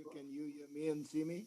Can you hear me and see me?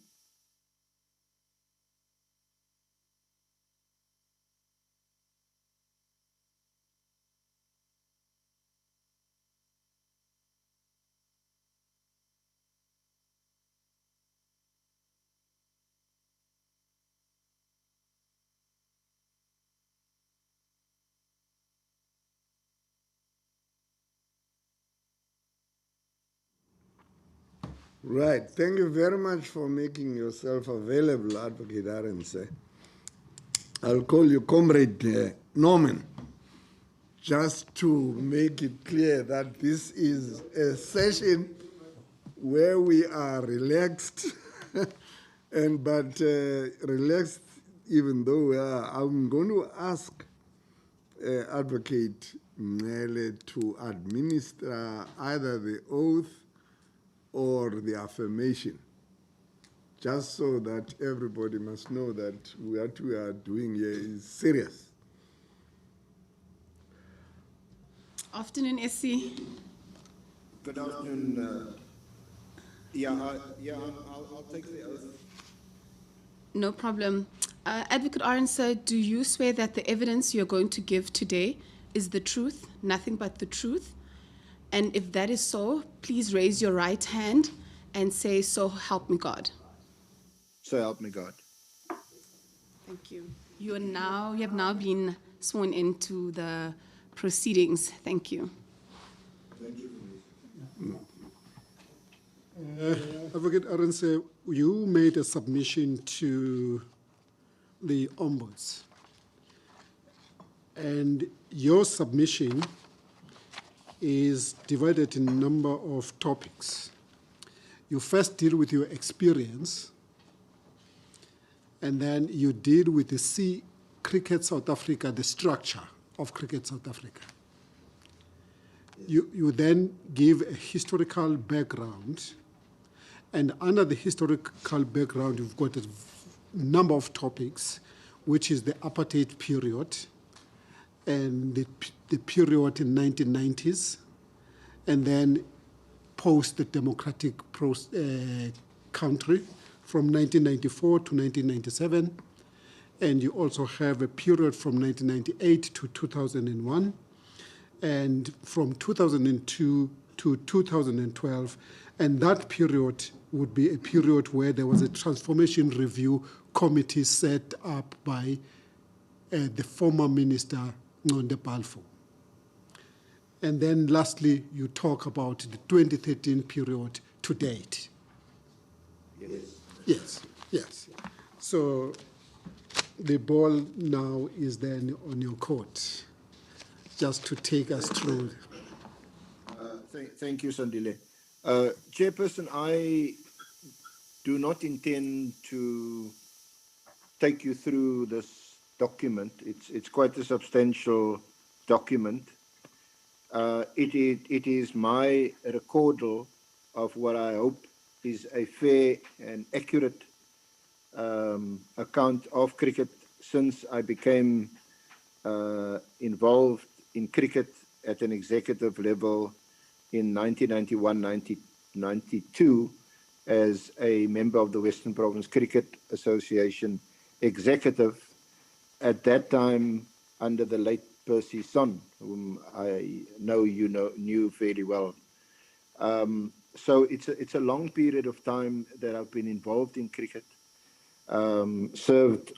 Right. Thank you very much for making yourself available, Advocate Arendse. I'll call you Comrade Norman, just to make it clear that this is a session where we are relaxed, but relaxed even though we are. I'm going to ask Advocate Mele to administer either the oath or the affirmation, just so that everybody must know that what we are doing here is serious. Afternoon, SC. Good afternoon. I'll take the oath. No problem. Advocate Arendse, do you swear that the evidence you're going to give today is the truth, nothing but the truth? And if that is so, please raise your right hand and say, "So help me God." So help me God. Thank you. You have now been sworn into the proceedings. Thank you. Thank you. Advocate Arendse, you made a submission to the Ombuds, and your submission is divided in a number of topics. You first deal with your experience, and then you deal with the Cricket South Africa, the structure of Cricket South Africa. You then give a historical background, and under the historical background, you've got a number of topics, which is the apartheid period, and the period in 1990s, and then post the democratic country from 1994 to 1997, and you also have a period from 1998 to 2001, and from 2002 to 2012, and that period would be a period where there was a transformation review committee set up by the former minister, Nonde Balfour. And then lastly, you talk about the 2013 period to date. Yes. So the ball now is then on your court, just to take us through. Thank you, Sandile. Chairperson, I do not intend to take you through this document. It's quite a substantial document. It is my recordal of what I hope is a fair and accurate account of cricket since I became involved in cricket at an executive level in 1991-92 as a member of the Western Province Cricket Association executive, at that time under the late Percy Son, whom I know you knew fairly well. So it's a long period of time that I've been involved in cricket, served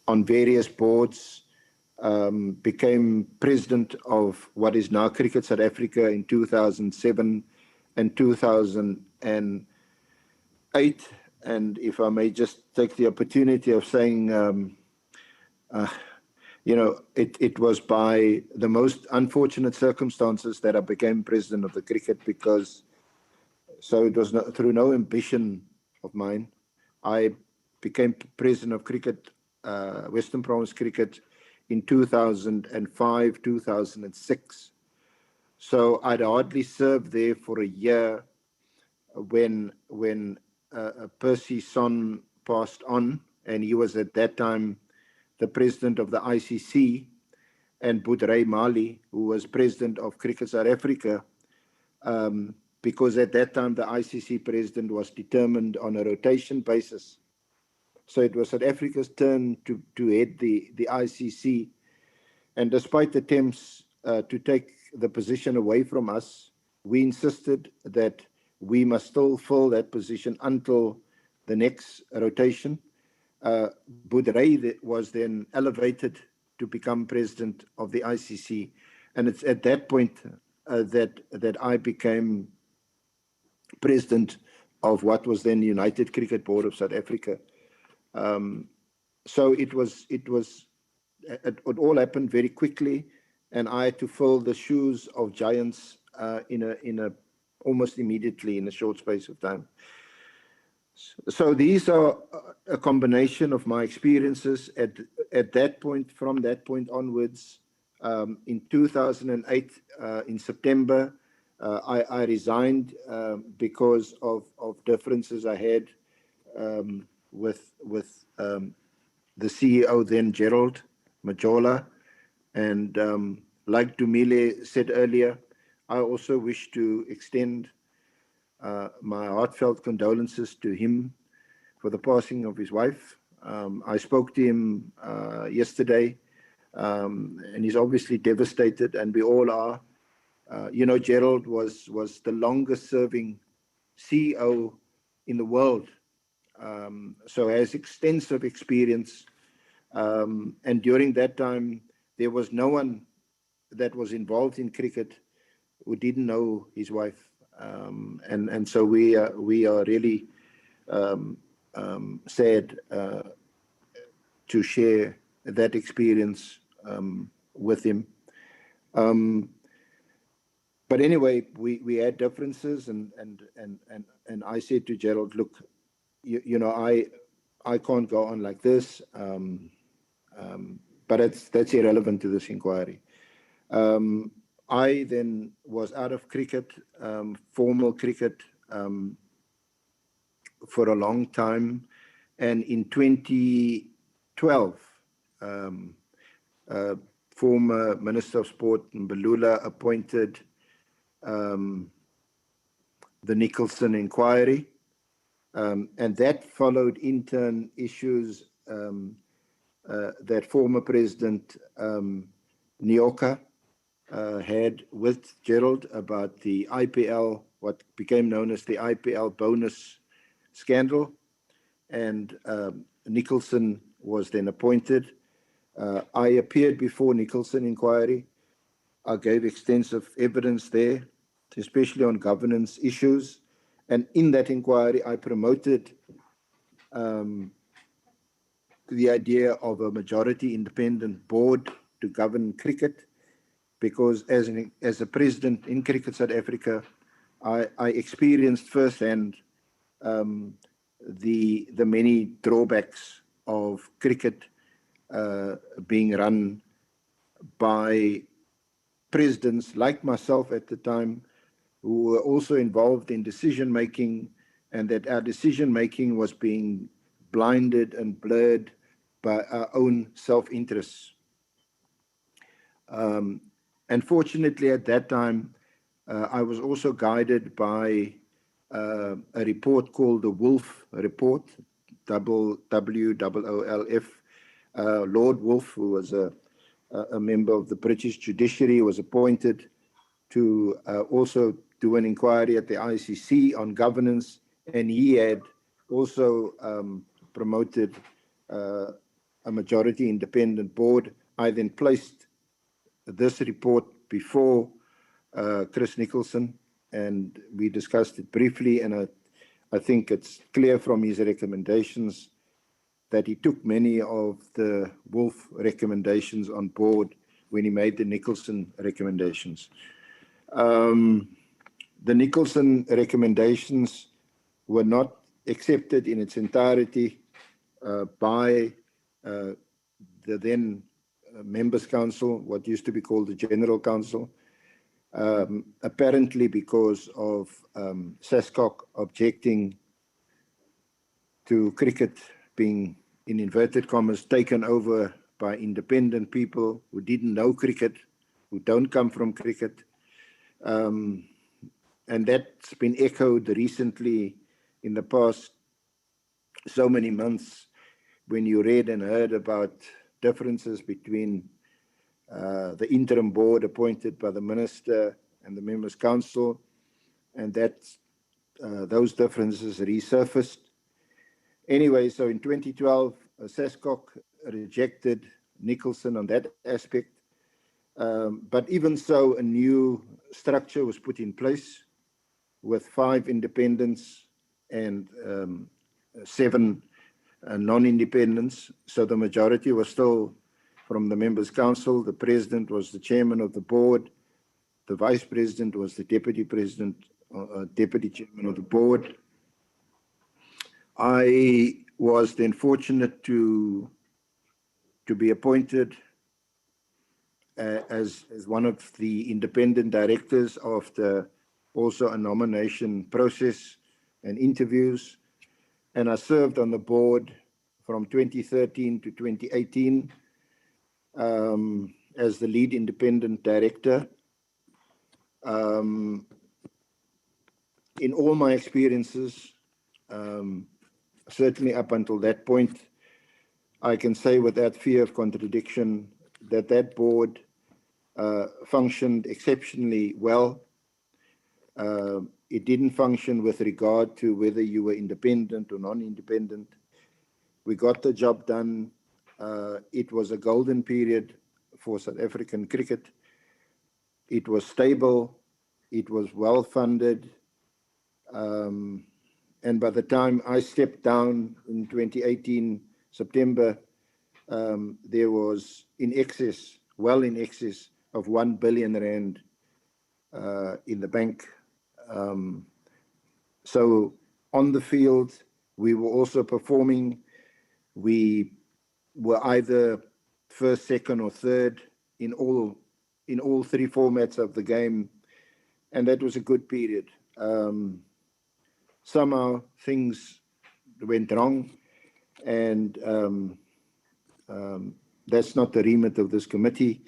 on various boards, became president of what is now Cricket South Africa in 2007 and 2008. And if I may just take the opportunity of saying, it was by the most unfortunate circumstances that I became president of the cricket, so it was through no ambition of mine. I became president of cricket, Western Province Cricket, in 2005, 2006. So I'd hardly served there for a year when Percy Son passed on, and he was at that time the president of the ICC, and Boudray Mali, who was president of Cricket South Africa, because at that time the ICC president was determined on a rotation basis. So it was South Africa's turn to head the ICC. And despite attempts to take the position away from us, we insisted that we must still fill that position until the next rotation. Boerdery was then elevated to become president of the ICC. And it's at that point that I became president of what was then the United Cricket Board of South Africa. So it all happened very quickly, and I had to fill the shoes of giants almost immediately in a short space of time. So these are a combination of my experiences at that point, from that point onwards. In 2008, in September, I resigned because of differences I had with the CEO then, Gerald Majola. And like Dumile said earlier, I also wish to extend my heartfelt condolences to him for the passing of his wife. I spoke to him yesterday, and he's obviously devastated, and we all are. Gerald was the longest serving CEO in the world, so has extensive experience. And during that time, there was no one that was involved in cricket who didn't know his wife. And so we are really sad to share that experience with him. But anyway, we had differences, and I said to Gerald, look, I can't go on like this, but that's irrelevant to this inquiry. I then was out of cricket, formal cricket, for a long time, and in 2012, former Minister of Sport Mbalula appointed the Nicholson inquiry, and that followed in turn issues that former President Nyoka had with Gerald about the IPL, what became known as the IPL bonus scandal, and Nicholson was then appointed. I appeared before Nicholson inquiry. I gave extensive evidence there, especially on governance issues. And in that inquiry, I promoted the idea of a majority independent board to govern cricket, because as a president in Cricket South Africa, I experienced firsthand the many drawbacks of cricket being run by presidents like myself at the time, who were also involved in decision making, and that our decision making was being blinded and blurred by our own self-interests. Unfortunately, at that time, I was also guided by a report called the Wolf Report, WWOLF. Lord Wolf, who was a member of the British judiciary, was appointed to also do an inquiry at the ICC on governance, and he had also promoted a majority independent board. I then placed this report before Chris Nicholson, and we discussed it briefly, and I think it's clear from his recommendations that he took many of the Wolf recommendations on board when he made the Nicholson recommendations. The Nicholson recommendations were not accepted in its entirety by the then Members' Council, what used to be called the General Council, apparently because of SASCOC objecting to cricket being, in inverted commas, taken over by independent people who didn't know cricket, who don't come from cricket. and that's been echoed recently in the past so many months when you read and heard about differences between the interim board appointed by the minister and the members' council, and that those differences resurfaced. Anyway, so in 2012, SASCOC rejected Nicholson on that aspect. But even so, a new structure was put in place with 5 independents and 7 non-independents. So the majority was still from the members' council. The president was the chairman of the board. The vice president was the deputy president, deputy chairman of the board. I was then fortunate to be appointed as one of the independent directors after also a nomination process and interviews. And I served on the board from 2013 to 2018 as the lead independent director. In all my experiences, certainly up until that point, I can say without fear of contradiction that that board functioned exceptionally well. It didn't function with regard to whether you were independent or non-independent. We got the job done. It was a golden period for South African cricket. It was stable. It was well funded. And by the time I stepped down in 2018, September, there was well in excess of 1 billion rand in the bank. So on the field, we were also performing. We were either first, second, or third in all 3 formats of the game, and that was a good period. Somehow things went wrong, and that's not the remit of this committee.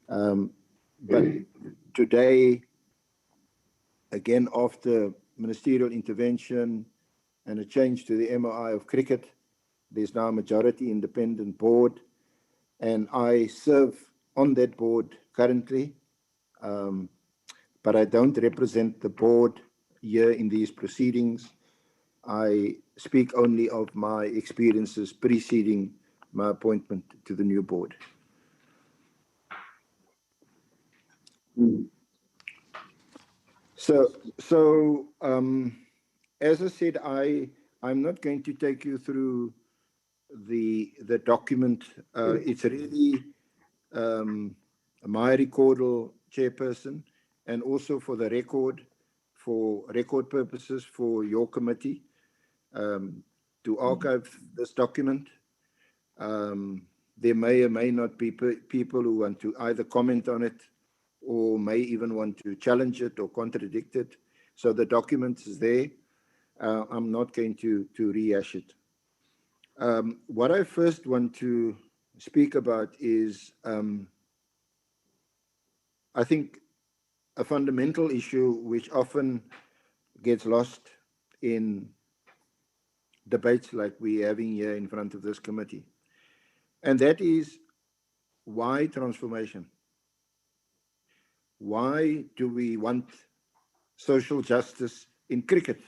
But today, again, after ministerial intervention and a change to the MOI of cricket, there's now a majority independent board, and I serve on that board currently, but I don't represent the board here in these proceedings. I speak only of my experiences preceding my appointment to the new board. So as I said, I'm not going to take you through the document. It's really my recordal chairperson, and also for the record, for record purposes for your committee, to archive this document. There may or may not be people who want to either comment on it or may even want to challenge it or contradict it. So the document is there. I'm not going to rehash it. What I first want to speak about is, I think, a fundamental issue which often gets lost in debates like we're having here in front of this committee. And that is, why transformation? Why do we want social justice in cricket,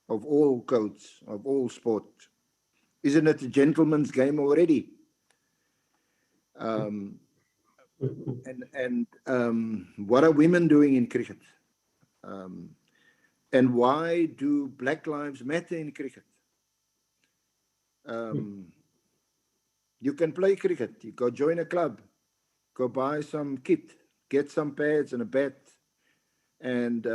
of all codes, of all sports? Isn't it a gentleman's game already? What are women doing in cricket? And why do Black Lives Matter in cricket? You can play cricket. You go join a club, go buy some kit, get some pads and a bat, and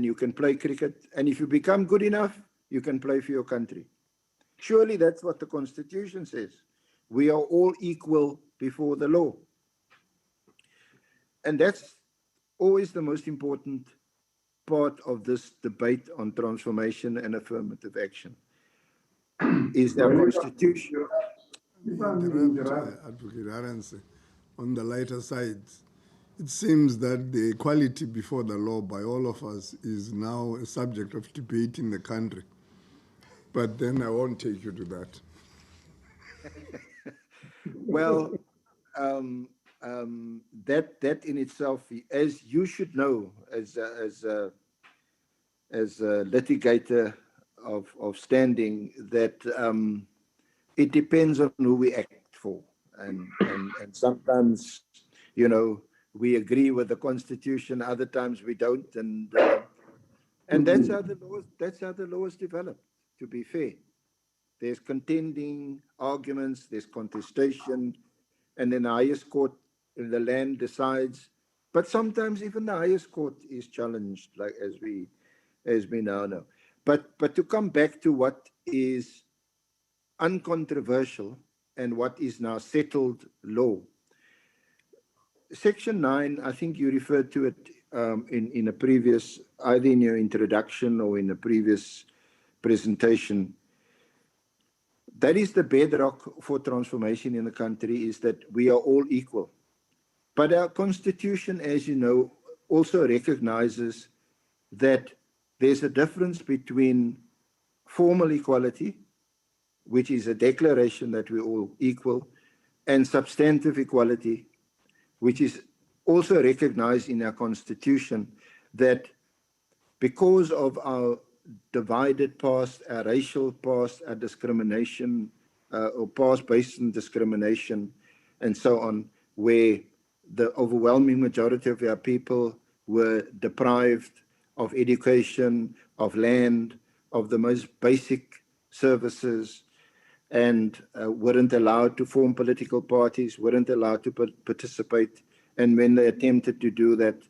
you can play cricket. And if you become good enough, you can play for your country. Surely that's what the Constitution says. We are all equal before the law. And that's always the most important part of this debate on transformation and affirmative action. Is our Constitution... Advocate Arendse, on the lighter side, It seems that the equality before the law by all of us is now a subject of debate in the country. But then I won't take you to that. Well, that in itself, as you should know, as a litigator of standing, that it depends on who we act for, and sometimes, you know, we agree with the Constitution, other times we don't, and that's how the laws develop. To be fair, there's contending arguments, there's contestation, and then the highest court in the land decides. But sometimes even the highest court is challenged, like as we now know. But to come back to what is uncontroversial and what is now settled law. Section 9, I think you referred to it in a previous, either in your introduction or in a previous presentation. That is the bedrock for transformation in the country, is that we are all equal. But our Constitution, as you know, also recognizes that there's a difference between formal equality, which is a declaration that we're all equal, and substantive equality, which is also recognized in our Constitution, that because of our divided past, our racial past, our discrimination, or past based on discrimination, and so on, where the overwhelming majority of our people were deprived of education, of land, of the most basic services, and weren't allowed to form political parties, weren't allowed to participate. And when they attempted to do that,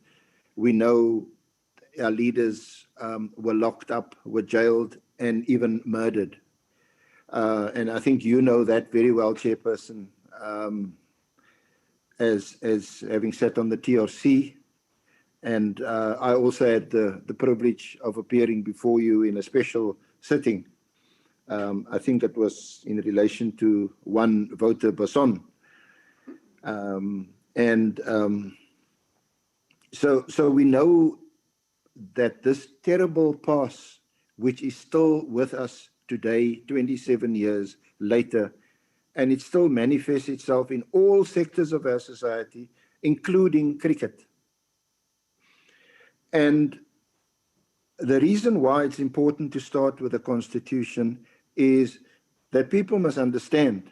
we know our leaders were locked up, were jailed, and even murdered. And I think you know that very well, Chairperson, as having sat on the TRC. And I also had the privilege of appearing before you in a special sitting. I think it was in relation to one voter, Basson. So we know that this terrible past, which is still with us today, 27 years later, and it still manifests itself in all sectors of our society, including cricket. And the reason why it's important to start with the Constitution is that people must understand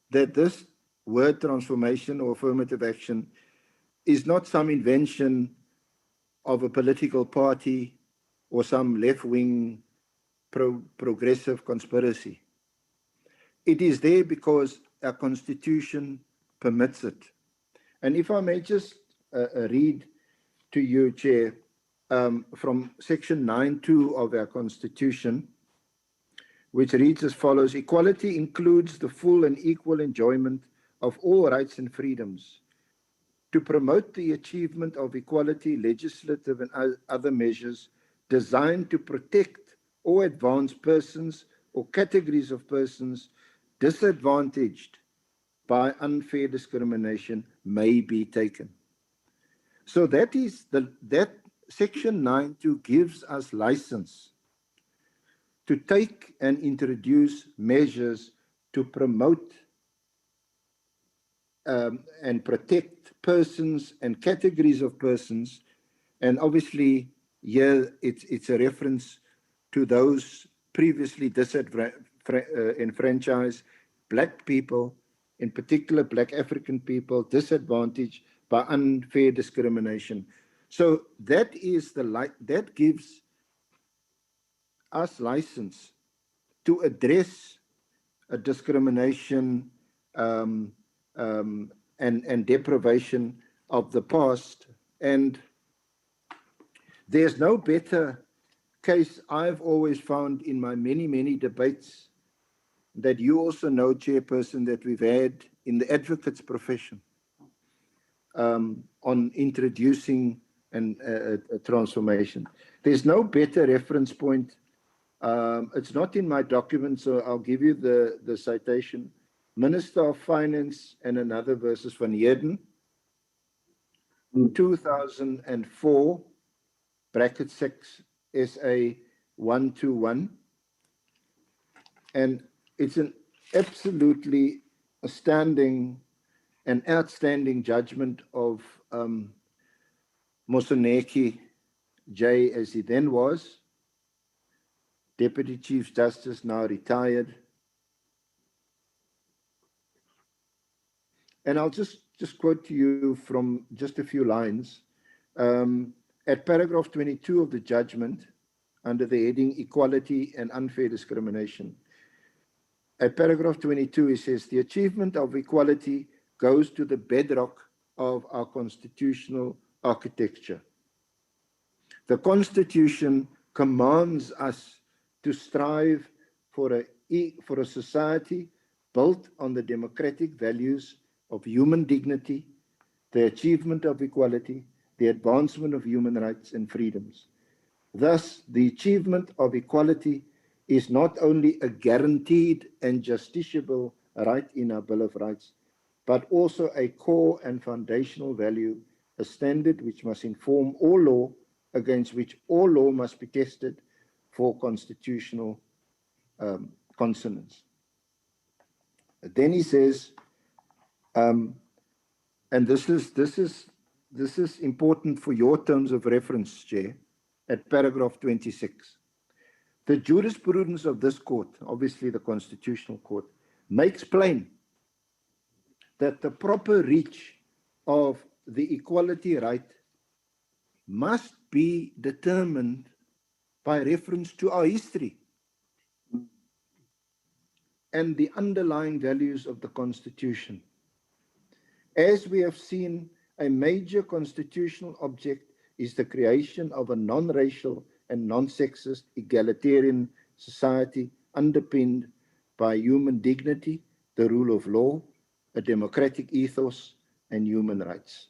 that this word transformation or affirmative action is not some invention of a political party or some left-wing progressive conspiracy. It is there because our Constitution permits it. And if I may just read to you, Chair, from Section 9.2 of our Constitution, which reads as follows: equality includes the full and equal enjoyment of all rights and freedoms. To promote the achievement of equality, legislative and other measures designed to protect or advance persons or categories of persons disadvantaged by unfair discrimination may be taken. So that is that Section 9.2 gives us license to take and introduce measures to promote and protect persons and categories of persons. And obviously, here it's a reference to those previously disenfranchised Black people, in particular Black African people, disadvantaged by unfair discrimination. So that is that gives us license to address a discrimination and deprivation of the past. And there's no better case I've always found in my many, many debates that you also know, Chairperson, that we've had in the advocates profession on introducing a transformation. There's no better reference point. It's not in my document, so I'll give you the citation. Minister of Finance and another versus Van Heerden, 2004, bracket 6, SA 121. And it's an absolutely outstanding judgment of Moseneke J, as he then was, Deputy Chief Justice, now retired. And I'll just quote to you from just a few lines. At paragraph 22 of the judgment, under the heading Equality and Unfair Discrimination, at paragraph 22, it says, the achievement of equality goes to the bedrock of our constitutional architecture. The Constitution commands us to strive for a society built on the democratic values of human dignity, the achievement of equality, the advancement of human rights and freedoms. Thus, the achievement of equality is not only a guaranteed and justiciable right in our Bill of Rights, but also a core and foundational value, a standard which must inform all law, against which all law must be tested for constitutional consonance. Then he says, and this is important for your terms of reference, Chair, at paragraph 26. The jurisprudence of this court, obviously the Constitutional Court, makes plain that the proper reach of the equality right must be determined by reference to our history and the underlying values of the Constitution. As we have seen, a major constitutional object is the creation of a non-racial and non-sexist egalitarian society underpinned by human dignity, the rule of law, a democratic ethos, and human rights.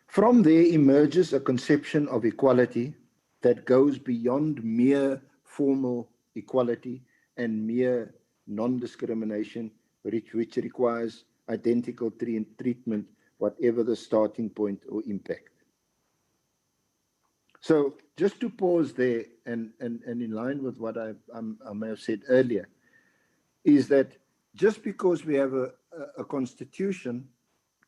From there emerges a conception of equality that goes beyond mere formal equality and mere non-discrimination, which requires identical treatment, whatever the starting point or impact. So just to pause there, and in line with what I may have said earlier, is that just because we have a constitution,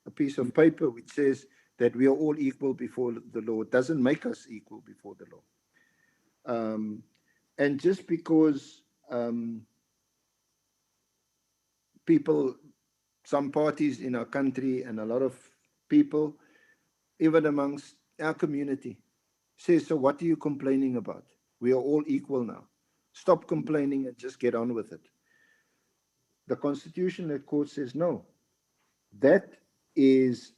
a piece of paper which says that we are all equal before the law, doesn't make us equal before the law. And just because some parties in our country and a lot of people, even amongst our community, says, so what are you complaining about? We are all equal now. Stop complaining and just get on with it. The Constitutional Court says no. That is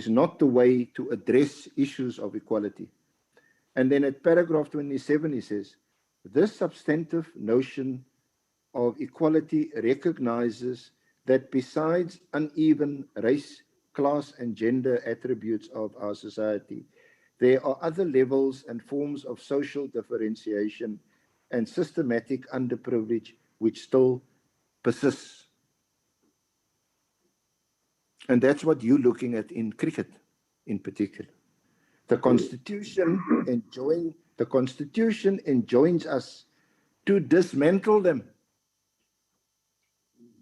not the way to address issues of equality. And then at paragraph 27, he says, this substantive notion of equality recognizes that besides uneven race, class, and gender attributes of our society, there are other levels and forms of social differentiation and systematic underprivilege which still persists. And that's what you're looking at in cricket in particular. The Constitution enjoins us to dismantle them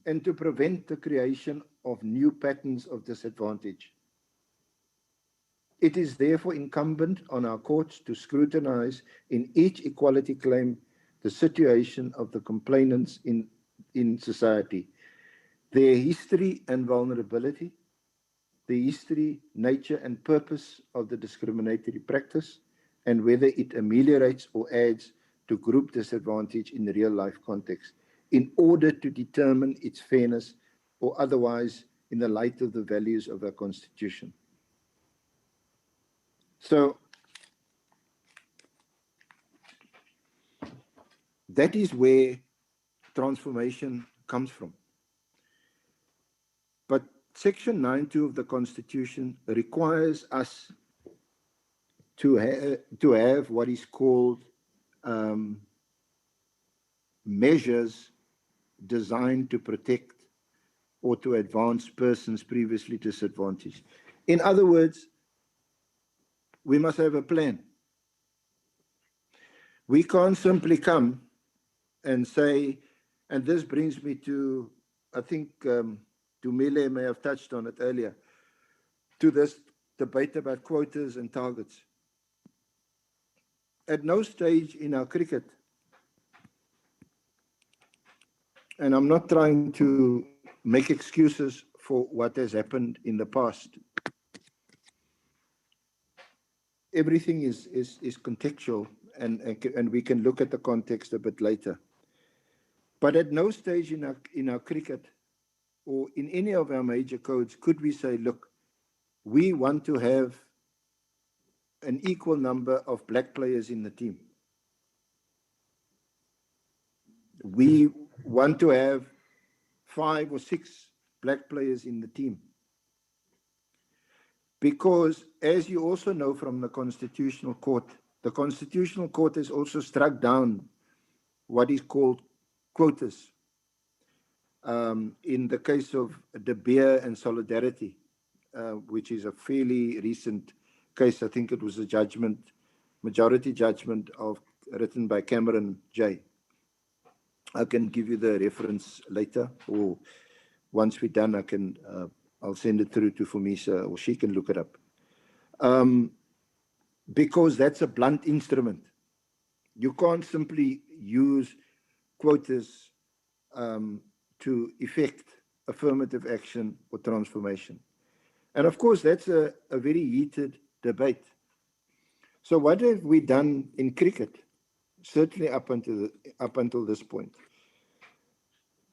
and to prevent the creation of new patterns of disadvantage. It is therefore incumbent on our courts to scrutinize in each equality claim the situation of the complainants in society, their history and vulnerability, the history, nature, and purpose of the discriminatory practice, and whether it ameliorates or adds to group disadvantage in the real life context, in order to determine its fairness or otherwise in the light of the values of our Constitution. So that is where transformation comes from. But Section 9(2) of the Constitution requires us to have what is called measures designed to protect or to advance persons previously disadvantaged. In other words, we must have a plan. We can't simply come and say, and this brings me to, I think Dumile may have touched on it earlier, to this debate about quotas and targets. At no stage in our cricket, and I'm not trying to make excuses for what has happened in the past. Everything is contextual, and we can look at the context a bit later. But at no stage in our cricket or in any of our major codes could we say, look, we want to have an equal number of black players in the team. We want to have 5 or 6 black players in the team. Because, as you also know from the Constitutional Court has also struck down what is called quotas. In the case of De Beer and Solidarity, which is a fairly recent case, I think it was a judgment, majority judgment written by Cameron J. I can give you the reference later, or once we're done, I'll send it through to Fumisa, or she can look it up. Because that's a blunt instrument. You can't simply use quotas to effect affirmative action or transformation. And of course, that's a very heated debate. So what have we done in cricket? Certainly up until this point.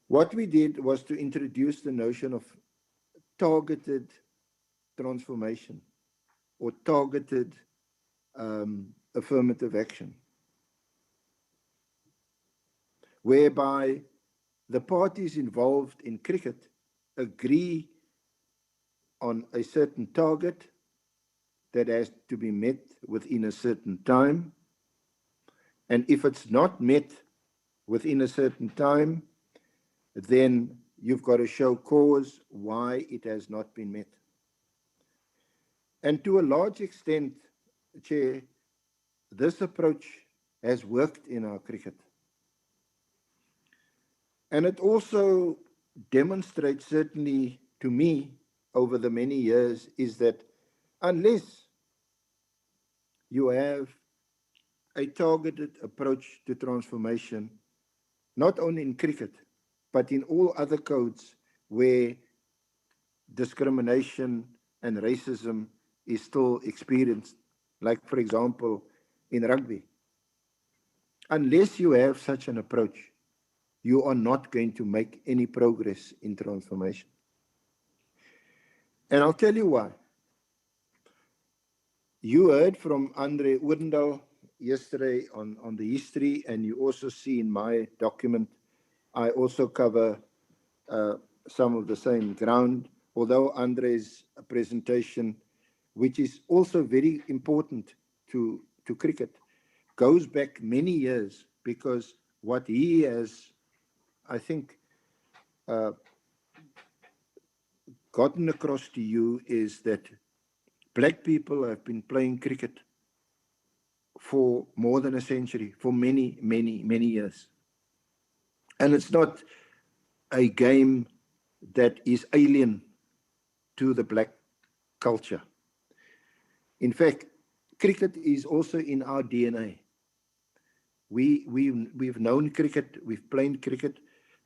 What we did was to introduce the notion of targeted transformation or targeted affirmative action, whereby the parties involved in cricket agree on a certain target that has to be met within a certain time. And if it's not met within a certain time, then you've got to show cause why it has not been met. And to a large extent, Chair, this approach has worked in our cricket. And it also demonstrates, certainly to me, over the many years, is that unless you have a targeted approach to transformation, not only in cricket, but in all other codes where discrimination and racism is still experienced, like, for example, in rugby. Unless you have such an approach, you are not going to make any progress in transformation. And I'll tell you why. You heard from Andre Oendal yesterday on the history, and you also see in my document, I also cover some of the same ground, although Andre's presentation, which is also very important to cricket, goes back many years, because what he has, I think, gotten across to you is that black people have been playing cricket for more than a century, for many, many, many years. And it's not a game that is alien to the black culture. In fact, cricket is also in our DNA. We've known cricket, we've played cricket,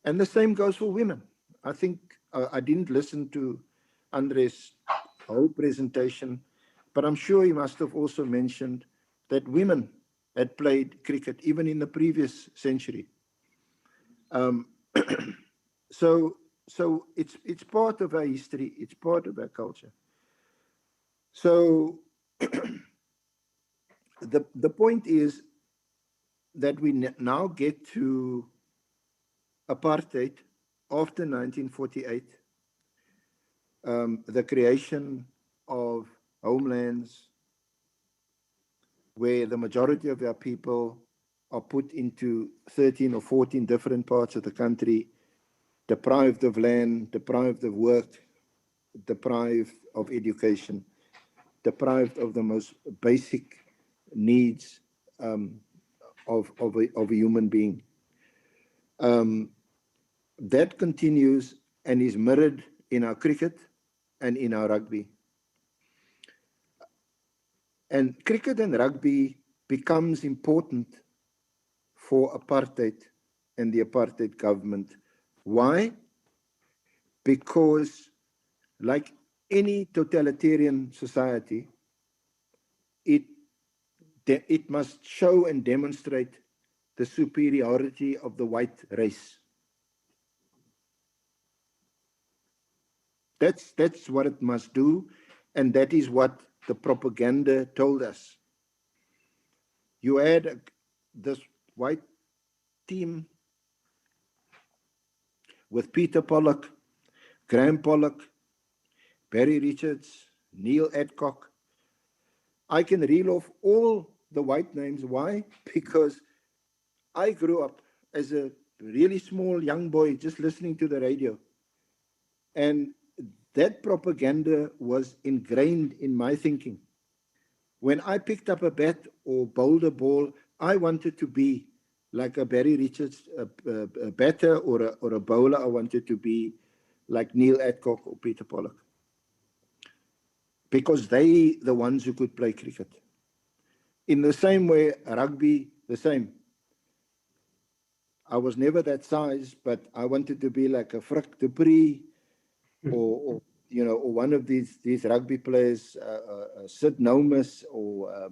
and the same goes for women. I think I didn't listen to Andre's whole presentation, but I'm sure he must have also mentioned that women had played cricket even in the previous century. So it's part of our history, it's part of our culture. So the point is that we now get to apartheid after 1948, the creation of homelands where the majority of our people are put into 13 or 14 different parts of the country, deprived of land, deprived of work, deprived of education, deprived of the most basic needs of a human being. That continues and is mirrored in our cricket and in our rugby. And cricket and rugby becomes important for apartheid and the apartheid government. Why? Because like any totalitarian society, it must show and demonstrate the superiority of the white race. That's what it must do, and that is what the propaganda told us. You had this white team with Peter Pollock, Graham Pollock, Barry Richards, Neil Adcock. I can reel off all the white names. Why? Because I grew up as a really small young boy just listening to the radio. And that propaganda was ingrained in my thinking. When I picked up a bat or bowled a ball, I wanted to be like a Barry Richards, a batter or a bowler. I wanted to be like Neil Adcock or Peter Pollock, because they the ones who could play cricket. In the same way, rugby, the same. I was never that size, but I wanted to be like a Frick de Pree or one of these rugby players, Sid Nomus or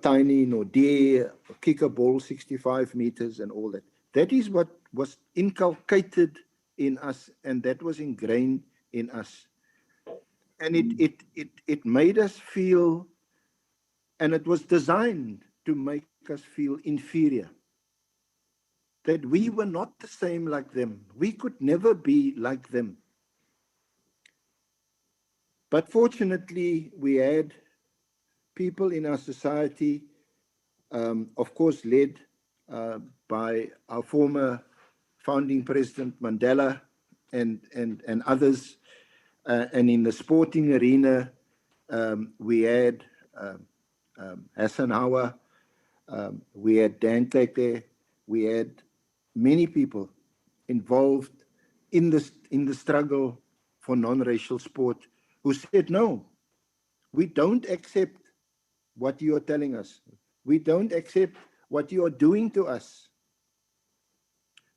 Tiny Nordé, kick a ball 65 meters and all that. That is what was inculcated in us, and that was ingrained in us. And it made us feel, and it was designed to make us feel inferior. That we were not the same like them. We could never be like them. But fortunately, we had people in our society, of course, led by our former founding president Mandela and others. And in the sporting arena, we had Hassan Hawa, we had Dan Tete, we had many people involved in the struggle for non-racial sport who said, no, we don't accept what you are telling us. We don't accept what you are doing to us.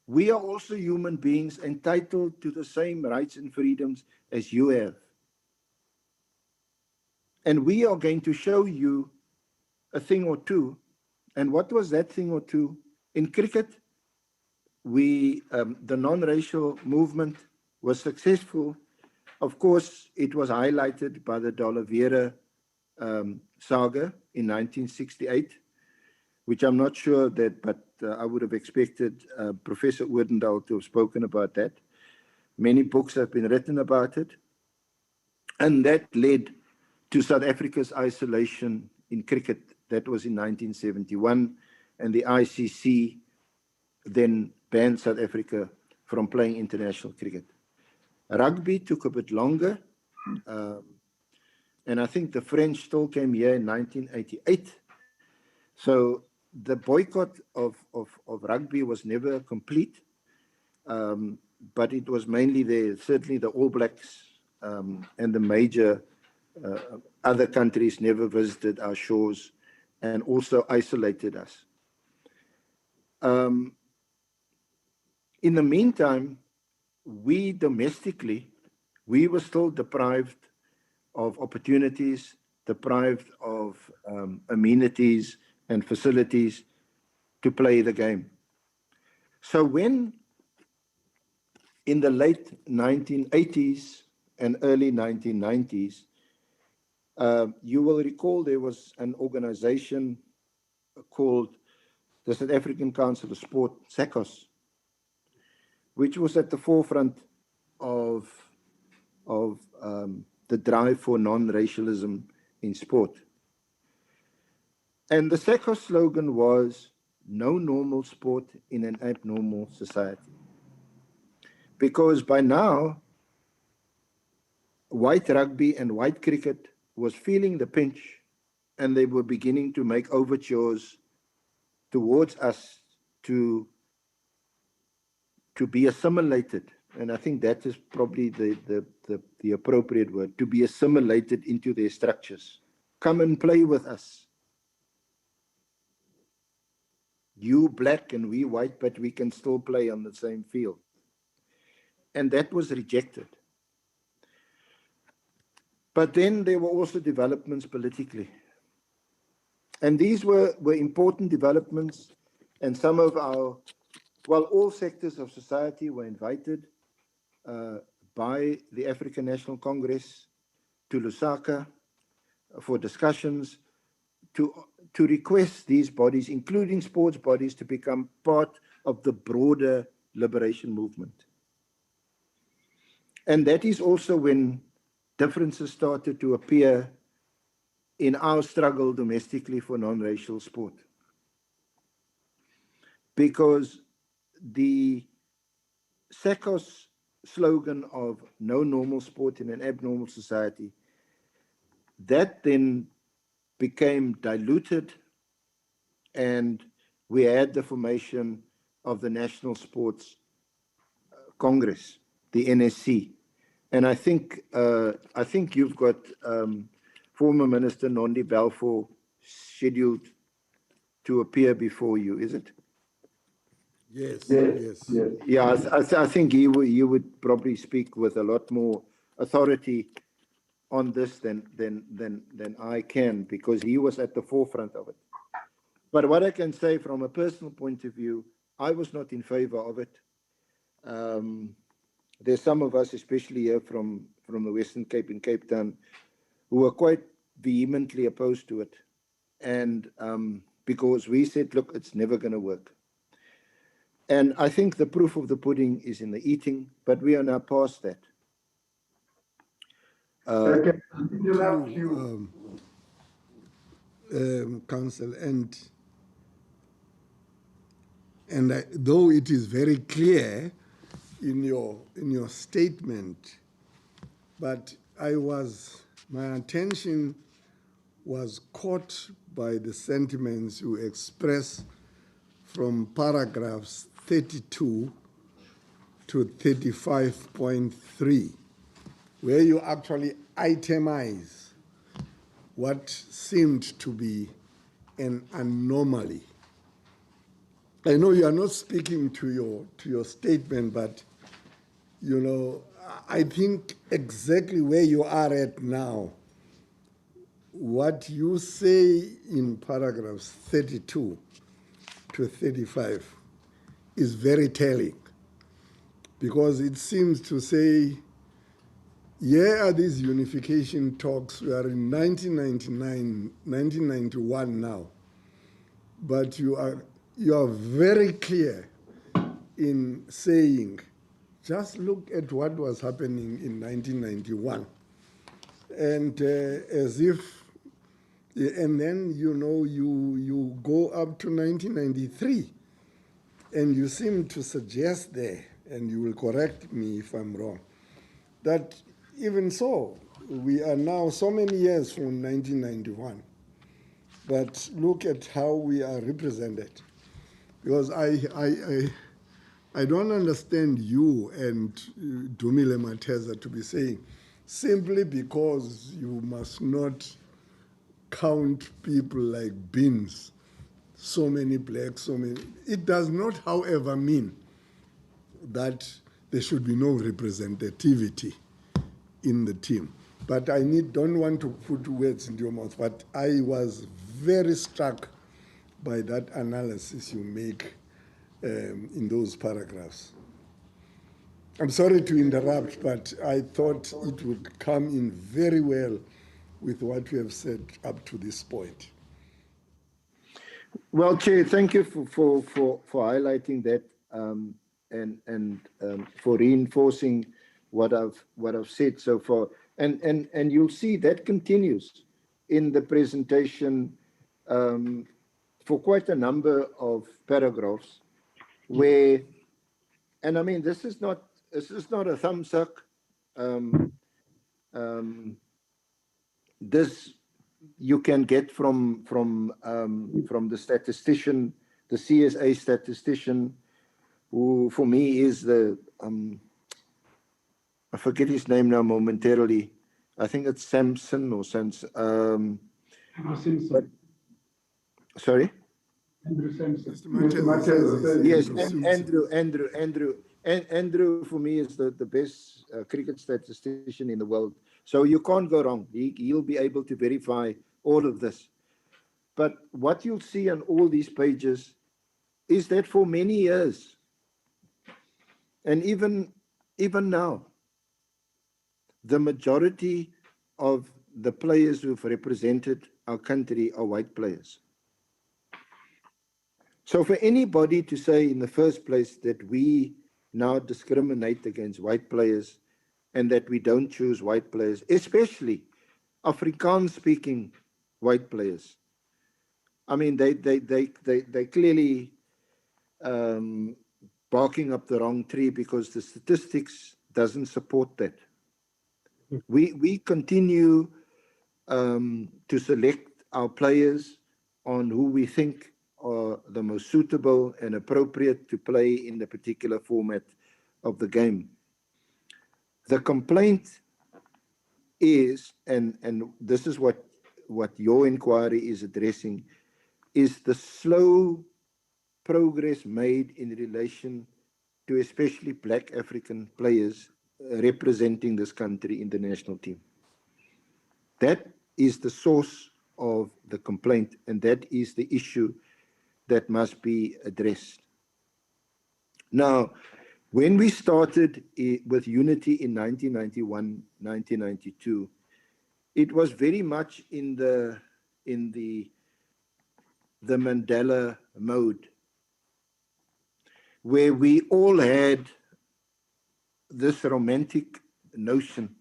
We are also human beings entitled to the same rights and freedoms as you have. And we are going to show you a thing or two. And what was that thing or two? In cricket, the non-racial movement was successful. Of course, it was highlighted by the D'Oliveira saga in 1968, which I'm not sure that, but I would have expected Professor Oordendal to have spoken about that. Many books have been written about it. And that led to South Africa's isolation in cricket. That was in 1971. And the ICC then banned South Africa from playing international cricket. Rugby took a bit longer. And I think the French still came here in 1988. So the boycott of rugby was never complete. But it was mainly certainly the All Blacks and the major other countries never visited our shores and also isolated us. In the meantime, we domestically, we were still deprived of opportunities, deprived of amenities and facilities to play the game. So when in the late 1980s and early 1990s, you will recall there was an organization called the South African Council of Sport, SACOS, which was at the forefront of the drive for non-racialism in sport. And the SACOS slogan was, no normal sport in an abnormal society. Because by now, white rugby and white cricket was feeling the pinch, and they were beginning to make overtures towards us to be assimilated. And I think that is probably the appropriate word, to be assimilated into their structures. Come and play with us. You black and we white, but we can still play on the same field. And that was rejected. But then there were also developments politically. And these were important developments, and some of our, well, all sectors of society were invited by the African National Congress to Lusaka for discussions to request these bodies, including sports bodies, to become part of the broader liberation movement. And that is also when differences started to appear in our struggle domestically for non-racial sport. Because the SACOS slogan of no normal sport in an abnormal society, that then became diluted, and we had the formation of the National Sports Congress, the NSC. And I think you've got former Minister Nondi Balfour scheduled to appear before you, is it? Yes, yes. yes. Yeah, I think you would probably speak with a lot more authority on this than I can, because he was at the forefront of it. But what I can say from a personal point of view, I was not in favor of it. There's some of us, especially here from the Western Cape in Cape Town, who were quite vehemently opposed to it. And because we said, look, it's never going to work. And I think the proof of the pudding is in the eating, but we are now past that. Council, and though it is very clear in your statement, but my attention was caught by the sentiments you express from paragraphs 32 to 35.3, where you actually itemize what seemed to be an anomaly. I know you are not speaking to your statement, but you know, I think exactly where you are at now, what you say in paragraphs 32 to 35 is very telling, because it seems to say, here are these unification talks. We are in 1999, 1991 now, but you are very clear in saying, just look at what was happening in 1991, and as if, and then you go up to 1993, and you seem to suggest there, and you will correct me if I'm wrong, that even so, we are now so many years from 1991, but look at how we are represented. Because I don't understand you and Dumile Mateza to be saying, simply because you must not count people like beans, so many blacks, so many. It does not, however, mean that there should be no representativity in the team. But I don't want to put words into your mouth, but I was very struck by that analysis you make in those paragraphs. I'm sorry to interrupt, but I thought it would come in very well with what we have said up to this point. Well, Chair, thank you for highlighting that and for reinforcing what I've said so far. And you'll see that continues in the presentation from for quite a number of paragraphs where, and I mean, this is not a thumbsuck. This you can get from the statistician, the CSA statistician, who for me is the I forget his name now momentarily. I think it's Samson or Samson. But, sorry? Andrew Sampson. Yes, Andrew for me is the best cricket statistician in the world. So you can't go wrong. He'll be able to verify all of this. But what you'll see on all these pages is that for many years, and even now, the majority of the players who've represented our country are white players. So for anybody to say in the first place that we now discriminate against white players and that we don't choose white players, especially Afrikaans-speaking white players, I mean, they clearly barking up the wrong tree, because the statistics doesn't support that. We continue to select our players on who we think are the most suitable and appropriate to play in the particular format of the game. The complaint is, and this is what your inquiry is addressing, is the slow progress made in relation to especially Black African players representing this country in the national team. That is the source of the complaint, and that is the issue that must be addressed. Now, when we started with Unity in 1991, 1992, it was very much in the Mandela mode, where we all had this romantic notion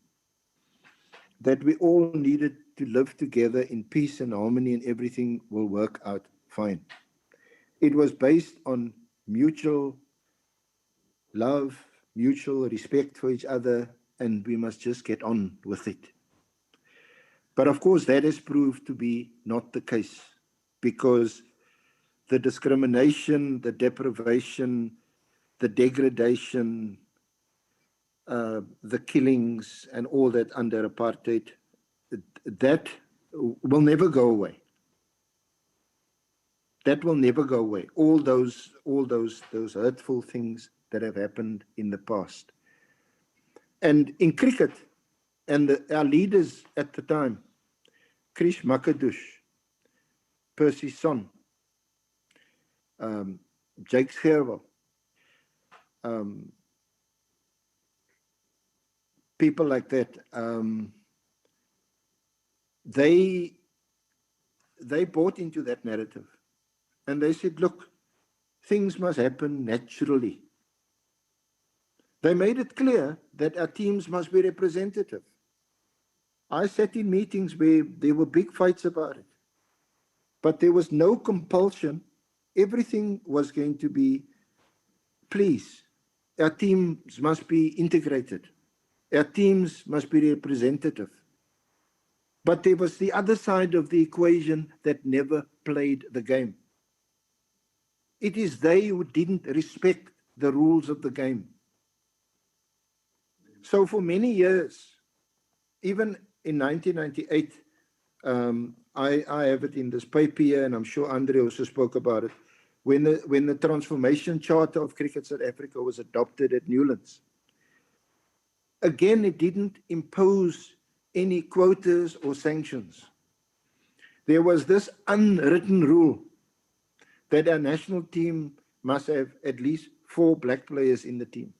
that we all needed to live together in peace and harmony and everything will work out fine. It was based on mutual love, mutual respect for each other, and we must just get on with it. But of course, that has proved to be not the case, because the discrimination, the deprivation, the degradation, the killings, and all that under apartheid, that will never go away. That will never go away. All those hurtful things that have happened in the past. And in cricket, and our leaders at the time, Krish Makadush, Percy Son, Jake Scherwel, people like that, they bought into that narrative. And they said, look, things must happen naturally. They made it clear that our teams must be representative. I sat in meetings where there were big fights about it, but there was no compulsion. Everything was going to be, please, our teams must be integrated. Our teams must be representative. But there was the other side of the equation that never played the game. It is they who didn't respect the rules of the game. So for many years, even in 1998, I have it in this paper here, and I'm sure Andre also spoke about it, when the Transformation Charter of Cricket South Africa was adopted at Newlands. Again, it didn't impose any quotas or sanctions. There was this unwritten rule that our national team must have at least 4 black players in the team.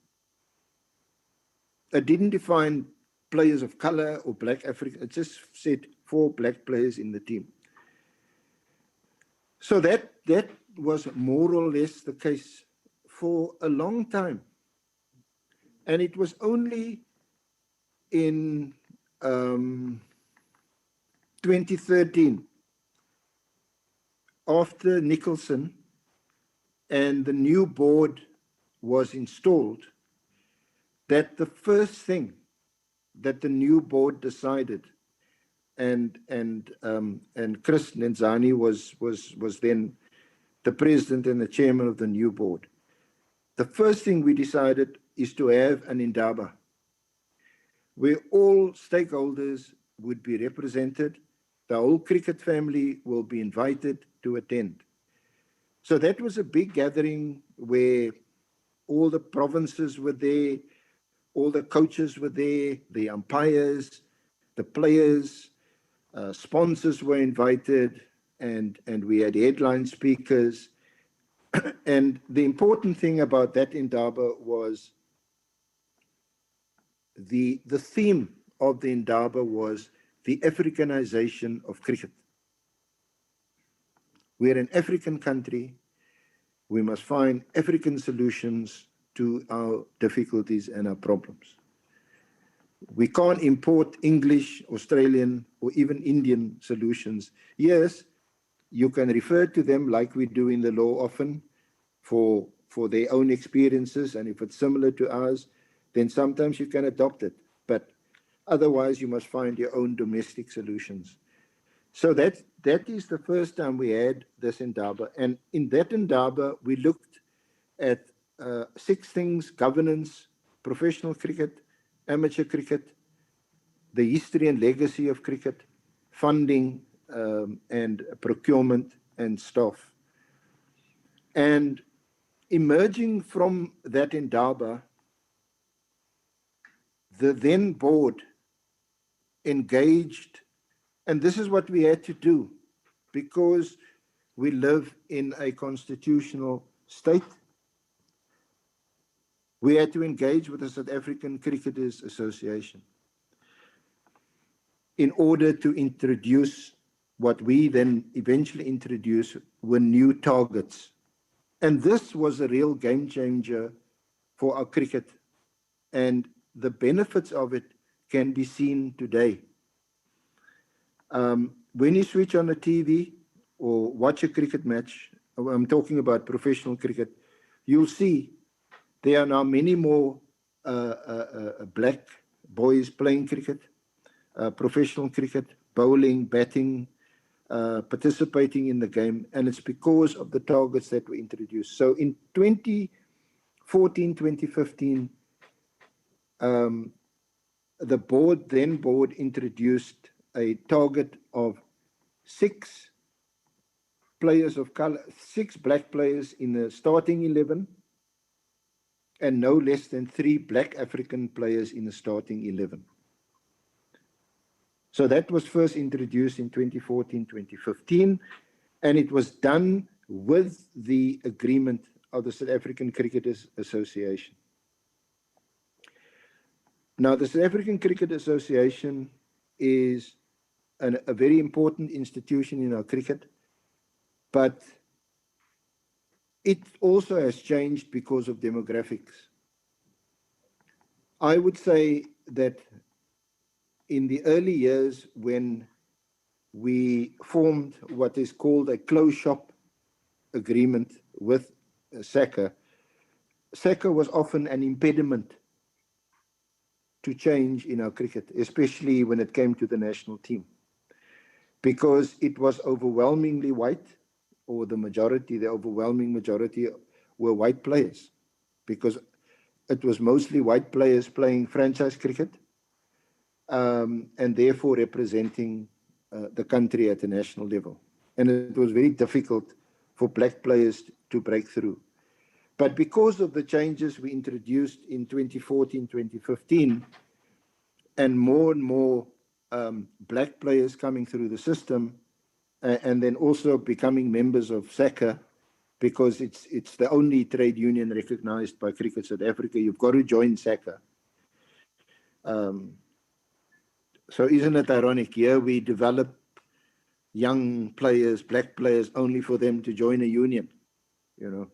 It didn't define players of color or black African, it just said 4 black players in the team. So that was more or less the case for a long time. And it was only in 2013, after Nicholson and the new board was installed, that the first thing that the new board decided, and Chris Nenzani was then the president and the chairman of the new board. The first thing we decided is to have an indaba, where all stakeholders would be represented. The whole cricket family will be invited to attend. So that was a big gathering where all the provinces were there, all the coaches were there, the umpires, the players, sponsors were invited, and we had headline speakers. And the important thing about that indaba was the theme of the indaba was the Africanization of cricket. We're an African country. We must find African solutions to our difficulties and our problems. We can't import English, Australian, or even Indian solutions. Yes, you can refer to them like we do in the law often for their own experiences, and if it's similar to ours, then sometimes you can adopt it. But otherwise, you must find your own domestic solutions. So that is the first time we had this indaba. And in that indaba, we looked at 6 things: governance, professional cricket, amateur cricket, the history and legacy of cricket, funding, and procurement and staff. And emerging from that indaba, the then board engaged, and this is what we had to do because we live in a constitutional state. We had to engage with the South African Cricketers Association in order to introduce what we then eventually introduced were new targets. And this was a real game changer for our cricket. And the benefits of it can be seen today. When you switch on the TV or watch a cricket match, I'm talking about professional cricket, you'll see there are now many more black boys playing cricket, professional cricket, bowling, batting, participating in the game, and it's because of the targets that were introduced. So in 2014, 2015, the board introduced a target of 6 players of color, 6 black players in the starting 11, and no less than 3 black African players in the starting 11. So that was first introduced in 2014, 2015, and it was done with the agreement of the South African Cricketers Association. Now, the South African Cricket Association is a very important institution in our cricket, but it also has changed because of demographics. I would say that in the early years when we formed what is called a closed shop agreement with SACA, SACA was often an impediment to change in our cricket, especially when it came to the national team, because it was overwhelmingly white, or the overwhelming majority were white players, because it was mostly white players playing franchise cricket, and therefore representing the country at the national level. And it was very difficult for black players to break through. But because of the changes we introduced in 2014, 2015, and more black players coming through the system, and then also becoming members of SACA, because it's the only trade union recognized by Cricket South Africa. You've got to join SACA. So isn't it ironic? Here we develop young players, black players, only for them to join a union, you know.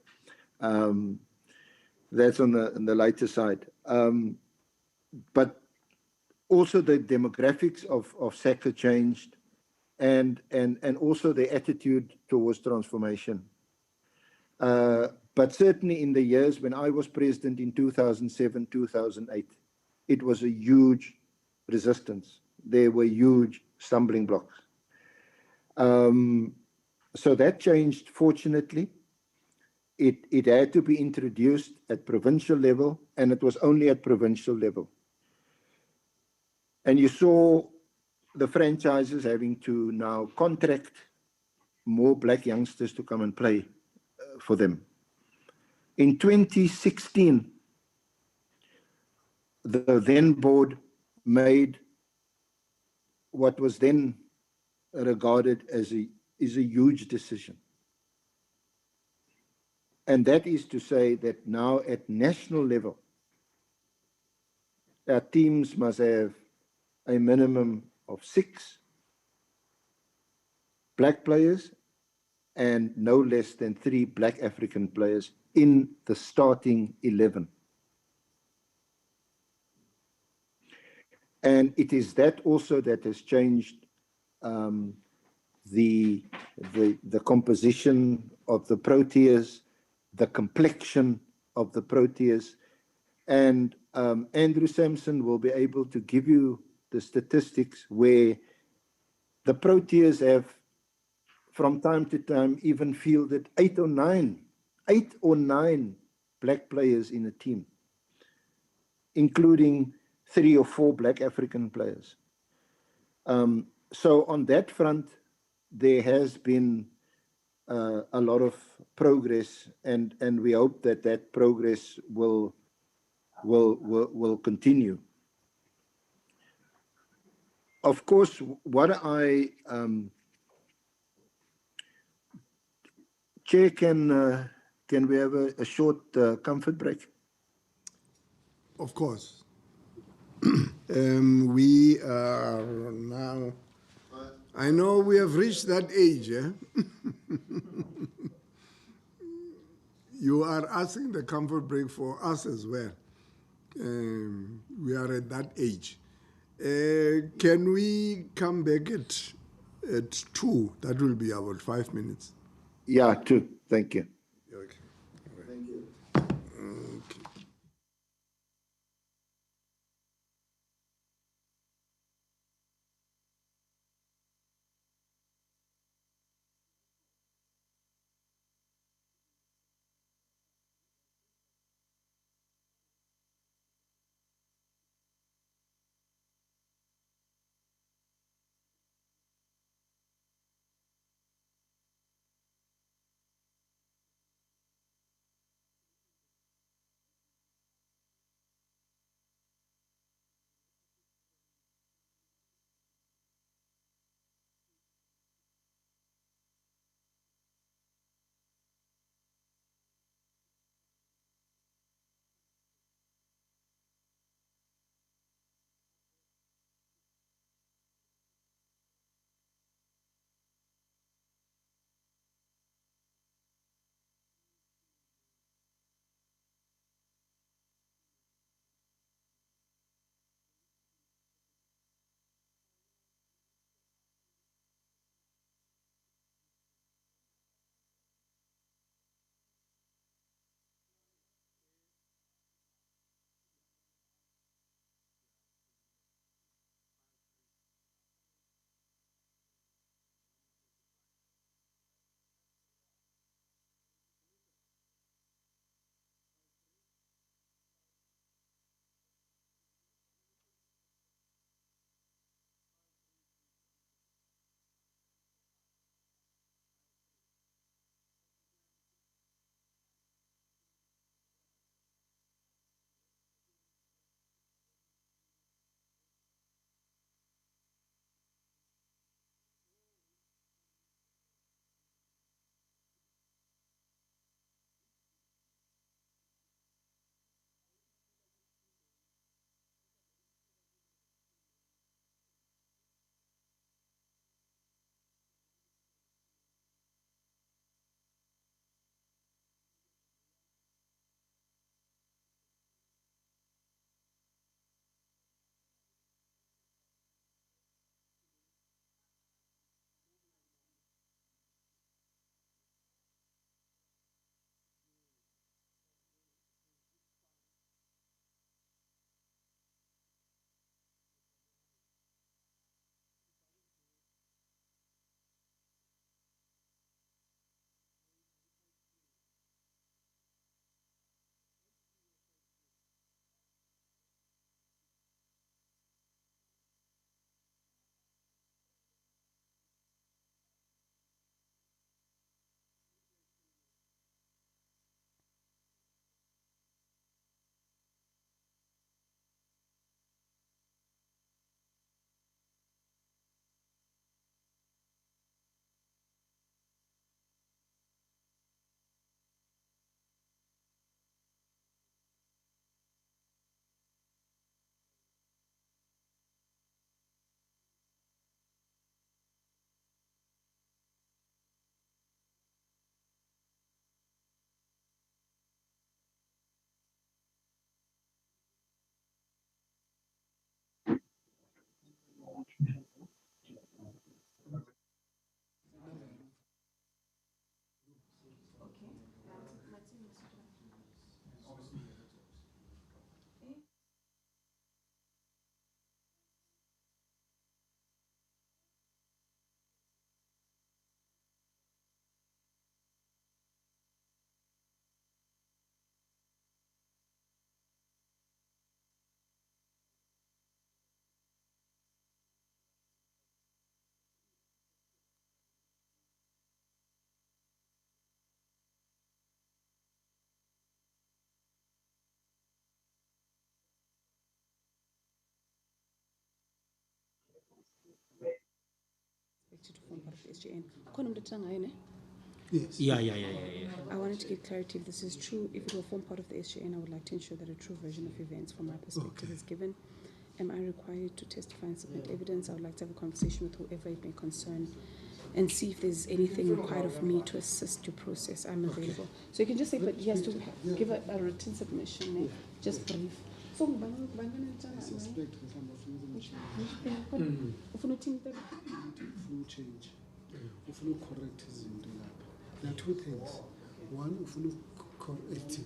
That's on the lighter side. But also the demographics of SACA changed. and also their attitude towards transformation. But certainly in the years when I was president in 2007, 2008, it was a huge resistance. There were huge stumbling blocks. So that changed, fortunately. It had to be introduced at provincial level, and it was only at provincial level. And you saw the franchises having to now contract more black youngsters to come and play for them. In 2016, the then board made what was then regarded as a huge decision. And that is to say that now at national level, our teams must have a minimum of 6 black players and no less than 3 black African players in the starting 11. And it is that also that has changed the composition of the Proteas, the complexion of the Proteas. And Andrew Sampson will be able to give you the statistics where the Proteas have, from time to time, even fielded 8 or 9 black players in a team, including 3 or 4 black African players. So on that front, there has been a lot of progress, and we hope that that progress will continue. Of course, what I Chair, can we have a short comfort break? Of course. We are now, I know we have reached that age. Eh? You are asking the comfort break for us as well. We are at that age. Can we come back at 2? That will be about 5 minutes. Yeah, 2. Thank you. Okay. Thank you. Okay. ability to form part of the SJN. Khona umuntu othanga yena? Yes. Yeah. I wanted to get clarity if this is true. If it will form part of the SJN, I would like to ensure that a true version of events from my perspective is given. Am I required to testify and submit evidence? I would like to have a conversation with whoever it may concern and see if there's anything required of me to assist your process. I'm available. So you can just say, but he has to give a written submission, eh? Just brief. So, Suspect the number of things change. Correct izinto lapha. There are two things. One, correct.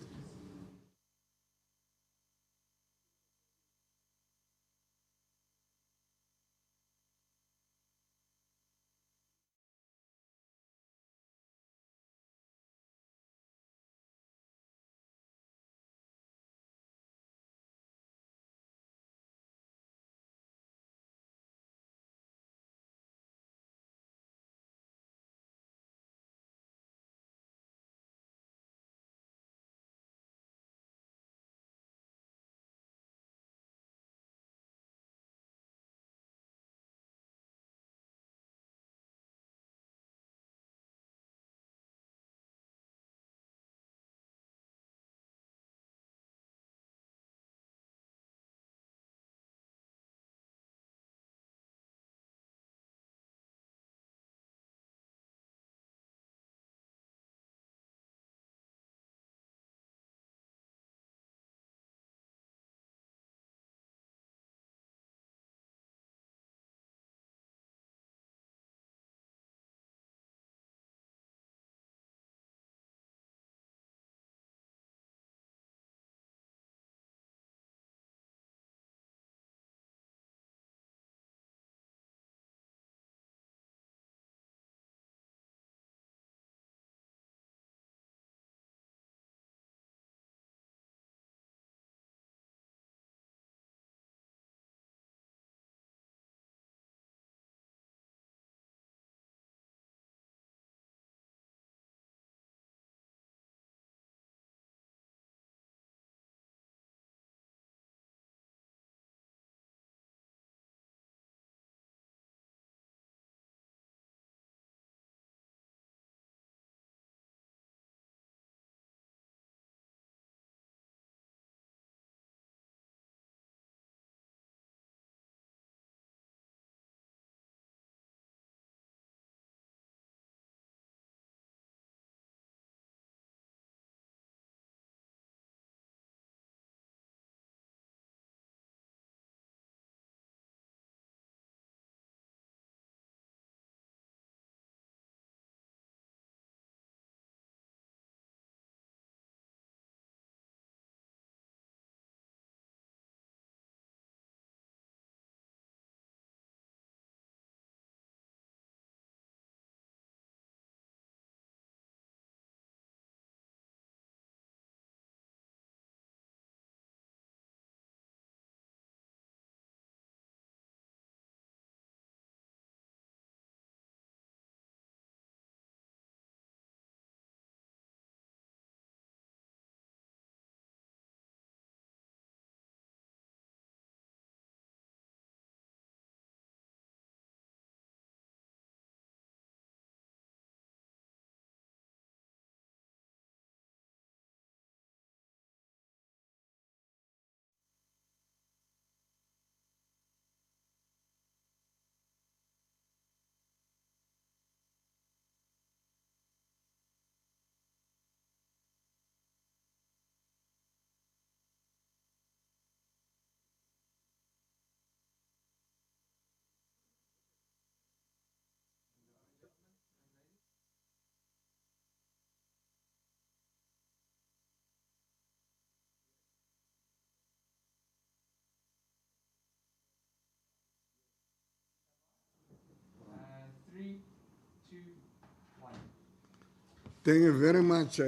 Thank you very much,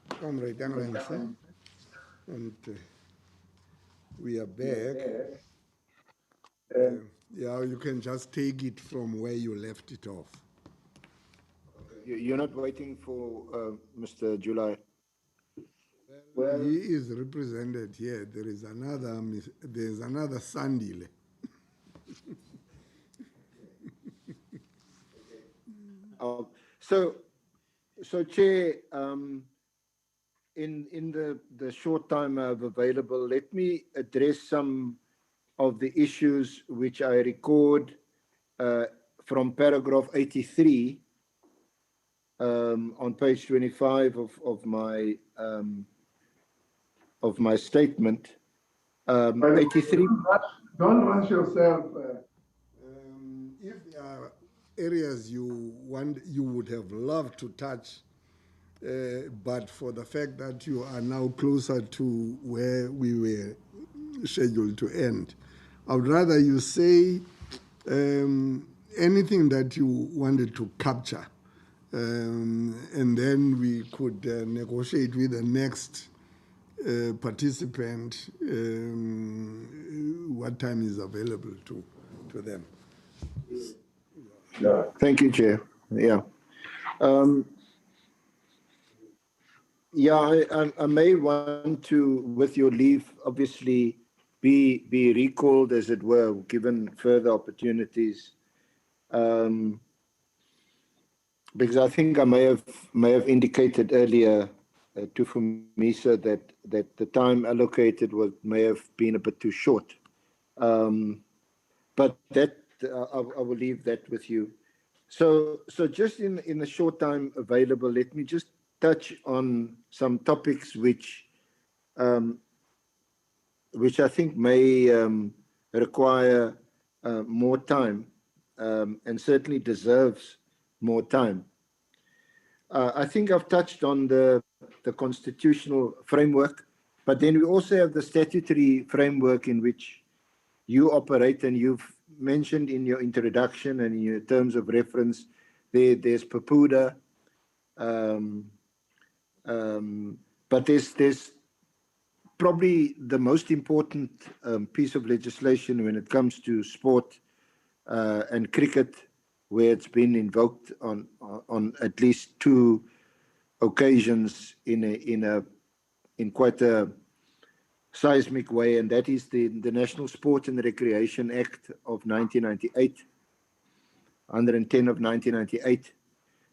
Comrade Arendse. And we are back. Yeah, you can just take it from where you left it off. You're not waiting for Mr. July? Well, he is represented here. There's another Sandile. So, Chair, in the short time I have available, let me address some of the issues which I record from paragraph 83 on page 25 of my statement. 83. Don't rush yourself. If there are areas you would have loved to touch, but for the fact that you are now closer to where we were scheduled to end, I would rather you say anything that you wanted to capture, and then we could negotiate with the next participant what time is available to them. Thank you, Chair. Yeah. I may want to, with your leave, obviously be recalled, as it were, given further opportunities. Because I think I may have indicated earlier to Dumisa that the time allocated may have been a bit too short. But that I will leave that with you. So just in the short time available, let me just touch on some topics which I think may require more time and certainly deserves more time. I think I've touched on the constitutional framework, but then we also have the statutory framework in which you operate, and you've mentioned in your introduction and in your terms of reference, there's PAPUDA, but there's probably the most important piece of legislation when it comes to sport and cricket, where it's been invoked on at least two occasions in quite a seismic way, and that is the National Sport and Recreation Act of 1998, 110 of 1998,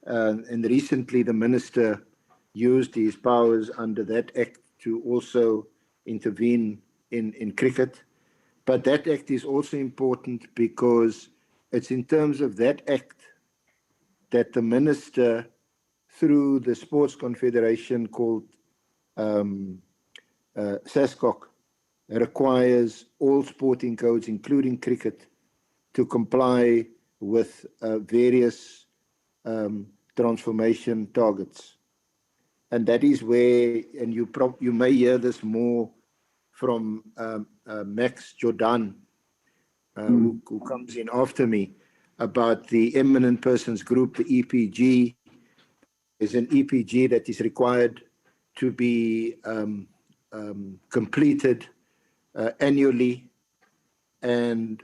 and recently the minister used his powers under that act to also intervene in cricket. But that act is also important because it's in terms of that act that the minister, through the Sports Confederation called SASCOC, requires all sporting codes, including cricket, to comply with various transformation targets. And that is where, and you may hear this more from Max Jordaan, who comes in after me, about the Eminent Persons Group, the EPG. Is an EPG that is required to be completed annually, and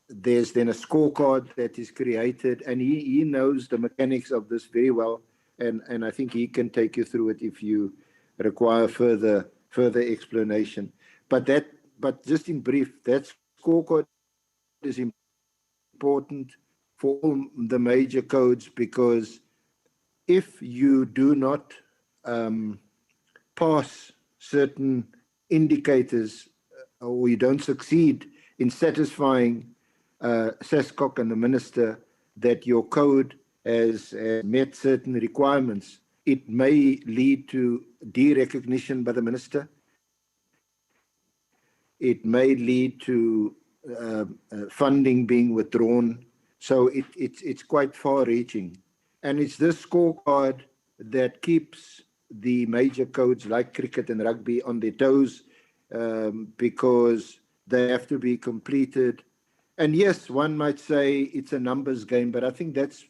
there's then a scorecard that is created, and he knows the mechanics of this very well, and I think he can take you through it if you require further explanation. But just in brief, that scorecard is important for all the major codes, because if you do not pass certain indicators, or you don't succeed in satisfying SASCOC and the minister that your code has met certain requirements, it may lead to derecognition by the minister. It may lead to funding being withdrawn. So it's quite far-reaching. And it's this scorecard that keeps the major codes like cricket and rugby on their toes, because they have to be completed. And yes, one might say it's a numbers game, but I think that's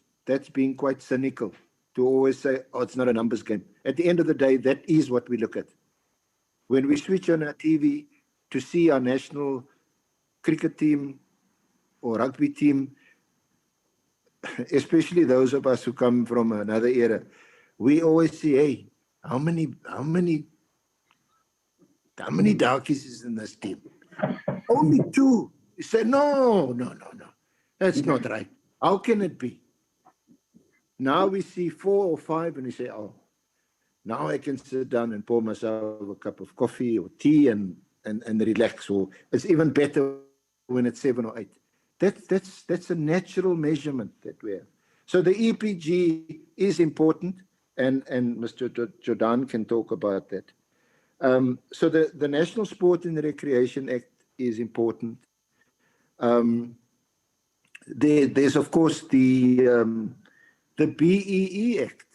being quite cynical to always say, oh, it's not a numbers game. At the end of the day, that is what we look at. When we switch on our TV to see our national cricket team or rugby team, especially those of us who come from another era, we always say, hey, how many darkies is in this team? Only two. You say, no. That's not right. How can it be? Now we see 4 or 5 and we say, oh, now I can sit down and pour myself a cup of coffee or tea and relax. Or it's even better when it's 7 or 8. That's a natural measurement that we have. So the EPG is important, and Mr. Jordaan can talk about that. So the National Sport and Recreation Act is important. There's of course the BEE Act,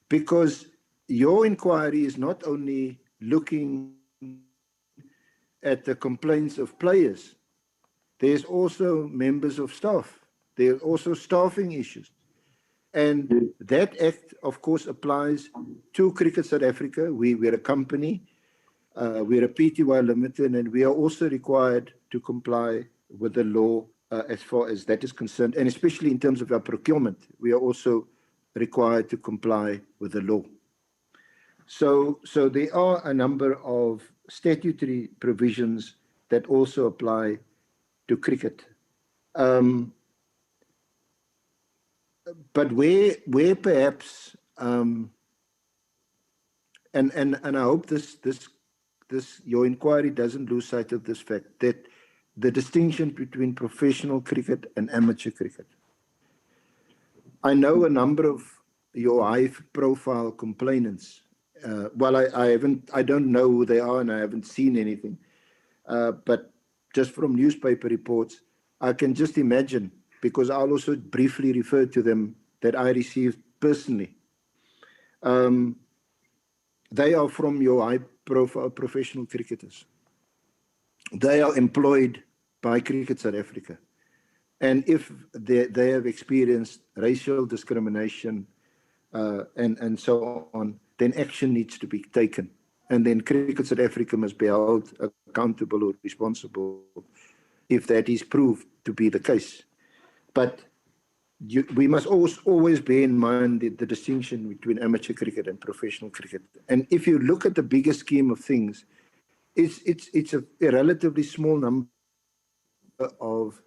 because your inquiry is not only looking at the complaints of players, there's also members of staff. There are also staffing issues. And that act, of course, applies to Cricket South Africa. We're a company, we're a PTY Limited, and we are also required to comply with the law as far as that is concerned. And especially in terms of our procurement, we are also required to comply with the law. So there are a number of statutory provisions that also apply to cricket. But where perhaps, and I hope this your inquiry doesn't lose sight of this fact, that the distinction between professional cricket and amateur cricket. I know a number of your high-profile complainants. Well, I don't know who they are, and I haven't seen anything. But just from newspaper reports, I can just imagine, because I'll also briefly refer to them, that I received personally. They are from your high-profile professional cricketers. They are employed by Cricket South Africa. And if they have experienced racial discrimination and so on, then action needs to be taken. And then Cricket South Africa must be held accountable or responsible if that is proved to be the case. But we must always bear in mind the distinction between amateur cricket and professional cricket. And if you look at the bigger scheme of things, it's a relatively small number of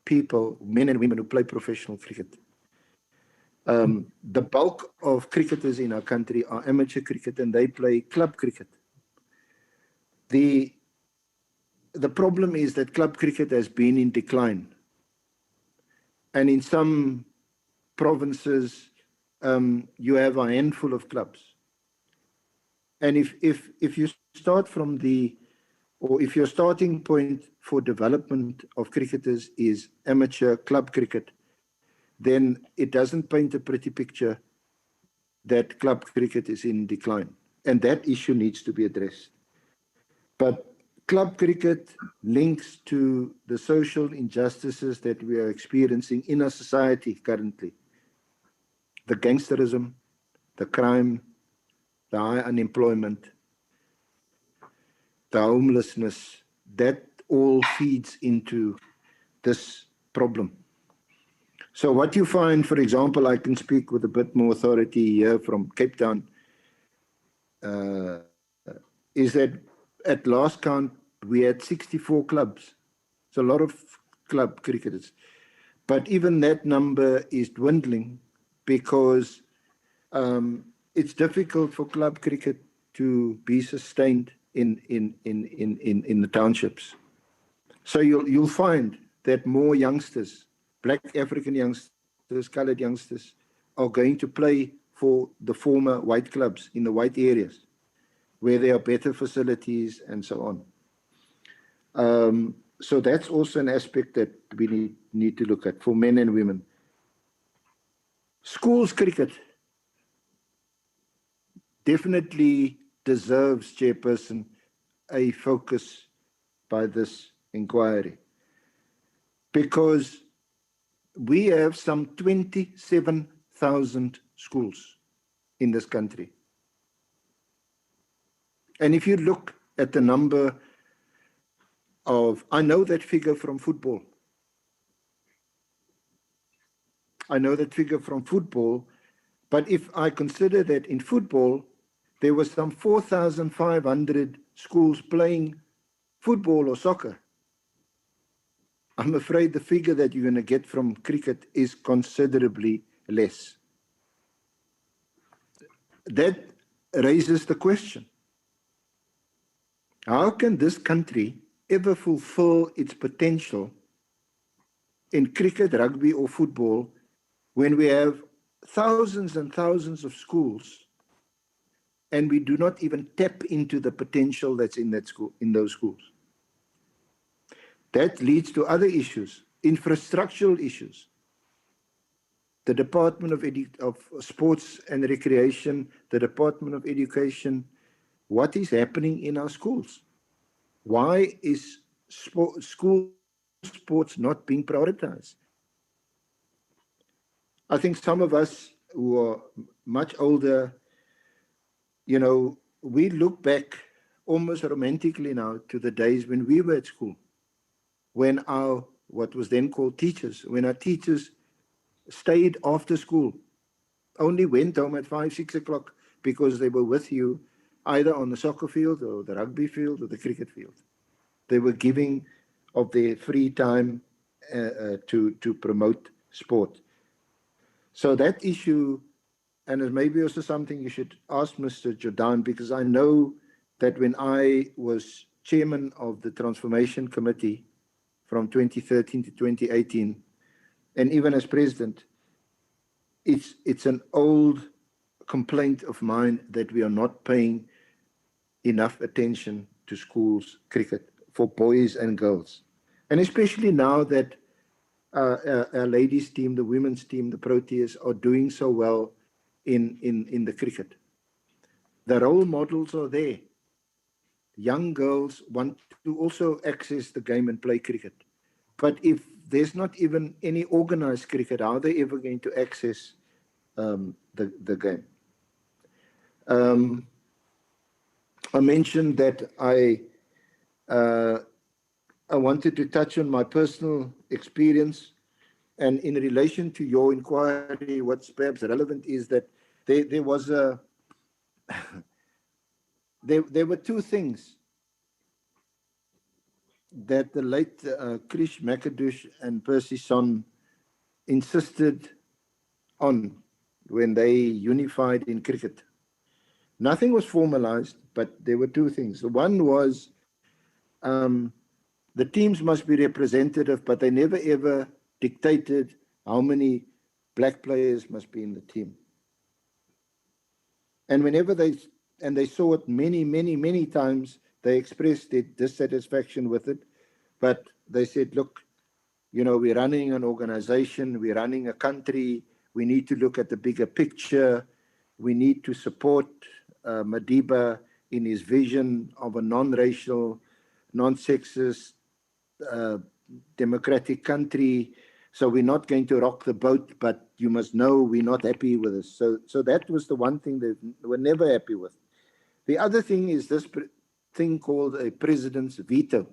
people, men and women, who play professional cricket. The bulk of cricketers in our country are amateur cricket, and they play club cricket. The problem is that club cricket has been in decline. And in some provinces, you have a handful of clubs. And if you start from if your starting point for development of cricketers is amateur club cricket, then it doesn't paint a pretty picture that club cricket is in decline. And that issue needs to be addressed. But club cricket links to the social injustices that we are experiencing in our society currently. The gangsterism, the crime, the high unemployment, the homelessness, that all feeds into this problem. So what you find, for example, I can speak with a bit more authority here from Cape Town, is that at last count, we had 64 clubs. It's a lot of club cricketers. But even that number is dwindling because it's difficult for club cricket to be sustained in the townships. So you'll find that more youngsters, Black African youngsters, colored youngsters, are going to play for the former white clubs in the white areas, where there are better facilities and so on. So that's also an aspect that we need to look at for men and women. Schools cricket definitely deserves, Chairperson, a focus by this inquiry, because we have some 27,000 schools in this country. And if you look at the number of, I know that figure from football. But if I consider that in football, there were some 4,500 schools playing football or soccer. I'm afraid the figure that you're going to get from cricket is considerably less. That raises the question, how can this country ever fulfill its potential in cricket, rugby, or football when we have thousands and thousands of schools and we do not even tap into the potential that's in that school, in those schools? That leads to other issues, infrastructural issues. The Department of Sports and Recreation, the Department of Education, what is happening in our schools? Why is school sports not being prioritized? I think some of us who are much older, you know, we look back almost romantically now to the days when we were at school, when our, what was then called teachers, when our teachers stayed after school, only went home at 5, 6 o'clock because they were with you either on the soccer field or the rugby field or the cricket field. They were giving of their free time to promote sport. So that issue, and it may be also something you should ask Mr. Jordaan, because I know that when I was chairman of the Transformation Committee from 2013 to 2018, and even as president, it's an old complaint of mine that we are not paying enough attention to schools cricket for boys and girls. And especially now that our ladies team, the women's team, the Proteas are doing so well in the cricket. The role models are there. Young girls want to also access the game and play cricket. But if there's not even any organized cricket, how are they ever going to access the game? I mentioned that I wanted to touch on my personal experience, and in relation to your inquiry, what's perhaps relevant is that there was a there were two things that the late Krish McAdoosh and Percy Son insisted on when they unified in cricket. Nothing was formalized, but there were two things. The one was the teams must be representative, but they never ever dictated how many black players must be in the team. And whenever they saw it many times, they expressed their dissatisfaction with it. But they said, look, you know, we're running an organization, we're running a country, we need to look at the bigger picture, we need to support Madiba in his vision of a non-racial, non-sexist, democratic country. So we're not going to rock the boat, but you must know we're not happy with this. So that was the one thing they were never happy with. The other thing is this thing called a president's veto.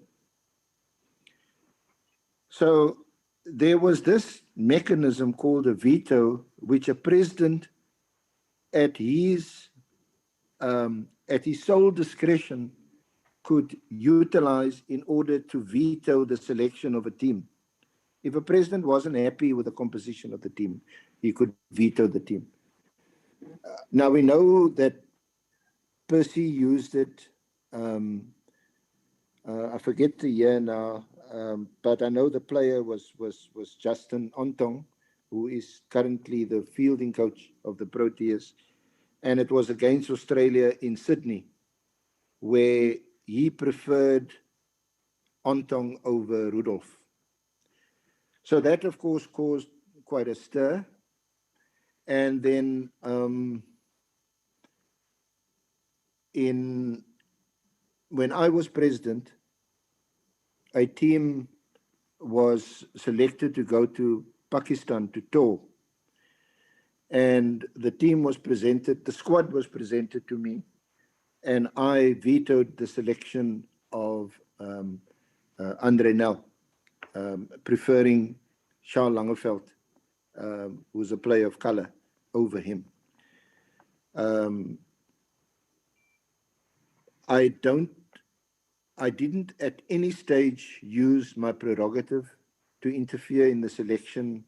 So there was this mechanism called a veto, which a president at his sole discretion could utilize in order to veto the selection of a team. If a president wasn't happy with the composition of the team, he could veto the team. Now we know that Percy used it, I forget the year now, but I know the player was Justin Ontong, who is currently the fielding coach of the Proteas. And it was against Australia in Sydney, where he preferred Ontong over Rudolph. So that, of course, caused quite a stir. And then when I was president, a team was selected to go to Pakistan to tour. And the team was presented, the squad was presented to me, and I vetoed the selection of Andre Nel, preferring Charles Langeveld, who's a player of color, over him. I didn't at any stage use my prerogative to interfere in the selection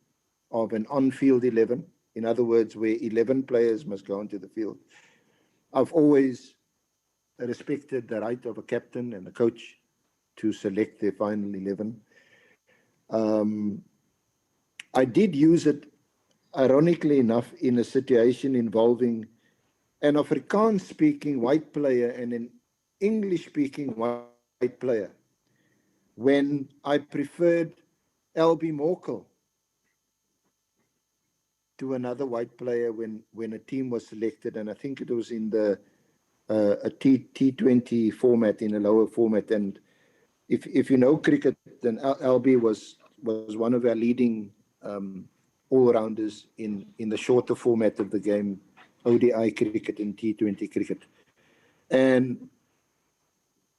of an on-field 11. In other words, where 11 players must go onto the field. I've always respected the right of a captain and a coach to select their final 11. I did use it, ironically enough, in a situation involving an Afrikaans-speaking white player and an English-speaking white player, when I preferred LB Morkel to another white player when a team was selected, and I think it was in the a T20 format, in a lower format. And if you know cricket, then LB was one of our leading all-rounders in the shorter format of the game, ODI cricket and T20 cricket. And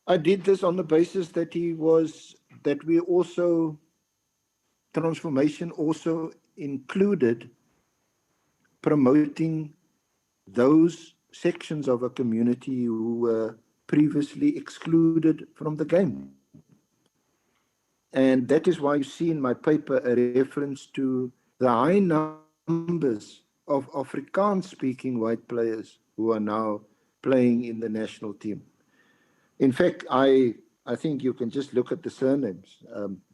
I did this on the basis that we also, transformation also included promoting those sections of a community who were previously excluded from the game. And that is why you see in my paper a reference to the high numbers of Afrikaans-speaking white players who are now playing in the national team. In fact, I think you can just look at the surnames.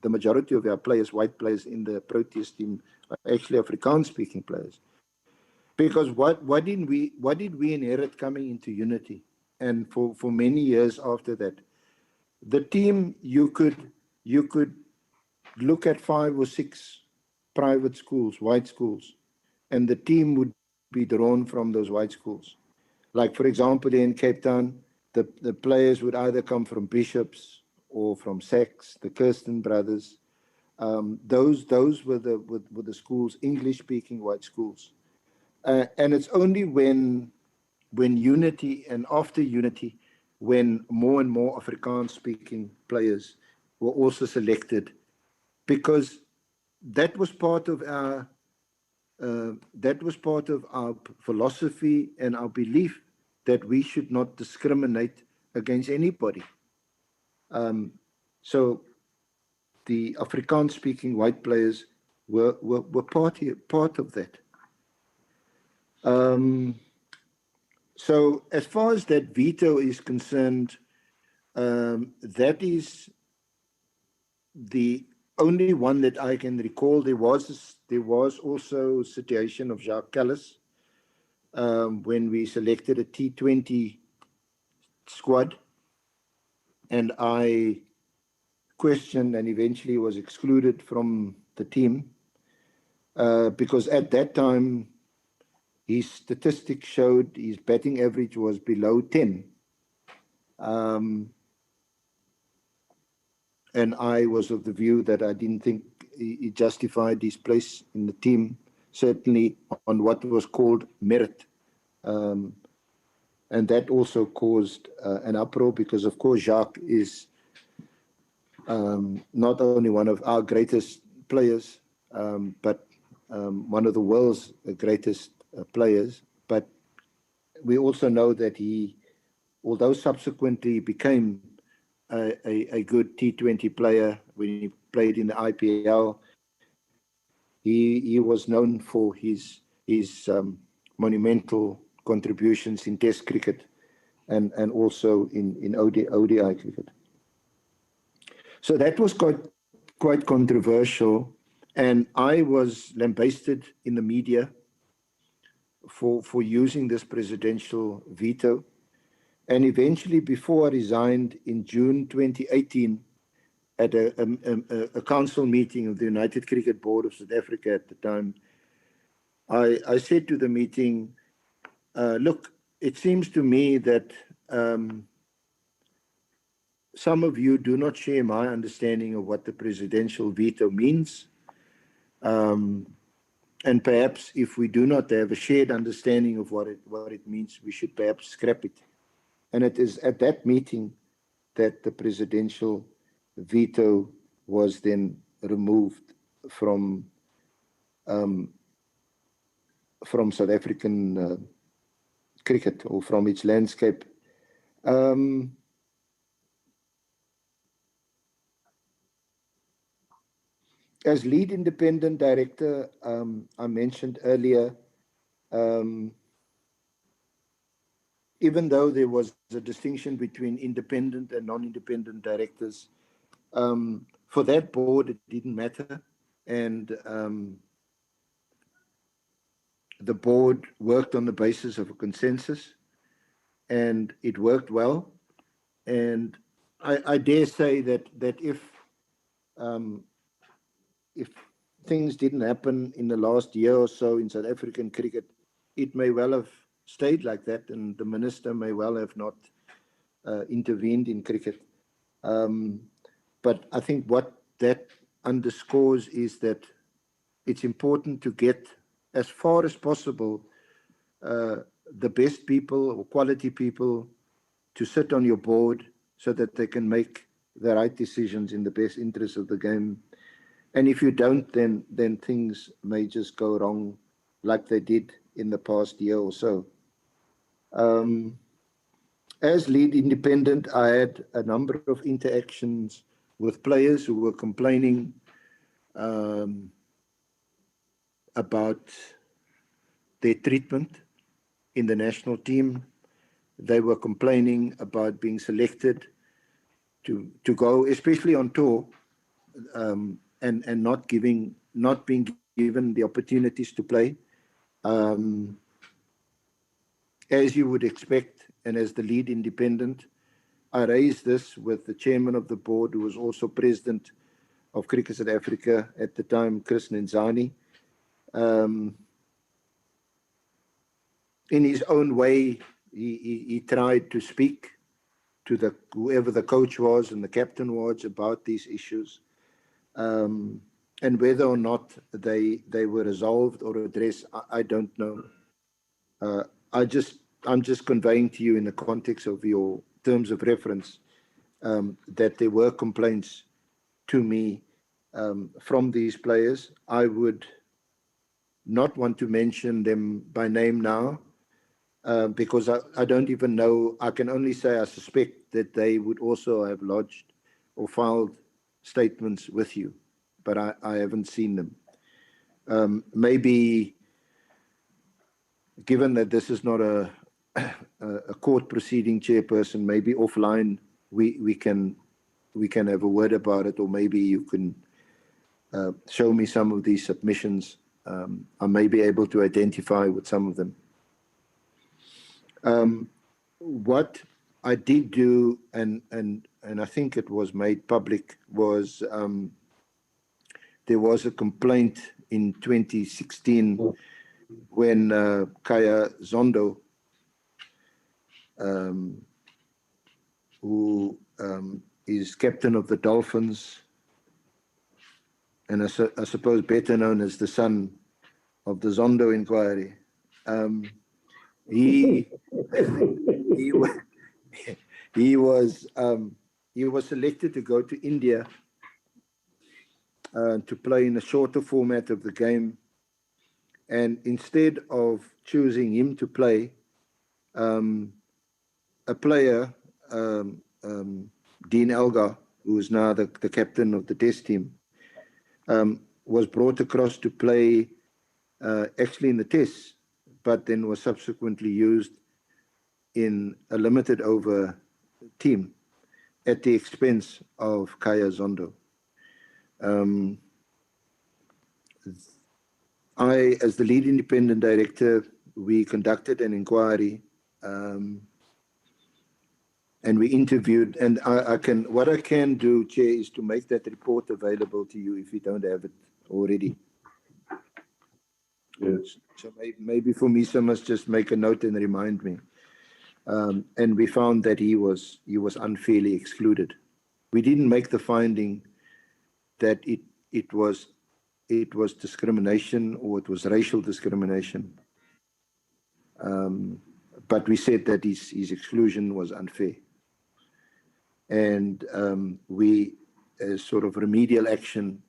The majority of our players, white players in the Proteas team, are actually Afrikaans-speaking players. Because what did we inherit coming into Unity? And for many years after that, the team, you could look at 5 or 6 private schools, white schools, and the team would be drawn from those white schools. Like, for example, in Cape Town, the players would either come from Bishops or from Sachs, the Kirsten brothers. Those were the schools, English-speaking white schools. And it's only when Unity and after Unity, when more and more Afrikaans-speaking players were also selected, because that was part of our philosophy and our belief that we should not discriminate against anybody. So the Afrikaans-speaking white players were part of that. So as far as that veto is concerned, that is the only one that I can recall. There was also a situation of Jacques Callis when we selected a T20 squad, and I questioned and eventually was excluded from the team because at that time his statistics showed his batting average was below 10. And I was of the view that I didn't think he justified his place in the team, certainly on what was called merit. And that also caused an uproar because, of course, Jacques is not only one of our greatest players, but one of the world's greatest players. But we also know that he, although subsequently became a good T20 player when he played in the IPL, he was known for his monumental contributions in Test cricket and also in ODI cricket. So that was quite controversial, and I was lambasted in the media for using this presidential veto. And eventually, before I resigned in June 2018, at a council meeting of the United Cricket Board of South Africa at the time, I said to the meeting, look, it seems to me that some of you do not share my understanding of what the presidential veto means. And perhaps if we do not have a shared understanding of what it means, we should perhaps scrap it. And it is at that meeting that the presidential veto was then removed from South African cricket, or from its landscape. As lead independent director, I mentioned earlier, even though there was a distinction between independent and non-independent directors, for that board, it didn't matter. And the board worked on the basis of a consensus, and it worked well. And I dare say that if things didn't happen in the last year or so in South African cricket, it may well have stayed like that, and the minister may well have not intervened in cricket. But I think what that underscores is that it's important to get as far as possible the best people or quality people to sit on your board so that they can make the right decisions in the best interest of the game. And if you don't, then things may just go wrong like they did in the past year or so. As lead independent, I had a number of interactions with players who were complaining about their treatment in the national team. They were complaining about being selected to go, especially on tour, and not being given the opportunities to play. As you would expect, and as the lead independent, I raised this with the chairman of the board, who was also president of Cricket South Africa at the time, Chris Nenzani. In his own way, he tried to speak to whoever the coach was and the captain was about these issues, and whether or not they were resolved or addressed, I don't know. I'm just conveying to you in the context of your terms of reference that there were complaints to me from these players. I would not want to mention them by name now, because I don't even know. I can only say I suspect that they would also have lodged or filed statements with you, but I haven't seen them. Maybe, given that this is not a court proceeding, chairperson, maybe offline we can have a word about it, or maybe you can show me some of these submissions. I may be able to identify with some of them. What I did do, and I think it was made public, was there was a complaint in 2016 when Kaya Zondo, who is captain of the Dolphins, and I suppose better known as the son of the Zondo inquiry, he was selected to go to India to play in a shorter format of the game, and instead of choosing him to play, a player, Dean Elgar, who is now the captain of the Test team, was brought across to play actually in the Tests, but then was subsequently used in a limited over team at the expense of Kaya Zondo. I, as the lead independent director, we conducted an inquiry, and we interviewed, and what I can do, Chair, is to make that report available to you if you don't have it already. Yes. So maybe for me, someone must just make a note and remind me. And we found that he was unfairly excluded. We didn't make the finding that it was discrimination or it was racial discrimination, but we said that his exclusion was unfair. And we, as sort of remedial action,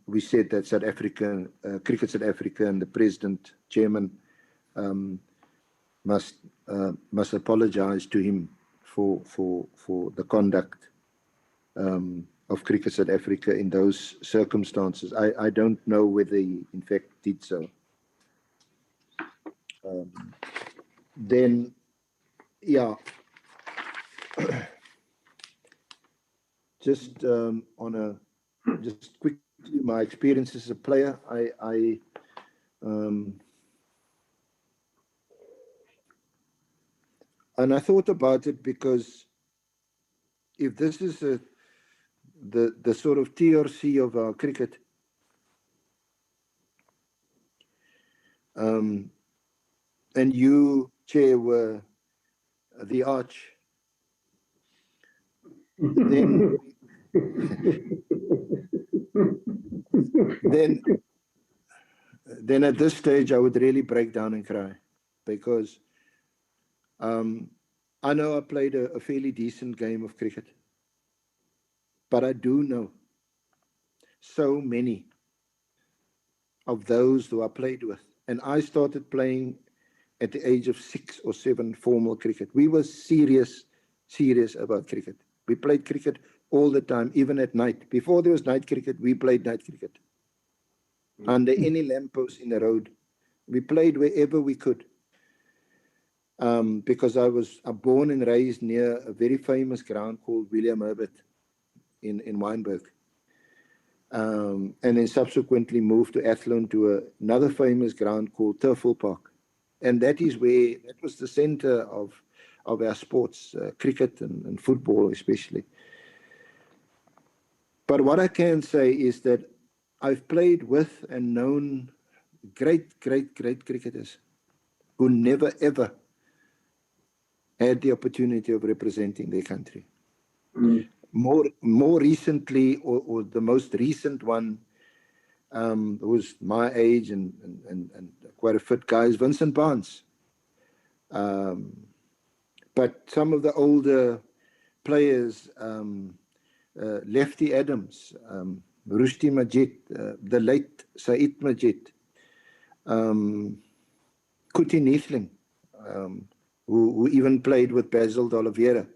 we said that South Africa, Cricket South Africa, and the president, chairman, must apologize to him for the conduct of Cricket South Africa in those circumstances. I don't know whether he in fact did so. Then, yeah, just just quickly, my experience as a player, and I thought about it because if this is the sort of TRC of our cricket, and you, Chair, were the arch, then then at this stage I would really break down and cry, because I know I played a fairly decent game of cricket, but I do know so many of those who I played with. And I started playing at the age of 6 or 7, formal cricket. We were serious about cricket. We played cricket all the time, even at night. Before there was night cricket, we played night cricket. Under any lamppost in the road. We played wherever we could. Because I was born and raised near a very famous ground called William Herbert in Wynberg. And then subsequently moved to Athlone to another famous ground called Turfel Park. And that was the center of our sports, cricket and football especially. But what I can say is that I've played with and known great cricketers who never ever had the opportunity of representing their country. More recently, or the most recent one, who was my age and quite a fit guy, is Vincent Barnes. But some of the older players, Lefty Adams, Rushdie Majid, the late Said Majid, Kuti Niefling, who even played with Basil D'Oliveira,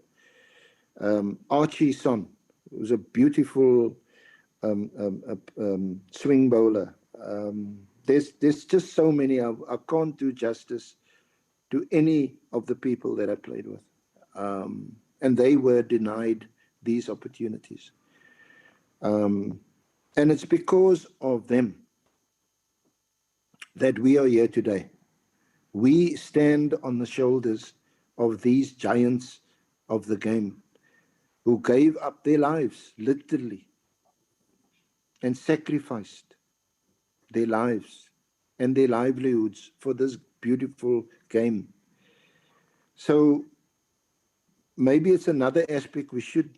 Archie Son, who's a beautiful swing bowler. There's just so many. I can't do justice to any of the people that I played with. And they were denied these opportunities. And it's because of them that we are here today. We stand on the shoulders of these giants of the game who gave up their lives, literally, and sacrificed their lives and their livelihoods for this beautiful game. So maybe it's another aspect we should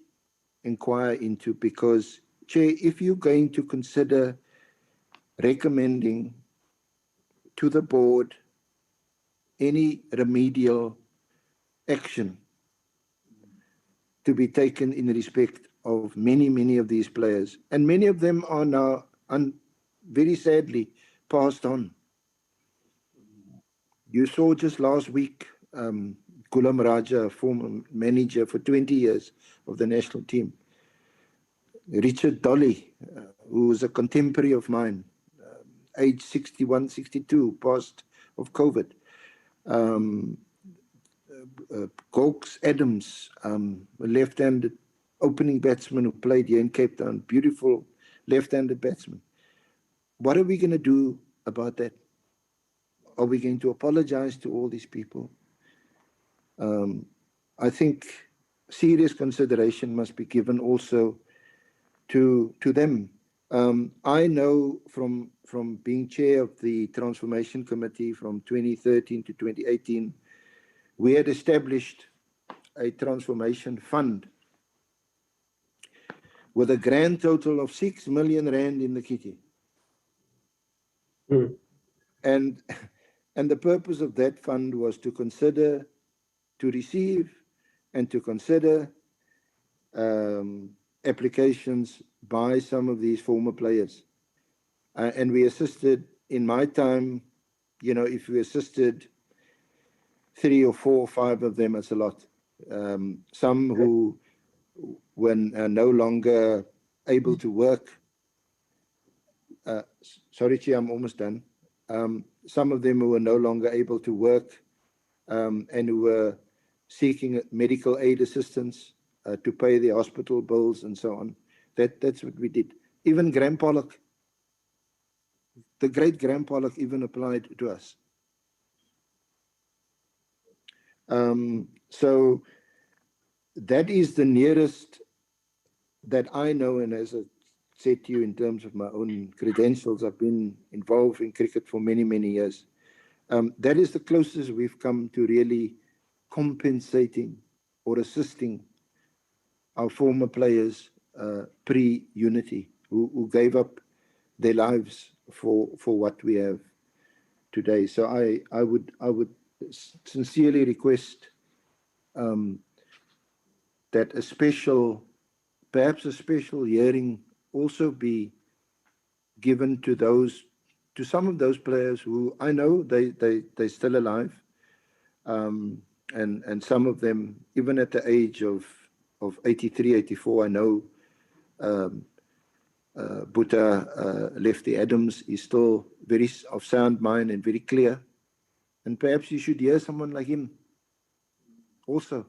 inquire into, because, Chair, if you're going to consider recommending to the board any remedial action to be taken in respect of many of these players, and many of them are now, very sadly, passed on. You saw just last week, Gulam Raja, former manager for 20 years of the national team. Richard Dolly, who was a contemporary of mine, age 61, 62, passed of COVID. Gokes Adams, a left-handed opening batsman who played here in Cape Town, beautiful left-handed batsman. What are we going to do about that? Are we going to apologize to all these people? I think serious consideration must be given also to them. I know from being chair of the Transformation Committee from 2013 to 2018, we had established a transformation fund with a grand total of 6 million rand in the kitty. And the purpose of that fund was to consider, to receive and to consider applications by some of these former players. And we assisted, in my time, you know, if we assisted 3 or 4 or 5 of them, it's a lot. Some who were no longer able to work. Sorry, Chair, I'm almost done. Some of them who were no longer able to work and who were seeking medical aid assistance to pay their hospital bills and so on. That's what we did. Even Graham Pollock, the great Graham Pollock, even applied to us. So that is the nearest that I know, and as I said to you, in terms of my own credentials, I've been involved in cricket for many, many years. That is the closest we've come to really compensating or assisting our former players pre-unity, who gave up their lives for what we have today. So I would sincerely request that perhaps a special hearing also be given to some of those players who I know they're still alive, and some of them, even at the age of 83, 84, I know Buta Lefty Adams is still very of sound mind and very clear, and perhaps you should hear someone like him also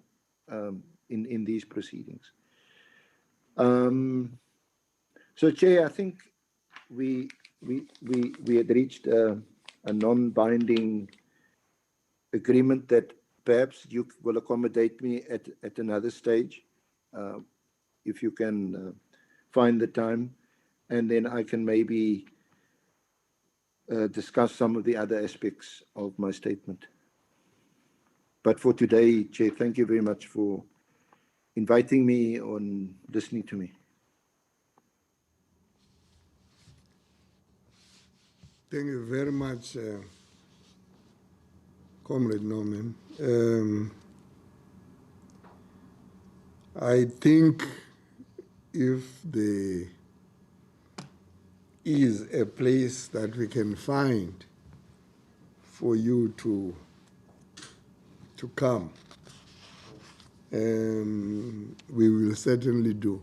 in these proceedings. So, Chair, I think we had reached a non-binding agreement that perhaps you will accommodate me at another stage, if you can find the time, and then I can maybe discuss some of the other aspects of my statement. But for today, Chair, thank you very much for inviting me and listening to me. Thank you very much, Comrade Norman. I think if there is a place that we can find for you to come, we will certainly do.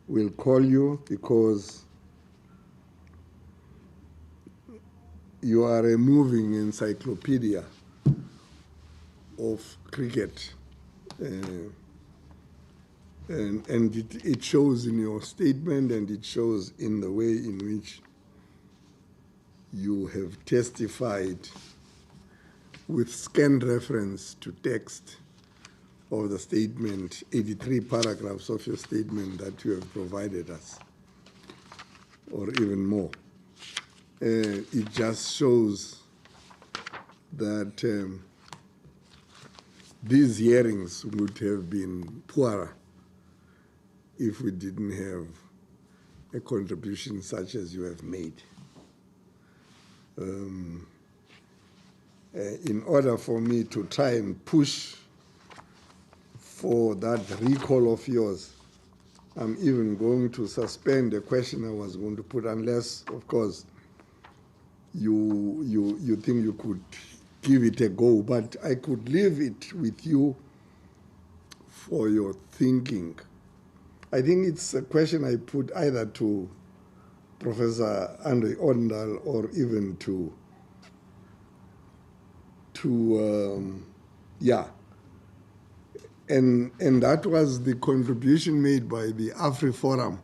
We'll call you, because you are a moving encyclopedia of cricket, and it shows in your statement, and it shows in the way in which you have testified with scanned reference to text of the statement, 83 paragraphs of your statement that you have provided us, or even more. It just shows that these hearings would have been poorer if we didn't have a contribution such as you have made. In order for me to try and push for that recall of yours, I'm even going to suspend the question I was going to put, unless, of course, you think you could give it a go. But I could leave it with you for your thinking. I think it's a question I put either to Professor Andre Ondal or even to And that was the contribution made by the Afriforum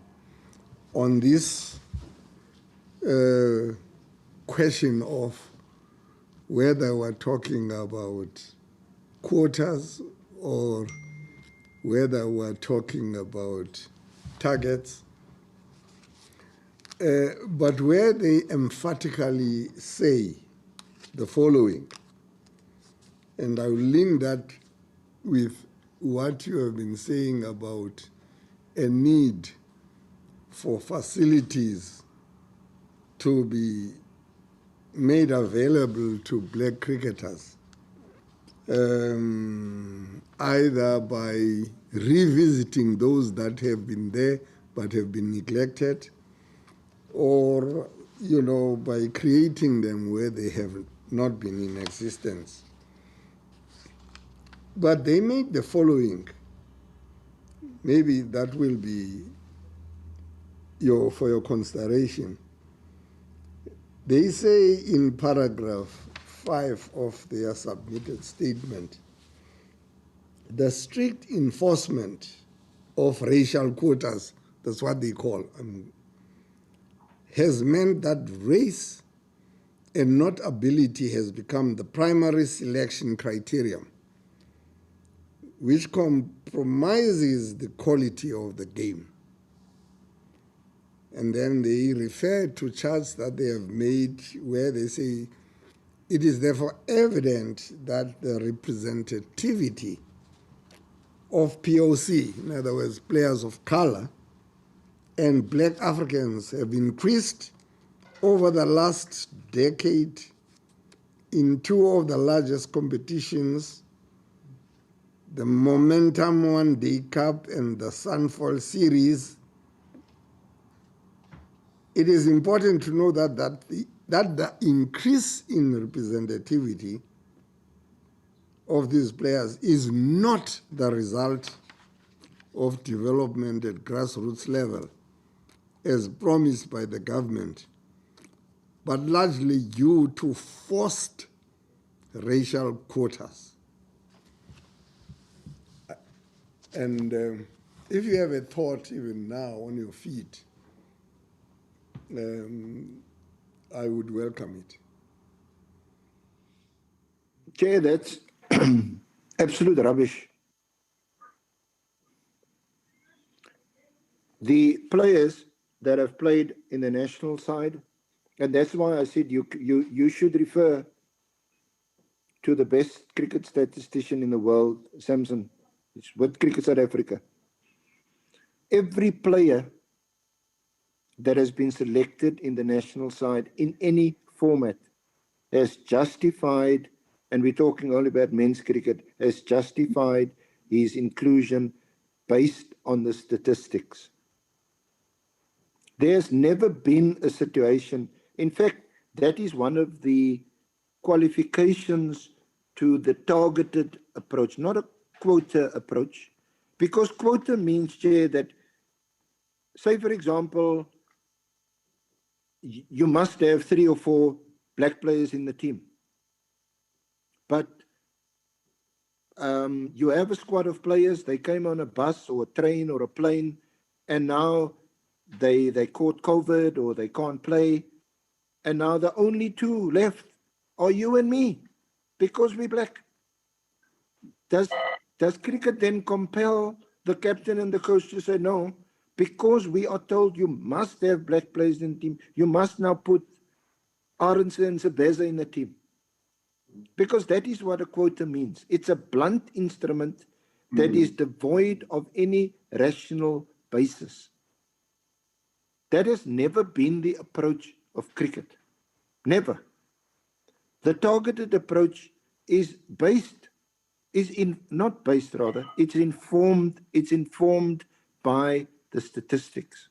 on this question of whether we're talking about quotas or whether we're talking about targets. But where they emphatically say the following, and I will link that with what you have been saying about a need for facilities to be made available to black cricketers, either by revisiting those that have been there but have been neglected, or, by creating them where they have not been in existence. But they make the following maybe that will be for your consideration. They say in paragraph 5 of their submitted statement, the strict enforcement of racial quotas, that's what they call, has meant that race and not ability has become the primary selection criterion, which compromises the quality of the game. And then they refer to charts that they have made where they say, it is therefore evident that the representativity of POC, in other words, players of color, and black Africans have increased over the last decade in two of the largest competitions, the Momentum One Day Cup and the Sunfall Series. It is important to know that the increase in representativity of these players is not the result of development at grassroots level, as promised by the government, but largely due to forced racial quotas. And if you have a thought even now on your feet, I would welcome it. Chair, that's absolute rubbish. The players that have played in the national side, and that's why I said you should refer to the best cricket statistician in the world, Samson, with Cricket South Africa. Every player that has been selected in the national side in any format has justified, and we're talking only about men's cricket, has justified his inclusion based on the statistics. There's never been a situation, in fact, that is one of the qualifications to the targeted approach, not a quota approach, because quota means, Chair, that, say for example, you must have 3 or 4 black players in the team. But you have a squad of players, they came on a bus or a train or a plane, and now they caught COVID or they can't play, and now the only 2 left are you and me, because we're black. Does cricket then compel the captain and the coach to say, no, because we are told you must have black players in the team, you must now put Arendse and Ntsebeza in the team? Because that is what a quota means. It's a blunt instrument that is devoid of any rational basis. That has never been the approach of cricket. Never. The targeted approach is informed by the statistics.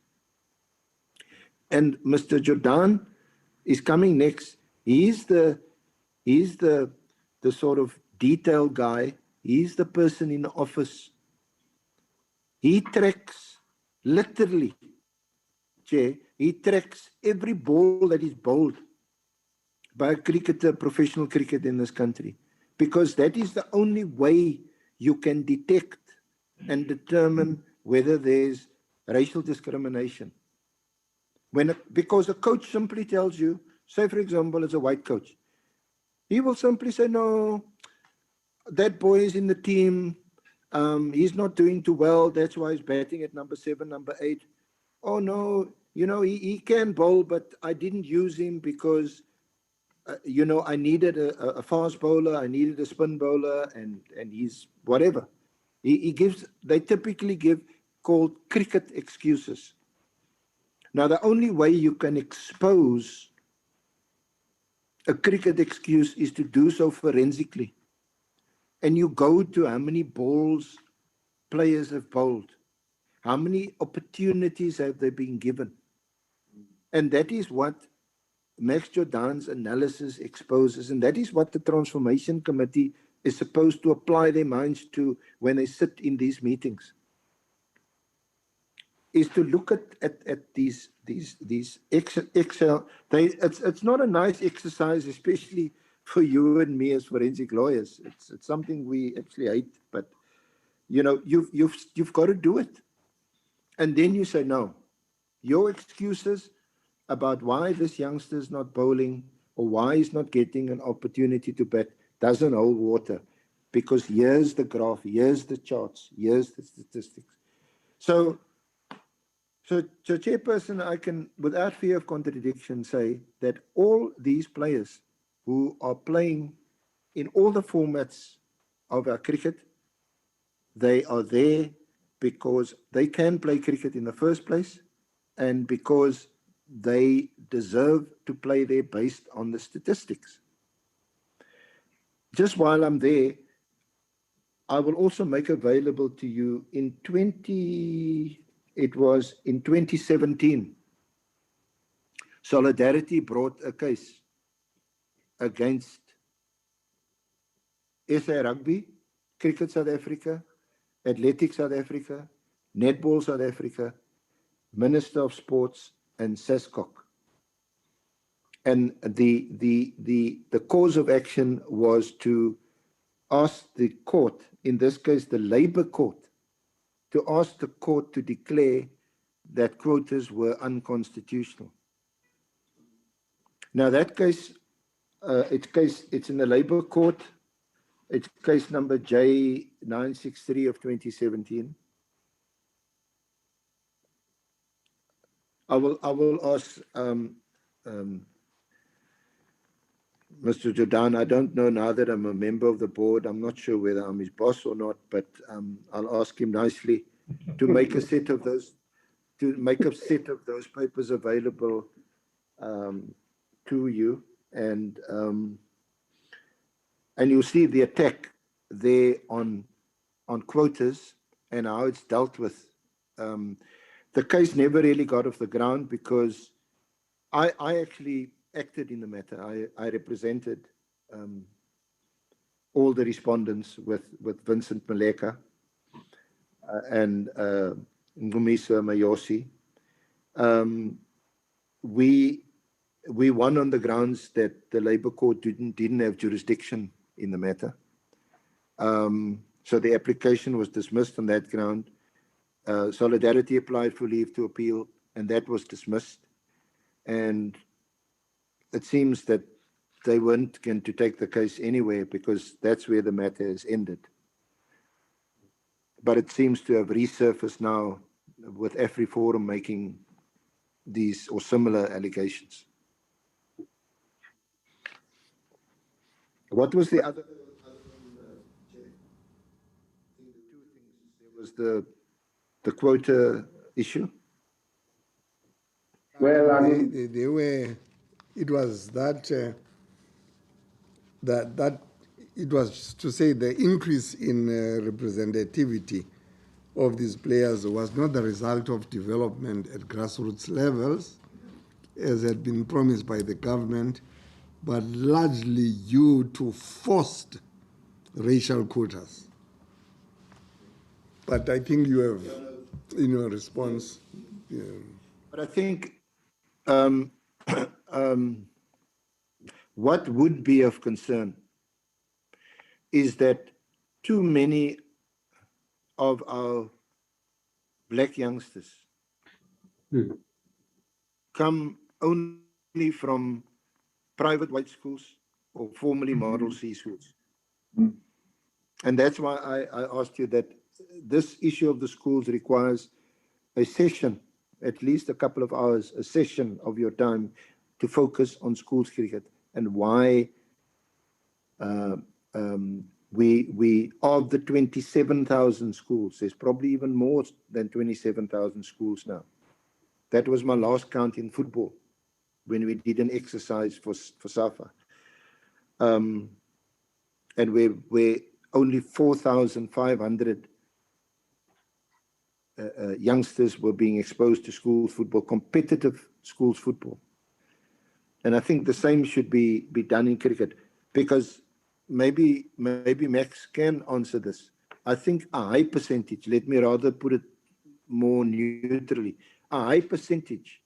And Mr. Jordaan is coming next. He's the sort of detail guy. He's the person in the office. He tracks, literally, Chair, he tracks every ball that is bowled by a cricketer, professional cricket in this country, because that is the only way you can detect and determine whether there's racial discrimination. Because a coach simply tells you, say for example, as a white coach, he will simply say, no, that boy is in the team, he's not doing too well, that's why he's batting at number 7, number 8. Oh no, he can bowl, but I didn't use him because, I needed a fast bowler, I needed a spin bowler, and he's whatever. They typically give called cricket excuses. Now, the only way you can expose a cricket excuse is to do so forensically. And you go to how many balls players have bowled. How many opportunities have they been given? And that is what Max Jordaan's analysis exposes. And that is what the Transformation Committee is supposed to apply their minds to when they sit in these meetings. is to look at these Excel. It's not a nice exercise, especially for you and me as forensic lawyers. It's something we actually hate, but you know, you've got to do it. And then you say, no, your excuses about why this youngster is not bowling or why he's not getting an opportunity to bat doesn't hold water, because here's the graph, here's the charts, here's the statistics. So Chairperson, I can, without fear of contradiction, say that all these players who are playing in all the formats of our cricket, they are there because they can play cricket in the first place and because they deserve to play there based on the statistics. Just while I'm there, I will also make available to you in 2017, Solidarity brought a case against SA Rugby, Cricket South Africa, Athletics South Africa, Netball South Africa, Minister of Sports, and SASCOC. And the cause of action was to ask the court, in this case the Labour Court, to ask the court to declare that quotas were unconstitutional. Now that case, it's in the Labour Court. It's case number J963 of 2017. I will ask Mr. Jordaan. I don't know now that I'm a member of the board. I'm not sure whether I'm his boss or not, but I'll ask him nicely to make a set of those papers available to you, and you'll see the attack there on quotas and how it's dealt with. The case never really got off the ground because I actually acted in the matter. I represented all the respondents with Vincent Maleka and Ngumisa Mayosi. We won on the grounds that the Labour Court didn't have jurisdiction in the matter. So the application was dismissed on that ground. Solidarity applied for leave to appeal, and that was dismissed. And it seems that they weren't going to take the case anywhere because that's where the matter has ended. But it seems to have resurfaced now with Afriforum making these or similar allegations. What was the other Chair? I think the two things. There was the quota issue. Well, I mean, they were. It was that it was to say the increase in representativity of these players was not the result of development at grassroots levels, as had been promised by the government, but largely due to forced racial quotas. But I think you have, in your response. Yeah. But I think what would be of concern is that too many of our black youngsters come only from private white schools or formerly model C schools. And that's why I asked you that this issue of the schools requires a session, at least a couple of hours, a session of your time to focus on schools cricket and why we of the 27,000 schools, there's probably even more than 27,000 schools now. That was my last count in football when we did an exercise for SAFA. And where only 4,500 youngsters were being exposed to schools football, competitive schools football. And I think the same should be done in cricket, because maybe Max can answer this. I think a high percentage, let me rather put it more neutrally, a high percentage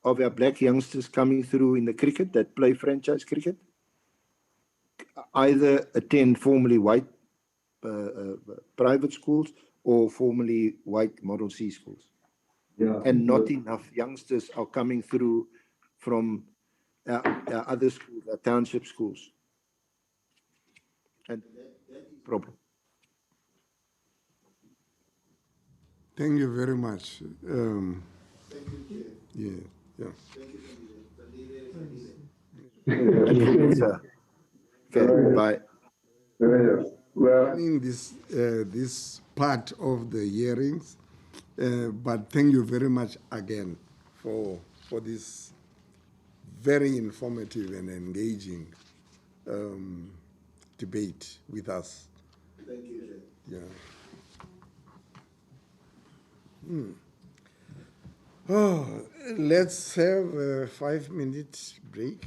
of our black youngsters coming through in the cricket that play franchise cricket either attend formerly white private schools or formerly white Model C schools. Yeah. And not enough youngsters are coming through from our other schools, our township schools. And that is a problem. Thank you very much. Yeah, yeah. And for me, sir. Okay, bye. Well, Running this part of the hearings, but thank you very much again for this very informative and engaging debate with us. Thank you, Yeah. Oh, let's have a 5-minute break.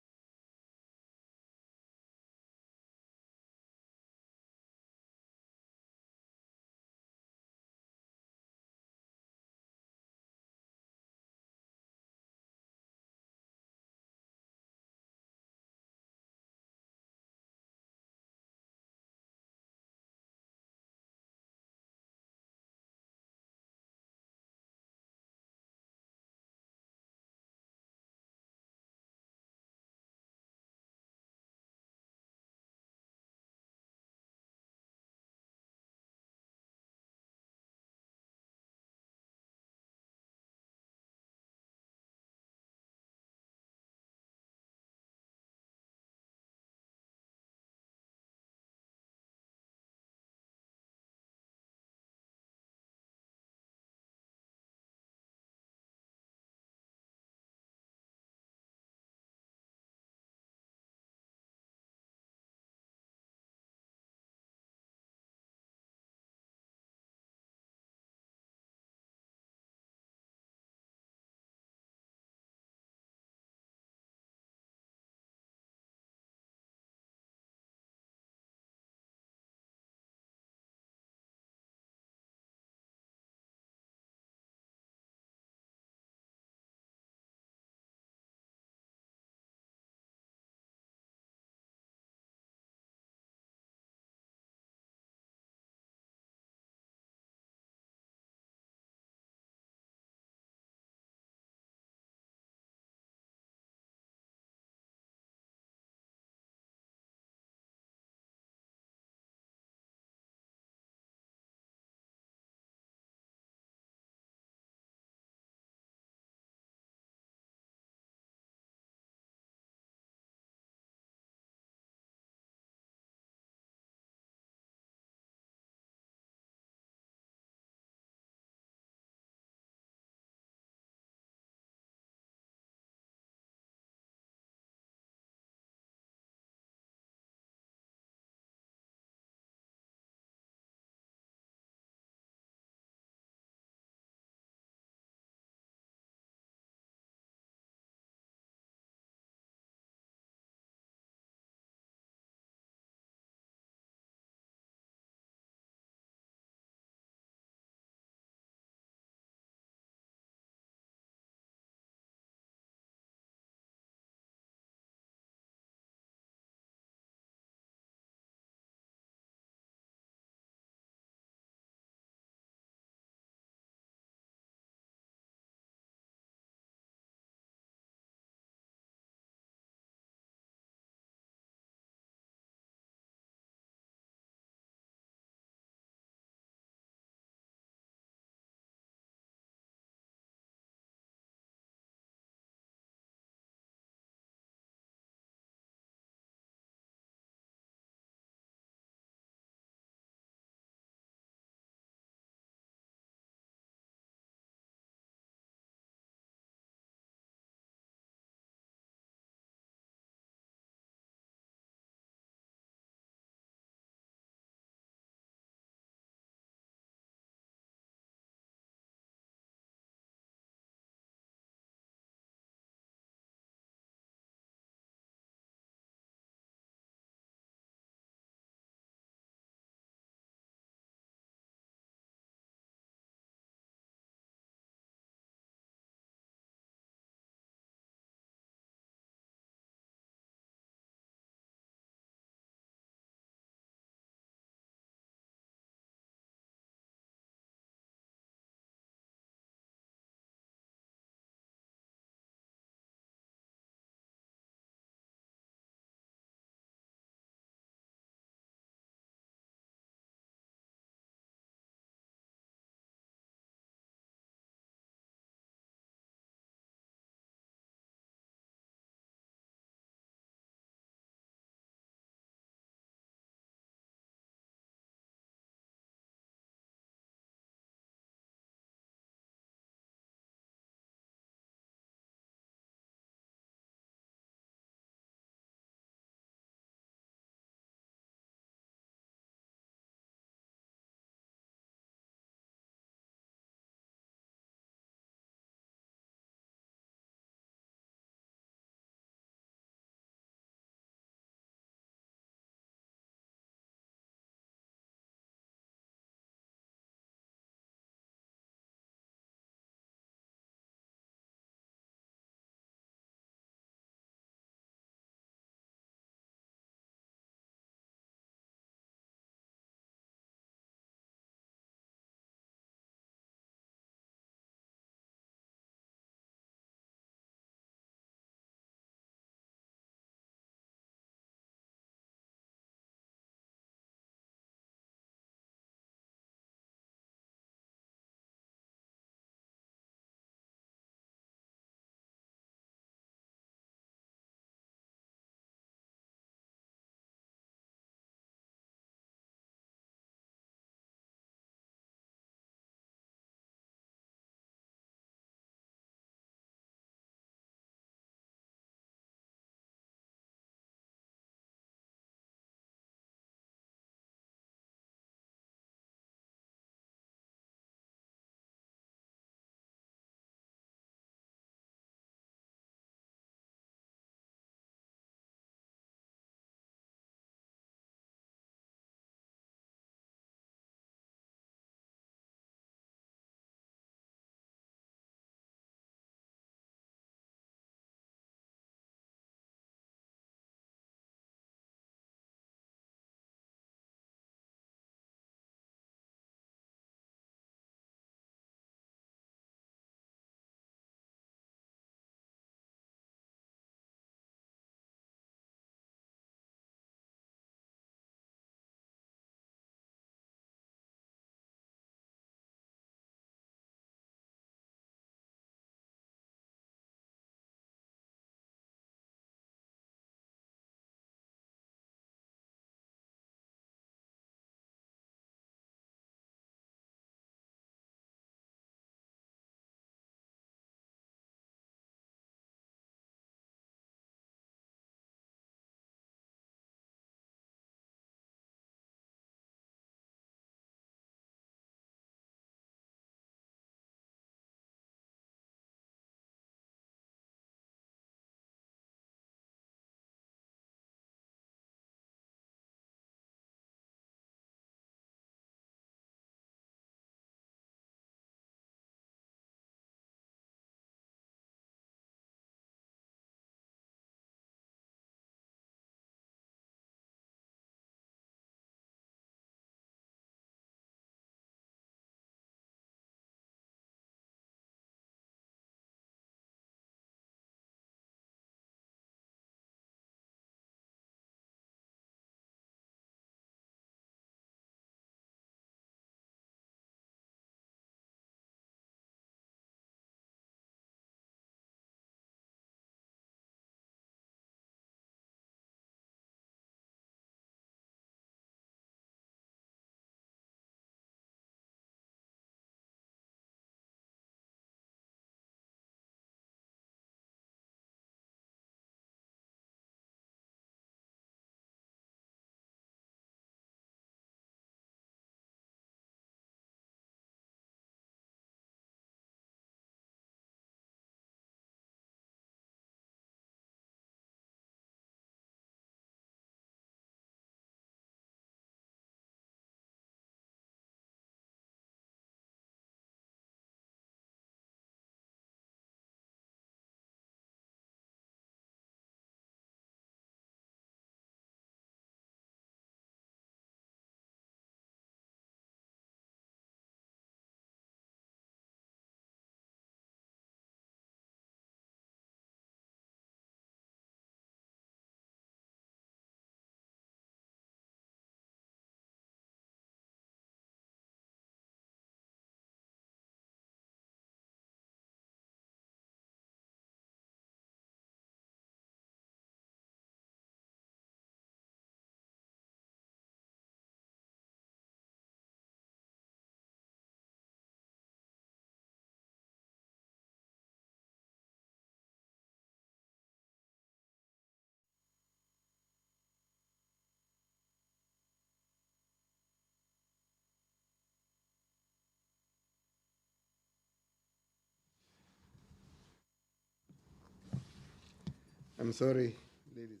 I'm sorry, ladies.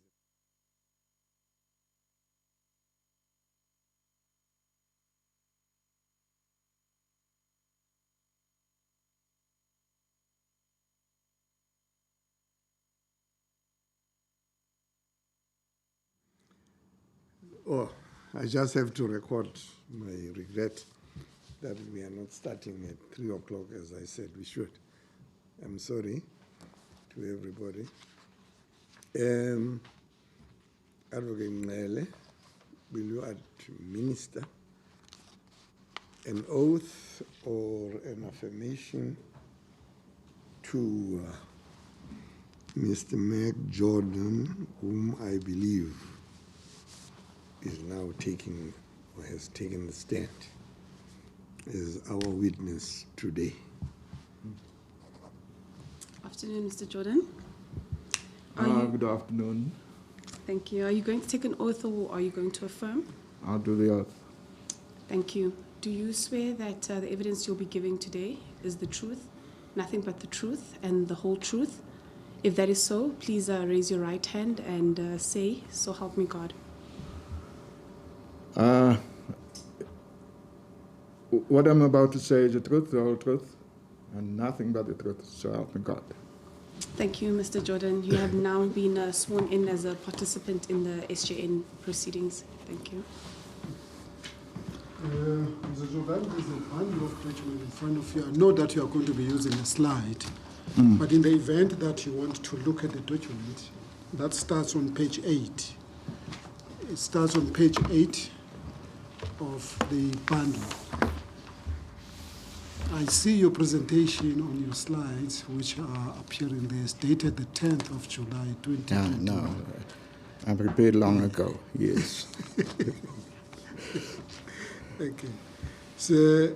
Oh, I just have to record my regret that we are not starting at 3 o'clock as I said we should. I'm sorry to everybody. Advocate Mele, will you administer an oath or an affirmation to Mr. Meg Jordaan, whom I believe is now taking or has taken the stand as our witness today? Afternoon, Mr. Jordaan. Good afternoon. Thank you. Are you going to take an oath or are you going to affirm? I'll do the oath. Thank you. Do you swear that the evidence you'll be giving today is the truth, nothing but the truth, and the whole truth? If that is so, please raise your right hand and say, "So help me God." What I'm about to say is the truth, the whole truth, and nothing but the truth, so help me God. Thank you, Mr. Jordaan. You have now been sworn in as a participant in the SJN proceedings. Thank you. Mr. Jordaan, there's a bundle of documents in front of you. I know that you are going to be using a slide, but in the event that you want to look at the document, that starts on page 8. It starts on page 8 of the bundle. I see your presentation on your slides, which are appearing there, is dated the 10th of July, 2021. No, I prepared long ago, yes. Okay. So,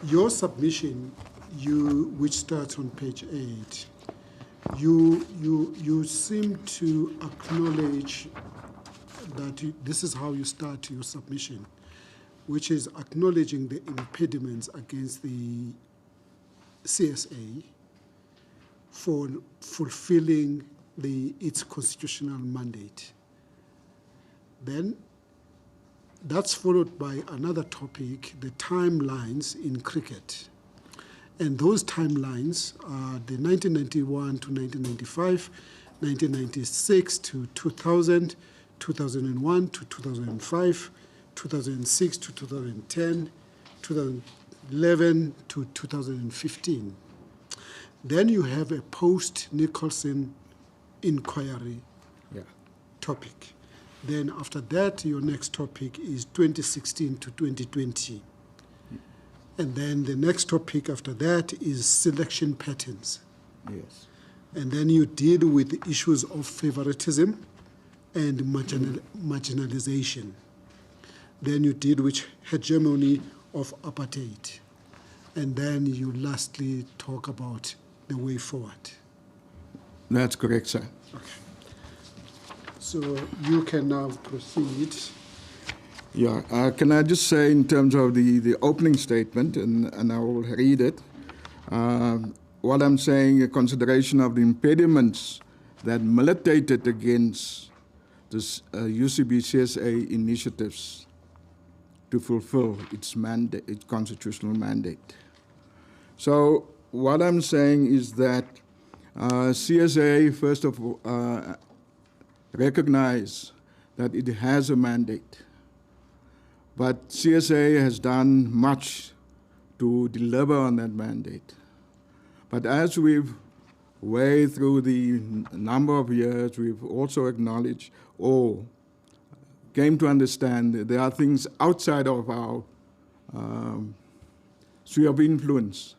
your submission, which starts on page 8, you seem to acknowledge that this is how you start your submission, which is acknowledging the impediments against the CSA for fulfilling its constitutional mandate. Then that's followed by another topic, the timelines in cricket. And those timelines are the 1991 to 1995, 1996 to 2000, 2001 to 2005, 2006 to 2010, 2011 to 2015. Then you have a post-Nicholson inquiry topic. Then after that, your next topic is 2016 to 2020. And then the next topic after that is selection patterns. Yes. And then you deal with the issues of favoritism and marginalization. Then you deal with hegemony of apartheid. And then you lastly talk about the way forward. That's correct, sir. Okay. So you can now proceed. Yeah, can I just say in terms of the opening statement, and I will read it, what I'm saying, a consideration of the impediments that militated against this UCB CSA initiatives to fulfill its mandate, its constitutional mandate. So what I'm saying is that CSA, first of all, recognize that it has a mandate. But CSA has done much to deliver on that mandate. But as we've way through the number of years, we've also acknowledged or came to understand that there are things outside of our sphere of influence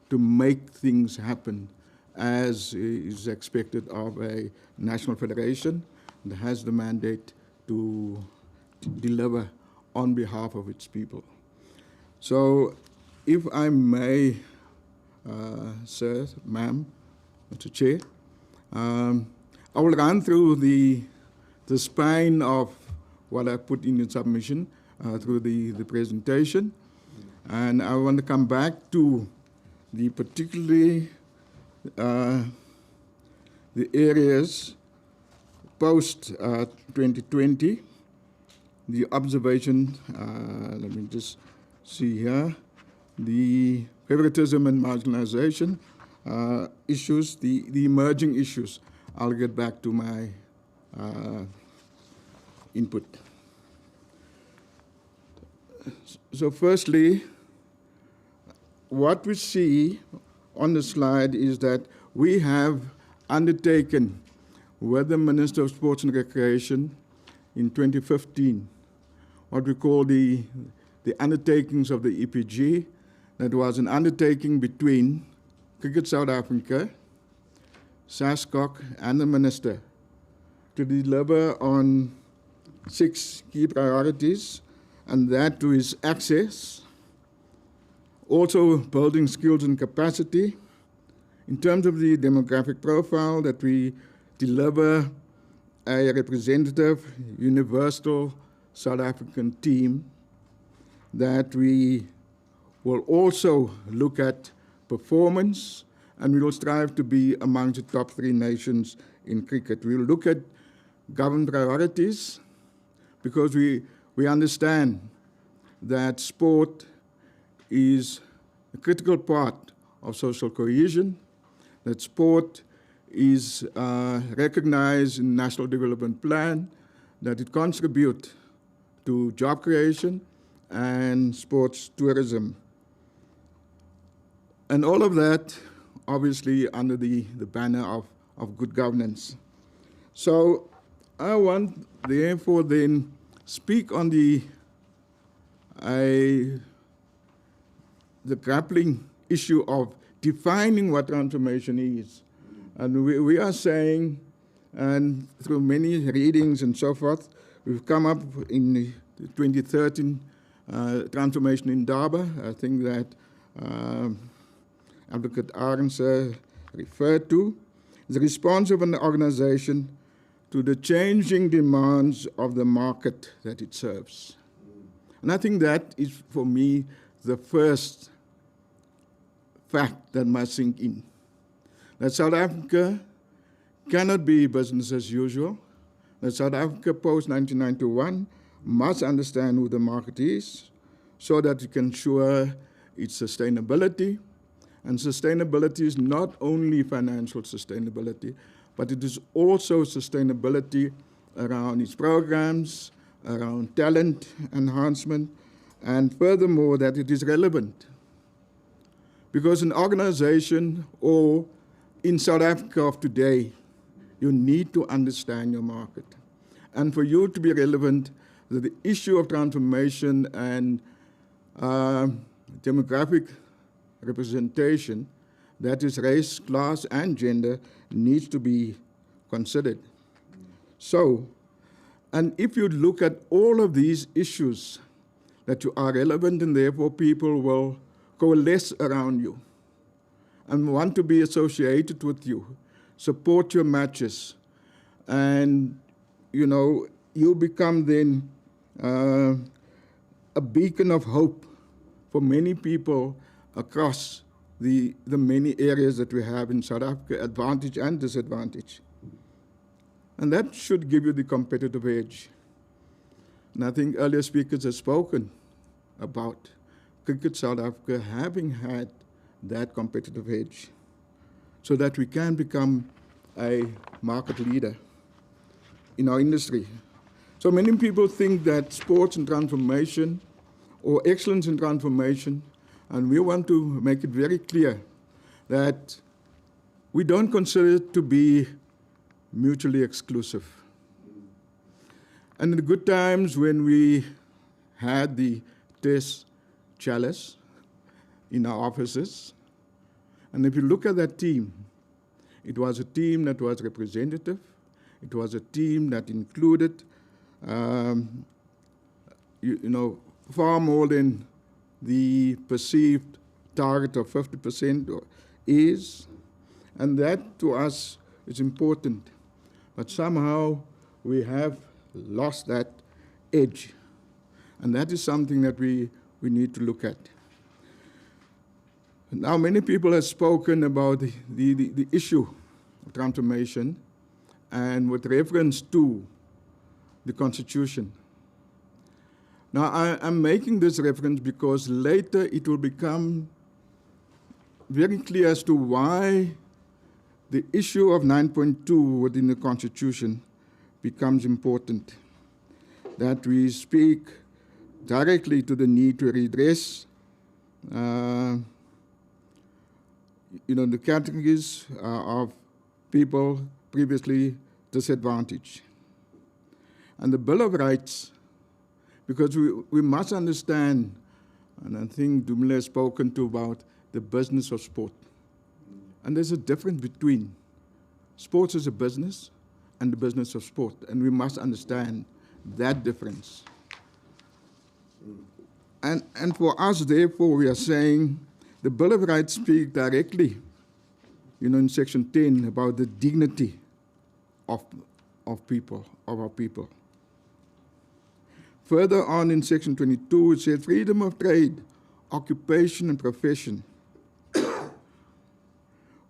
to make things happen as is expected of a national federation that has the mandate to deliver on behalf of its people. So if I may, sir, ma'am, Mr. Chair, I will run through the spine of what I put in the submission through the presentation. And I want to come back to the particularly the areas post 2020, the observation, let me just see here, the favoritism and marginalization issues, the emerging issues. I'll get back to my input. So firstly, what we see on the slide is that we have undertaken with the Minister of Sports and Recreation in 2015 what we call the undertakings of the EPG. That was an undertaking between Cricket South Africa, SASCOC, and the Minister to deliver on 6 key priorities, and that to is access, also building skills and capacity. In terms of the demographic profile, that we deliver a representative, universal South African team, that we will also look at performance, and we will strive to be among the top 3 nations in cricket. We will look at government priorities because we understand that sport is a critical part of social cohesion, that sport is recognized in the National Development Plan, that it contributes to job creation and sports tourism. And all of that, obviously, under the banner of good governance. So I want, therefore, then speak on the grappling issue of defining what transformation is. And we are saying, and through many readings and so forth, we've come up in the 2013 transformation in Durban. I think that Advocate Arendse referred to, the response of an organization to the changing demands of the market that it serves. And I think that is, for me, the first fact that must sink in. That South Africa cannot be business as usual. That South Africa post-1991 must understand who the market is so that it can ensure its sustainability. And sustainability is not only financial sustainability, but it is also sustainability around its programs, around talent enhancement, and furthermore, that it is relevant. Because an organization, or in South Africa of today, you need to understand your market. And for you to be relevant, the issue of transformation and demographic representation, that is race, class, and gender, needs to be considered. So, and if you look at all of these issues that you are relevant, and therefore people will coalesce around you and want to be associated with you, support your matches, and you become then a beacon of hope for many people across the many areas that we have in South Africa, advantage and disadvantage. And that should give you the competitive edge. And I think earlier speakers have spoken about Cricket South Africa having had that competitive edge so that we can become a market leader in our industry. So many people think that sports and transformation or excellence in transformation, and we want to make it very clear that we don't consider it to be mutually exclusive. And in the good times when we had the test chalice in our offices, and if you look at that team, it was a team that was representative. It was a team that included, far more than the perceived target of 50% is, and that to us is important. But somehow we have lost that edge, and that is something that we need to look at. Now, many people have spoken about the issue transformation and with reference to the Constitution. Now, I'm making this reference because later it will become very clear as to why the issue of 9.2 within the Constitution becomes important. That we speak directly to the need to redress the categories of people previously disadvantaged. And the Bill of Rights, because we must understand, and I think Dumile has spoken to about the business of sport. And there's a difference between sports as a business and the business of sport, and we must understand that difference. And for us, therefore, we are saying the Bill of Rights speaks directly, in Section 10 about the dignity of our people. Further on in Section 22, it says freedom of trade, occupation, and profession.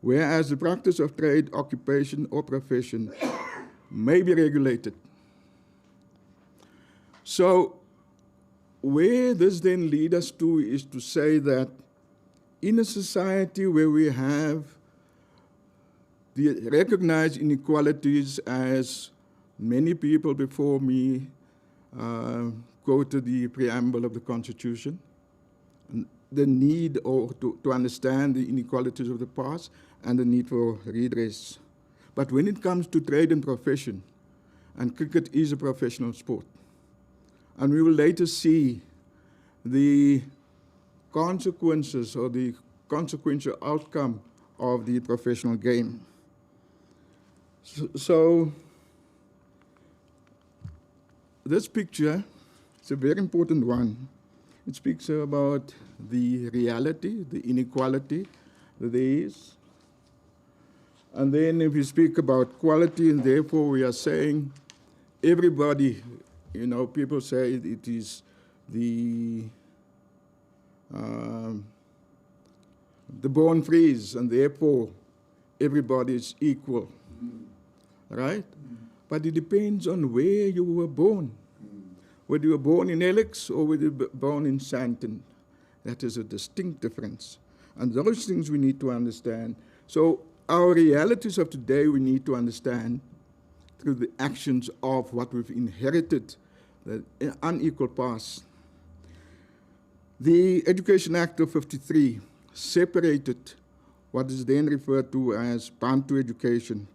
Whereas the practice of trade, occupation, or profession may be regulated. So, where this then leads us to is to say that in a society where we have the recognized inequalities, as many people before me quoted the preamble of the Constitution, and the need to understand the inequalities of the past and the need for redress. But when it comes to trade and profession, and cricket is a professional sport, and we will later see the consequences or the consequential outcome of the professional game. So this picture is a very important one. It speaks about the reality, the inequality that there is. And then if we speak about quality, and therefore we are saying everybody, people say it is the born frees, and therefore everybody is equal, right? But it depends on where you were born. Whether you were born in Alex or whether you were born in Sandton. That is a distinct difference. And those things we need to understand. So our realities of today we need to understand through the actions of what we've inherited, the unequal past. The Education Act of 53 separated what is then referred to as Bantu education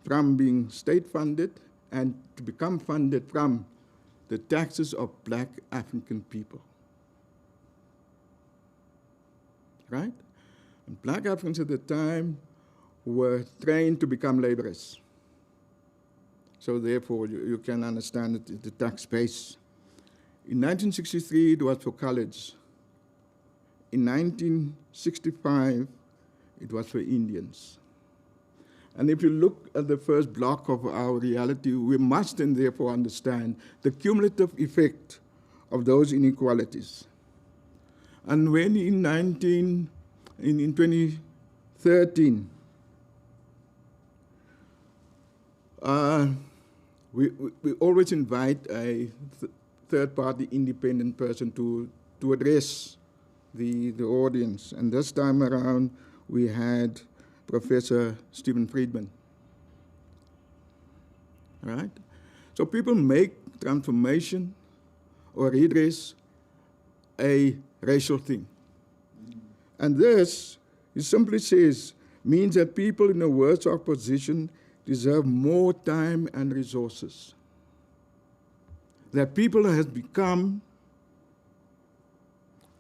from being state-funded and to become funded from the taxes of black African people. Right? And black Africans at the time were trained to become laborers. So therefore, you can understand the tax base. In 1963, it was for coloureds. In 1965, it was for Indians. And if you look at the first block of our reality, we must and therefore understand the cumulative effect of those inequalities. And when in 2013, we always invite a third-party independent person to address the audience. And this time around, we had Professor Stephen Friedman. Right? So people make transformation or redress a racial thing. And this, it simply says, means that people in a worse off position deserve more time and resources. That people have become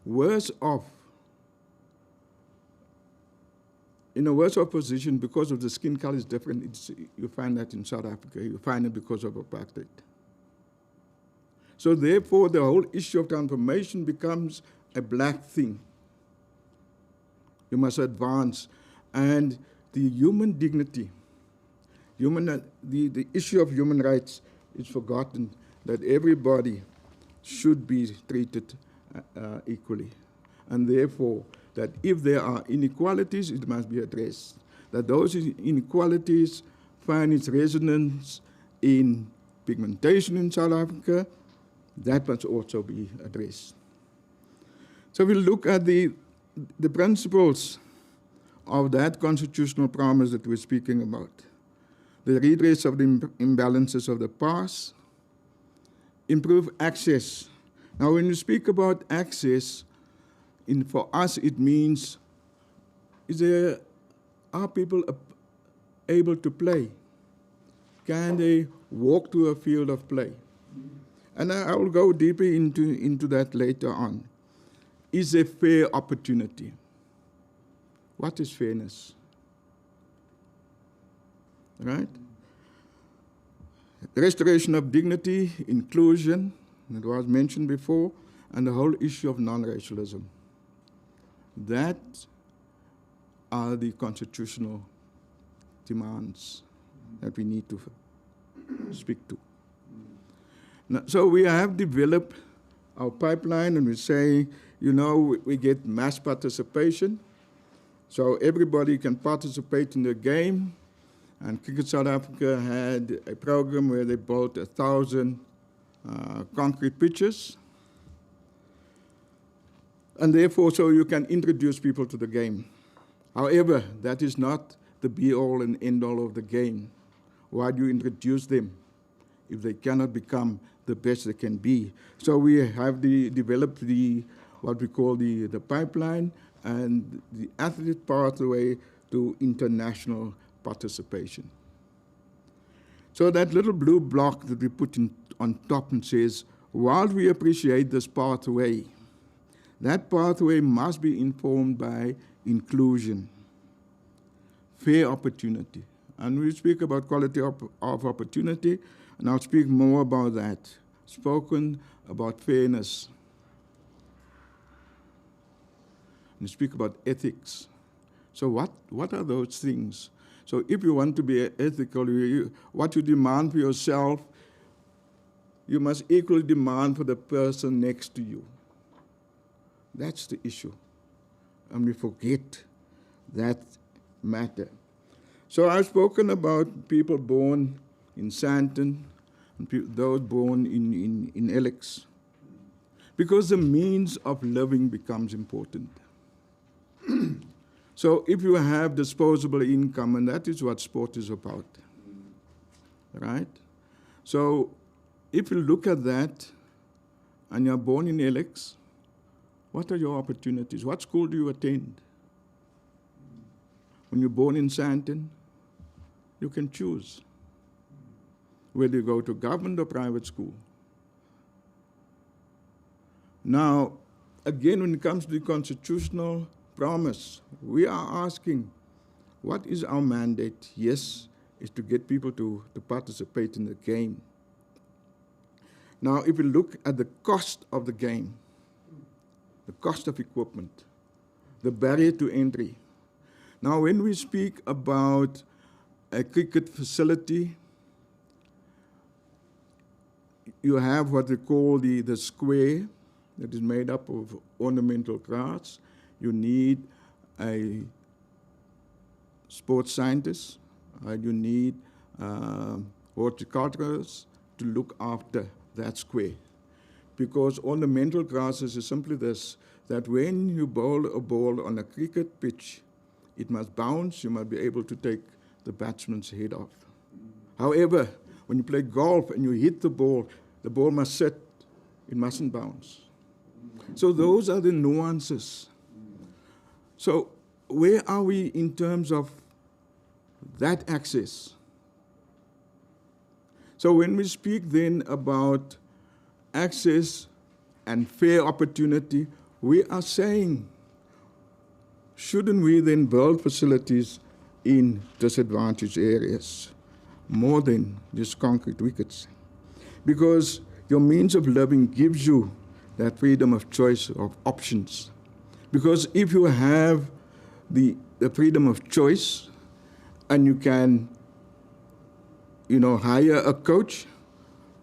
worse off, in a worse off position because of the skin color is different. You find that in South Africa. You find it because of apartheid. So therefore, the whole issue of transformation becomes a black thing. You must advance. And the human dignity, the issue of human rights is forgotten, that everybody should be treated equally. And therefore, that if there are inequalities, it must be addressed. that those inequalities find its resonance in pigmentation in South Africa, that must also be addressed. So we'll look at the principles of that constitutional promise that we're speaking about. The redress of the imbalances of the past, improve access. Now, when you speak about access, for us it means, are people able to play? Can they walk to a field of play? And I will go deeper into that later on. Is a fair opportunity? What is fairness? Right? Restoration of dignity, inclusion, it was mentioned before, and the whole issue of non-racialism. That are the constitutional demands that we need to speak to. Now, so we have developed our pipeline, and we say, you know, we get mass participation, so everybody can participate in the game. And Cricket South Africa had a program where they built 1,000 concrete pitches. And therefore, so you can introduce people to the game. However, that is not the be-all and end-all of the game. Why do you introduce them if they cannot become the best they can be? So we have developed what we call the pipeline and the athlete pathway to international participation. So that little blue block that we put on top and says, while we appreciate this pathway, that pathway must be informed by inclusion, fair opportunity. And we speak about quality of opportunity, and I'll speak more about that. Spoken about fairness. And speak about ethics. So what are those things? So if you want to be ethical, what you demand for yourself, you must equally demand for the person next to you. That's the issue. And we forget that matter. So I've spoken about people born in Sandton, and those born in Alex, because the means of living becomes important. So if you have disposable income, and that is what sport is about, right? So if you look at that, and you're born in Alex, what are your opportunities? What school do you attend? When you're born in Sandton, you can choose whether you go to government or private school. Now, again, when it comes to the constitutional promise, we are asking, what is our mandate? Yes, is to get people to participate in the game. Now, if you look at the cost of the game, the cost of equipment, the barrier to entry. Now, when we speak about a cricket facility, you have what we call the square that is made up of ornamental grass. You need a sports scientist, you need horticulturists to look after that square. Because ornamental grasses is simply this, that when you bowl a ball on a cricket pitch, it must bounce, you must be able to take the batsman's head off. However, when you play golf and you hit the ball must sit, it mustn't bounce. So those are the nuances. So where are we in terms of that access? So when we speak then about access and fair opportunity, we are saying, shouldn't we then build facilities in disadvantaged areas more than just concrete wickets? Because your means of living gives you that freedom of choice of options. Because if you have the freedom of choice and you can, hire a coach,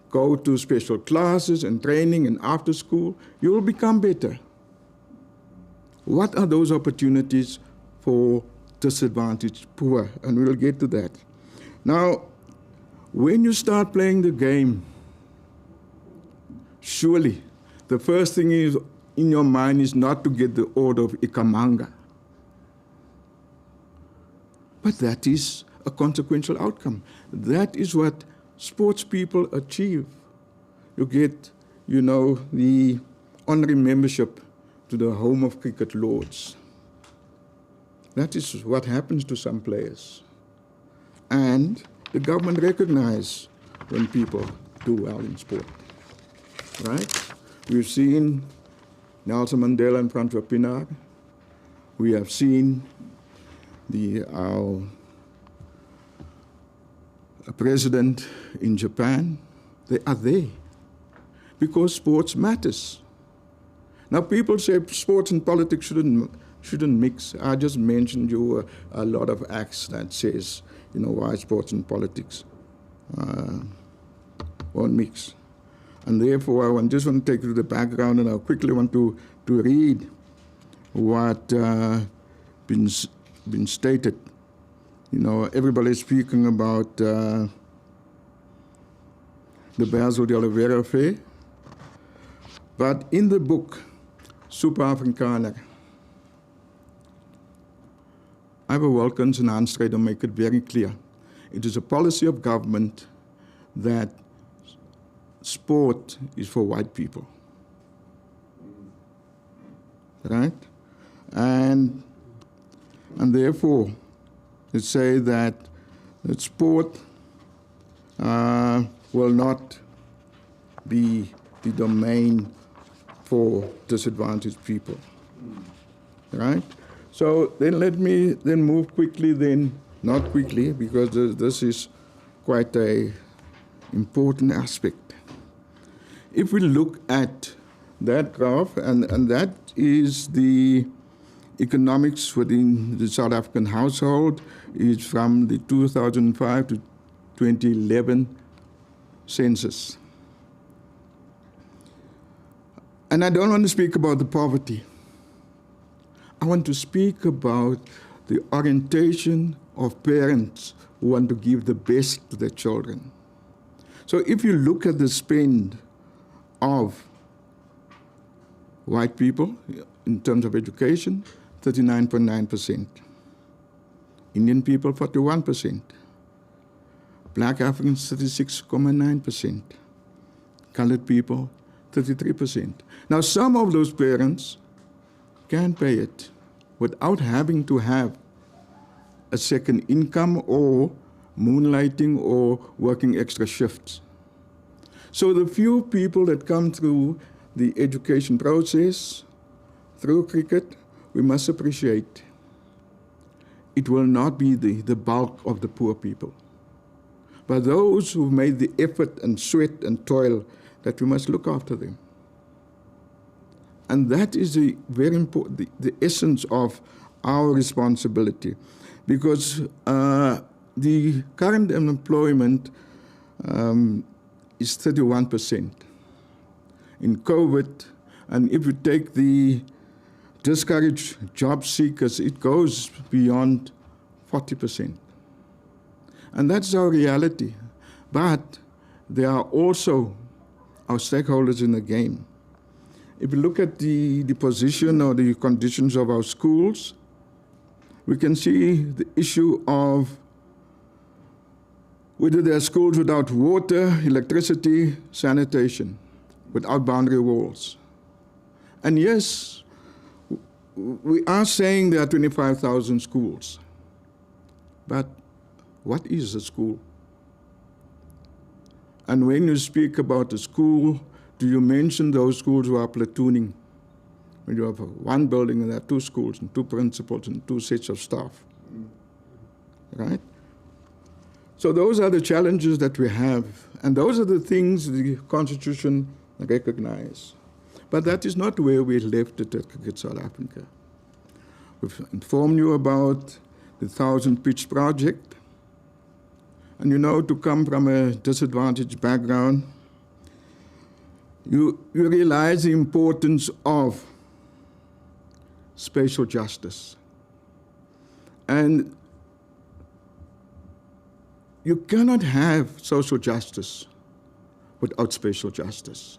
go to special classes and training and after school, you will become better. What are those opportunities for disadvantaged, poor, and we'll get to that. Now, when you start playing the game, surely the first thing is in your mind is not to get the order of Ikamanga. But that is a consequential outcome. That is what sports people achieve. You get, you know, the honorary membership to the Home of Cricket Lords. That is what happens to some players. And the government recognizes when people do well in sport, right? We've seen Nelson Mandela and Francois Pienaar. We have seen our president in Japan. They are there because sports matters. Now people say sports and politics shouldn't mix. I just mentioned you a lot of acts that says, you know, why sports and politics won't mix. And therefore, I just want to take you to the background, and I quickly want to read what been stated. You know, everybody's speaking about the Basil de Oliveira affair, but in the book, Super Afrikaner, Ivo Wilkins and Hans Strader make it very clear. It is a policy of government that sport is for white people, right? And therefore, they say that sport will not be the domain for disadvantaged people, right? So then let me then move quickly, not quickly, because this is quite a important aspect. If we look at that graph, and that is the economics within the South African household, is from the 2005 to 2011 census. And I don't want to speak about the poverty. I want to speak about the orientation of parents who want to give the best to their children. So if you look at the spend of white people in terms of education, 39.9%. Indian people, 41%. Black Africans, 36.9%. Colored people, 33%. Now, some of those parents can pay it without having to have a second income or moonlighting or working extra shifts. So the few people that come through the education process, through cricket, we must appreciate it will not be the bulk of the poor people, but those who made the effort and sweat and toil, that we must look after them. And that is the very important, the essence of our responsibility, because the current unemployment is 31%. In COVID, and if you take the discouraged job seekers, it goes beyond 40%. And that's our reality. But there are also our stakeholders in the game. If you look at the position or the conditions of our schools, we can see the issue of whether there are schools without water, electricity, sanitation, without boundary walls. And yes, we are saying there are 25,000 schools, but what is a school? And when you speak about a school, do you mention those schools who are platooning? When you have one building and there are two schools and two principals and two sets of staff, right? So those are the challenges that we have, and those are the things the Constitution recognizes. But that is not where we left it at Cricket South Africa. We've informed you about the 1,000 pitch project. And you know, to come from a disadvantaged background, you realize the importance of spatial justice. And you cannot have social justice without spatial justice.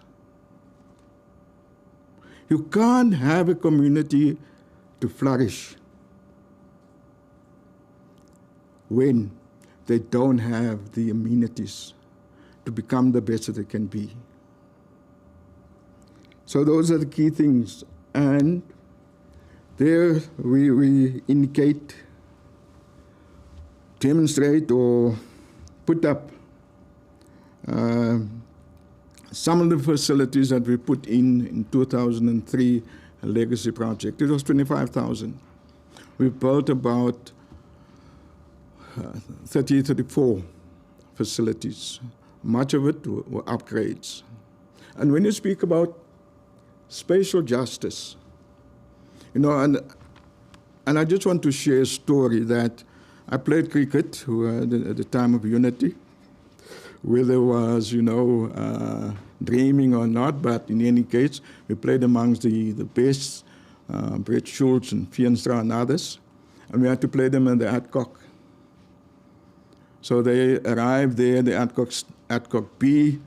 You can't have a community to flourish when they don't have the amenities to become the best that they can be. So those are the key things. And there we indicate, demonstrate, or put up some of the facilities that we put in 2003 legacy project. It was 25,000. We built about 34 facilities. Much of it were upgrades. And when you speak about spatial justice, you know, and I just want to share a story that I played cricket at the time of unity, whether it was, you know, dreaming or not, but in any case, we played amongst the best, Brett Schultz and Veenstra and others, and we had to play them in the Adcock. So they arrived there, the Adcock B,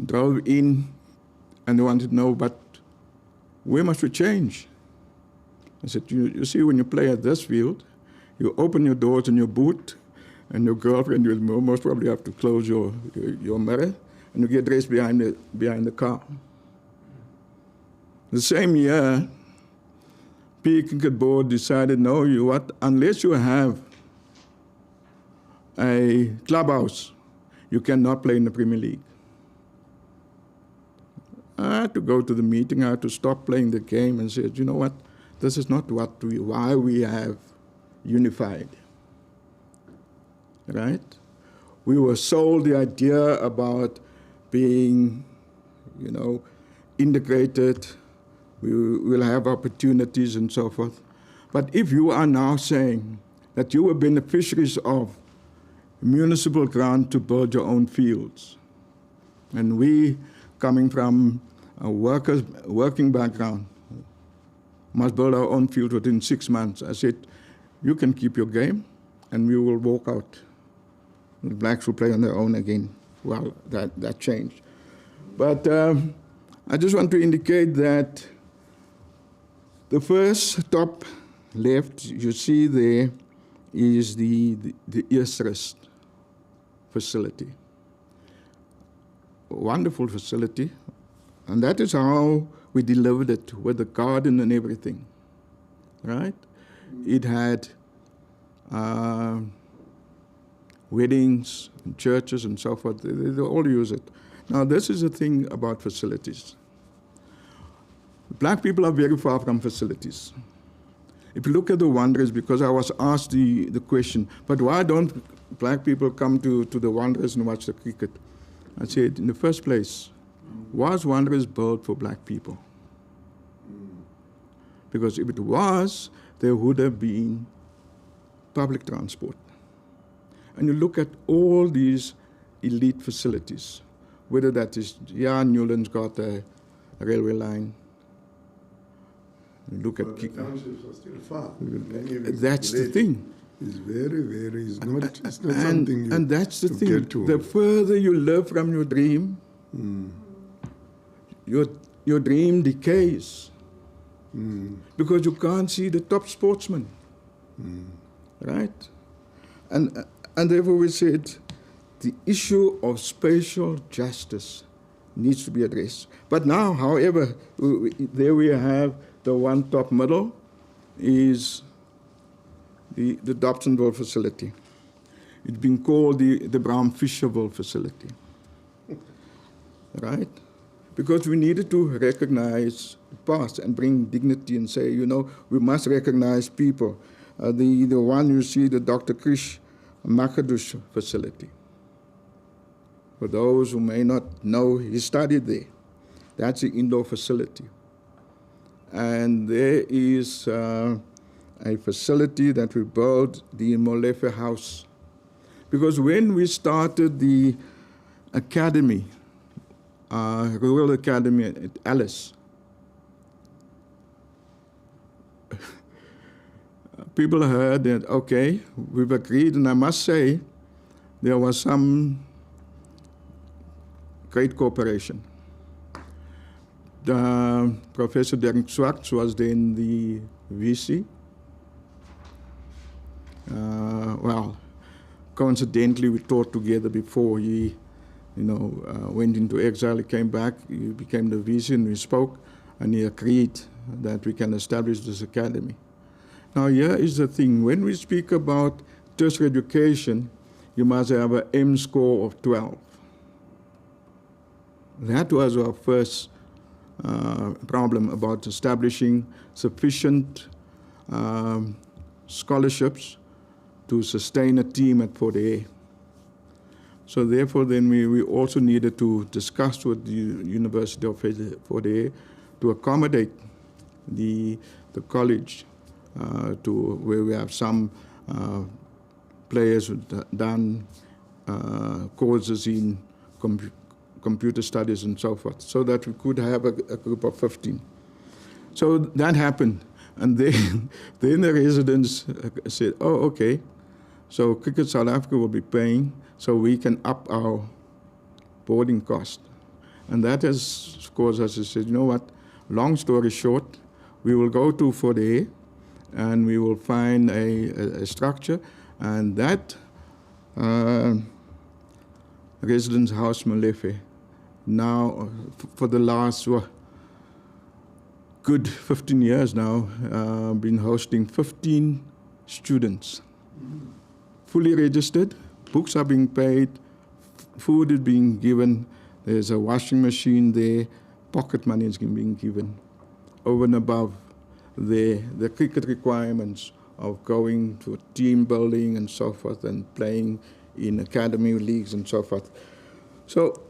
drove in, and they wanted to know, but where must we change? I said, you see, when you play at this field, you open your doors in your boot, and your girlfriend will most probably have to close your mirror, and you get dressed behind the car. The same year, PE Cricket Board decided, no, unless you have a clubhouse, you cannot play in the Premier League. I had to go to the meeting, I had to stop playing the game and said, you know what, this is not why we have unified. Right? We were sold the idea about being, you know, integrated, we will have opportunities and so forth. But if you are now saying that you were beneficiaries of municipal grant to build your own fields, and we, coming from a working background, must build our own field within 6 months, I said, you can keep your game, and we will walk out. The blacks will play on their own again. Well, that changed. But I just want to indicate that the first top left, you see there, is the Eastrust facility. A wonderful facility. And that is how we delivered it, with the garden and everything. Right? It had weddings and churches and so forth. They all use it. Now, this is the thing about facilities. Black people are very far from facilities. If you look at the Wanderers, because I was asked the question, but why don't black people come to the Wanderers and watch the cricket? I said, in the first place, was Wanderers built for black people? Because if it was, there would have been public transport. And you look at all these elite facilities, whether that is, Newland's got a railway line. You look at the townships are still far. That's the thing. It's very, it's not something you and that's the thing. Get to. The further you live from your dream, your dream decays. Because you can't see the top sportsman. Right? And therefore we said the issue of spatial justice needs to be addressed. But now, however, there we have the one top middle is the Dobsonville facility. It's been called the Bram Fisherville facility. Right? Because we needed to recognize the past and bring dignity and say, you know, we must recognize people. The one you see, the Dr. Krish Makadush facility. For those who may not know, he studied there. That's the indoor facility. And there is a facility that we built, the Molefe House. Because when we started the academy, Rural Academy at Alice, people heard that, okay, we've agreed, and I must say, there was some great cooperation. Professor Derek Swartz was then the VC. Well, coincidentally, we taught together before he, went into exile. He came back, he became the VC, and we spoke, and he agreed that we can establish this academy. Now, here is the thing. When we speak about tertiary education, you must have an M score of 12. That was our first problem about establishing sufficient scholarships to sustain a team at 4A. So therefore, then we also needed to discuss with the University of 4A to accommodate the college to where we have some players who've done courses in computer studies and so forth, so that we could have a group of 15. So that happened. And then the residents said, oh, okay, so Cricket South Africa will be paying so we can up our boarding cost. And that has caused us to say, you know what, long story short, we will go to 4A and we will find a structure, and that residence house Molefe now for the last good 15 years now been hosting 15 students, fully registered, books are being paid, food is being given, there's a washing machine there, pocket money is being given over and above the cricket requirements of going to team building and so forth and playing in academy leagues and so forth. So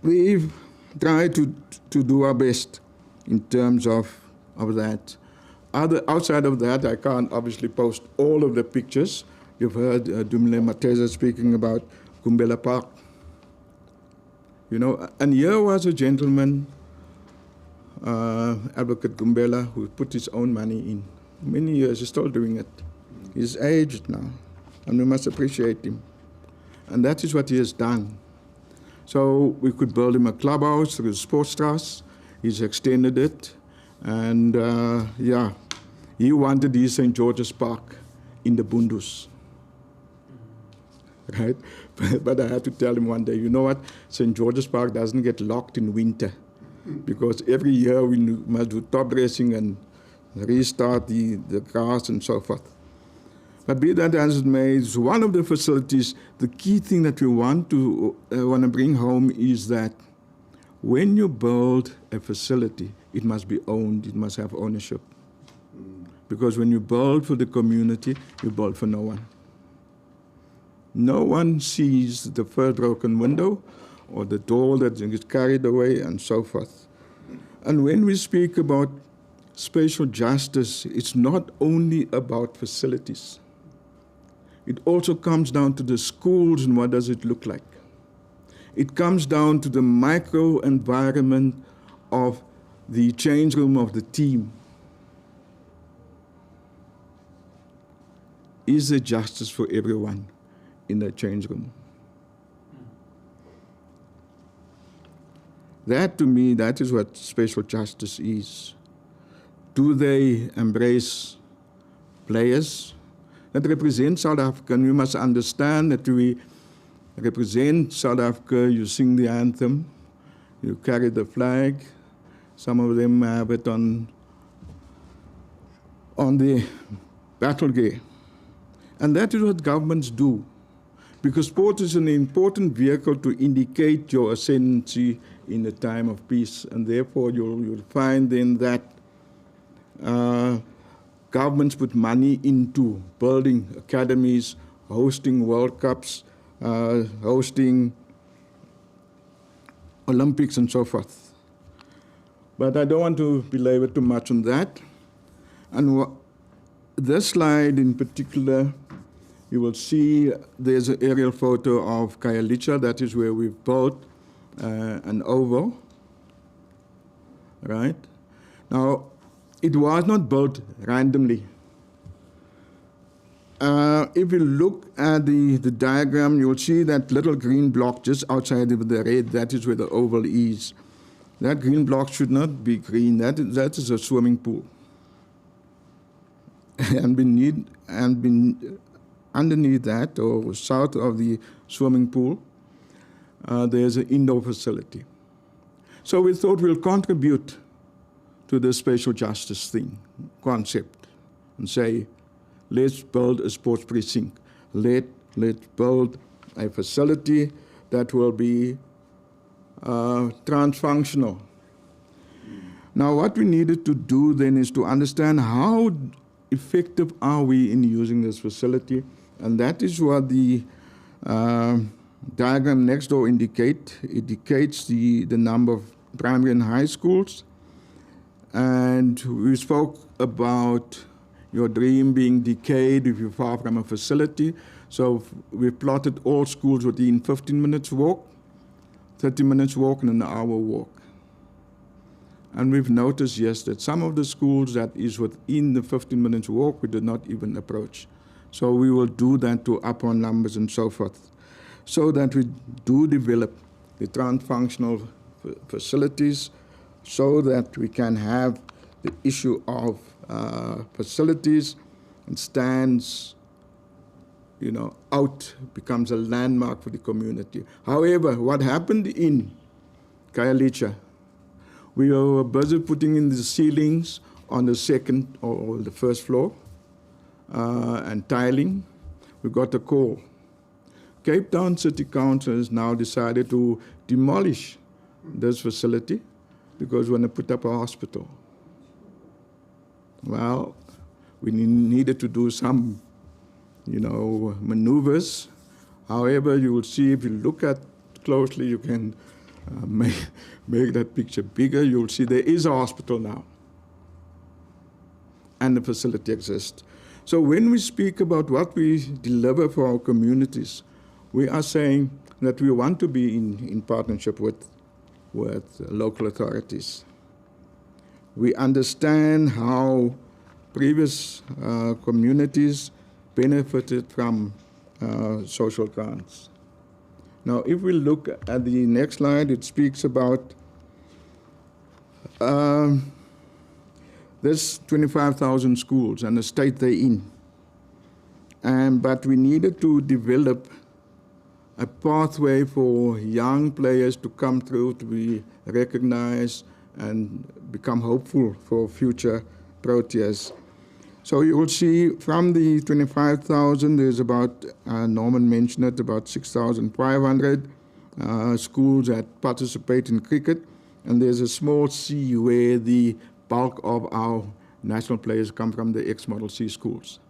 we've tried to do our best in terms of that. Outside of that, I can't obviously post all of the pictures. You've heard Dumile Mateza speaking about Gumbela Park. And here was a gentleman, Advocate Gumbela, who put his own money in. Many years, he's still doing it. He's aged now, and we must appreciate him. And that is what he has done. So we could build him a clubhouse through the Sports Trust. He's extended it. And he wanted his St. George's Park in the Bundus. Right? But I had to tell him one day, you know what? St. George's Park doesn't get locked in winter because every year we must do top dressing and restart the grass and so forth. But be that as it may, it's one of the facilities. The key thing that we want to bring home is that when you build a facility, it must be owned, it must have ownership. Because when you build for the community, you build for no one. No one sees the first broken window or the door that gets carried away and so forth. And when we speak about spatial justice, it's not only about facilities. It also comes down to the schools and what does it look like. It comes down to the micro environment of the change room of the team. Is there justice for everyone in the change room? That, to me, that is what spatial justice is. Do they embrace players that represent South Africa? And we must understand that we represent South Africa. You sing the anthem, you carry the flag. Some of them have it on the battle gear. And that is what governments do. Because sport is an important vehicle to indicate your ascendancy in a time of peace. And therefore, you'll find then that governments put money into building academies, hosting World Cups, hosting Olympics and so forth. But I don't want to belabor too much on that. And this slide in particular, you will see there's an aerial photo of Khayelitsha. That is where we've built an oval, right? Now, it was not built randomly. if you look at the diagram, you'll see that little green block just outside of the red, that is where the oval is. That green block should not be green. That is a swimming pool. And underneath that, or south of the swimming pool, there's an indoor facility. So we thought we'll contribute to the spatial justice concept, and say, let's build a sports precinct. Let's build a facility that will be transfunctional. Now, what we needed to do then is to understand how effective are we in using this facility, and that is what the diagram next door indicates. It indicates the number of primary and high schools, and we spoke about your dream being decayed if you're far from a facility. So we plotted all schools within 15 minutes walk, 30 minutes walk, and an hour walk. And we've noticed, yes, that some of the schools that is within the 15 minutes walk, we did not even approach. So we will do that to up our numbers and so forth, so that we do develop the transfunctional facilities, so that we can have the issue of facilities and stands, out, becomes a landmark for the community. However, what happened in Khayelitsha, we were busy putting in the ceilings on the second or the first floor and tiling. We got a call. Cape Town City Council has now decided to demolish this facility because we want to put up a hospital. Well, we needed to do some, maneuvers. However, you will see if you look at closely, you can make that picture bigger. You'll see there is a hospital now, and the facility exists. So when we speak about what we deliver for our communities, we are saying that we want to be in partnership with local authorities. We understand how previous communities benefited from social grants. Now, if we look at the next slide, it speaks about there's 25,000 schools and the state they're in. But we needed to develop a pathway for young players to come through, to be recognized and become hopeful for future Proteas. So you will see from the 25,000, there's about, Norman mentioned it, about 6,500 schools that participate in cricket. And there's a small C where the bulk of our national players come from the ex-Model C schools.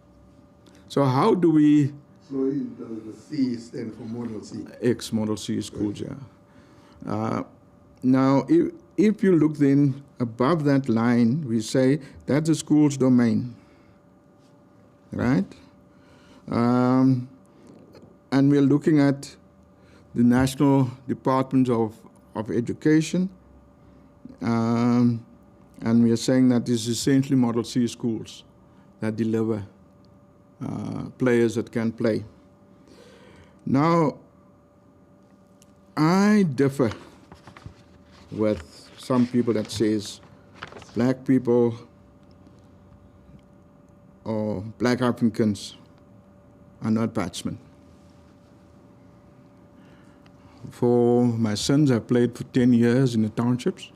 So how do we... So the C stands for Model C? Ex-Model C schools, yeah. Now, if you look then above that line, we say that's the school's domain, right? And we're looking at the National Departments of Education, and we are saying that it's essentially Model C schools that deliver players that can play. Now, I differ with some people that says black people or black Africans are not batsmen. For my sons, I played for 10 years in the townships,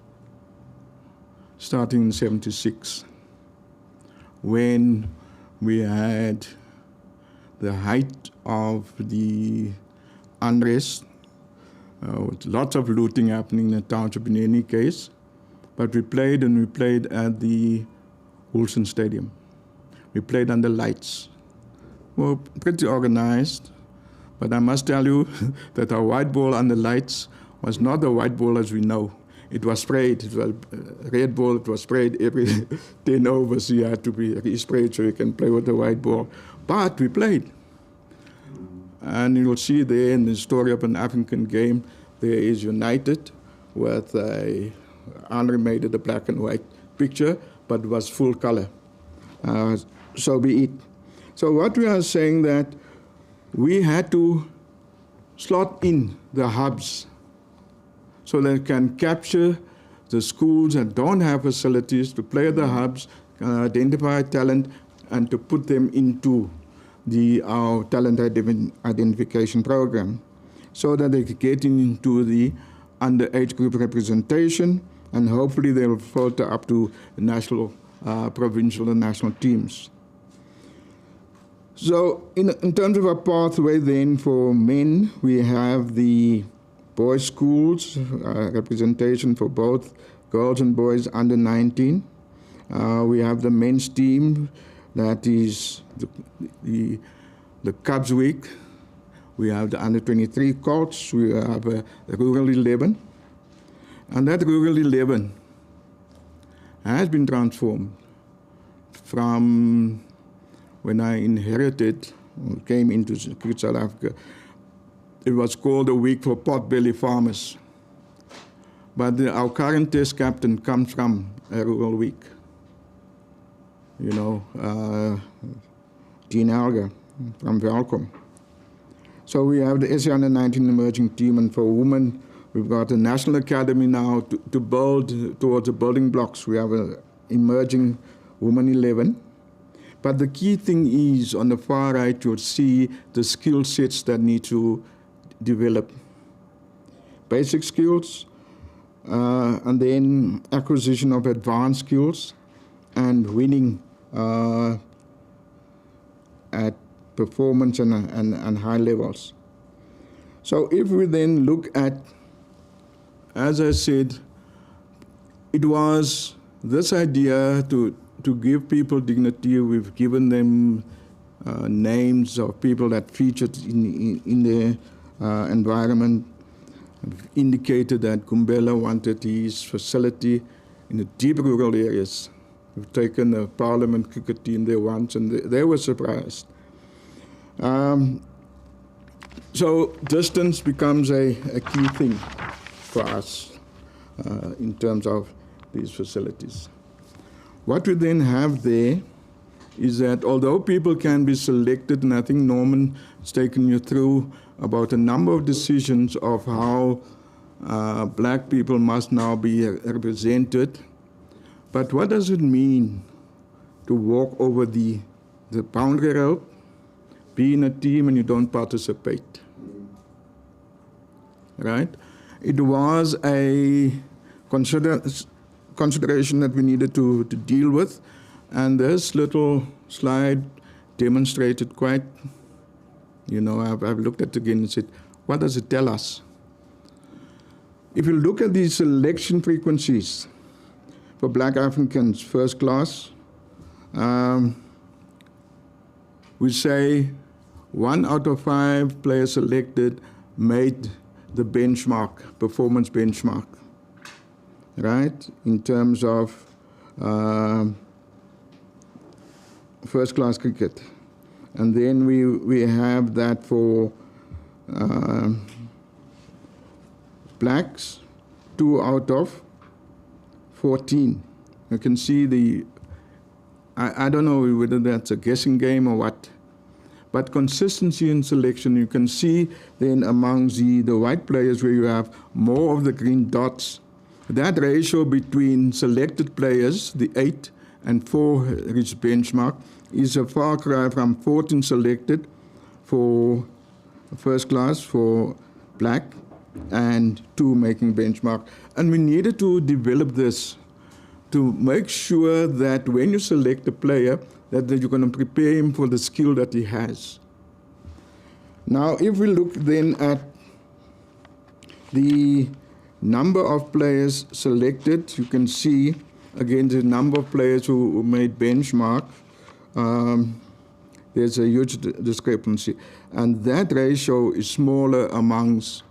starting in '76, when we had the height of the unrest, with lots of looting happening in the township in any case. But we played, and we played at the Wilson Stadium. We played under lights. We were pretty organized, but I must tell you that our white ball under lights was not the white ball as we know. It was sprayed. It was red ball. It was sprayed every 10 overs. You had to be re-sprayed so you can play with the white ball. But we played. And you'll see there in the story of an African game, there is United with Andre made it a black and white picture, but it was full color. So be it. So what we are saying that we had to slot in the hubs so that it can capture the schools that don't have facilities to play the hubs, identify talent, and to put them into our talent identification program so that they could get into the underage group representation, and hopefully they'll filter up to national, provincial and national teams. So in terms of a pathway then for men, we have the boys' schools, representation for both girls and boys under 19. We have the men's team, that is the Cubs Week. We have the under 23 Colts. We have a Rural 11. And that Rural 11 has been transformed from when I inherited, or came into South Africa. It was called a week for potbelly farmers. But our current test captain comes from a rural week. You know, Dean Helga from Welkom. So we have the SA Under 19 emerging team, and for women, we've got a national academy now to build towards the building blocks. We have an emerging woman 11. But the key thing is, on the far right, you'll see the skill sets that need to develop. Basic skills, and then acquisition of advanced skills, and winning at performance and high levels. So if we then look at, as I said, it was this idea to give people dignity. We've given them names of people that featured in their environment. We've indicated that Gumbela wanted his facility in the deep rural areas. We've taken a parliament cricket team there once, and they were surprised. So distance becomes a key thing for us in terms of these facilities. What we then have there is that although people can be selected, and I think Norman has taken you through about a number of decisions of how black people must now be represented, but what does it mean to walk over the boundary rope, be in a team and you don't participate? Right? It was a consideration that we needed to deal with, and this little slide demonstrated quite, you know, I've looked at it again and said, what does it tell us? If you look at the selection frequencies for black Africans, first class, we say 1 out of 5 players selected made the benchmark, performance benchmark, right? In terms of first class cricket. And then we have that for blacks, 2 out of 14. You can see I don't know whether that's a guessing game or what, but consistency in selection, you can see then amongst the white players where you have more of the green dots. That ratio between selected players, the 8 and 4 reached benchmark, is a far cry from 14 selected for first class for black and 2 making benchmark. And we needed to develop this to make sure that when you select a player, that you're going to prepare him for the skill that he has. Now, if we look then at the number of players selected, you can see, again, the number of players who made benchmark. There's a huge discrepancy. And that ratio is smaller amongst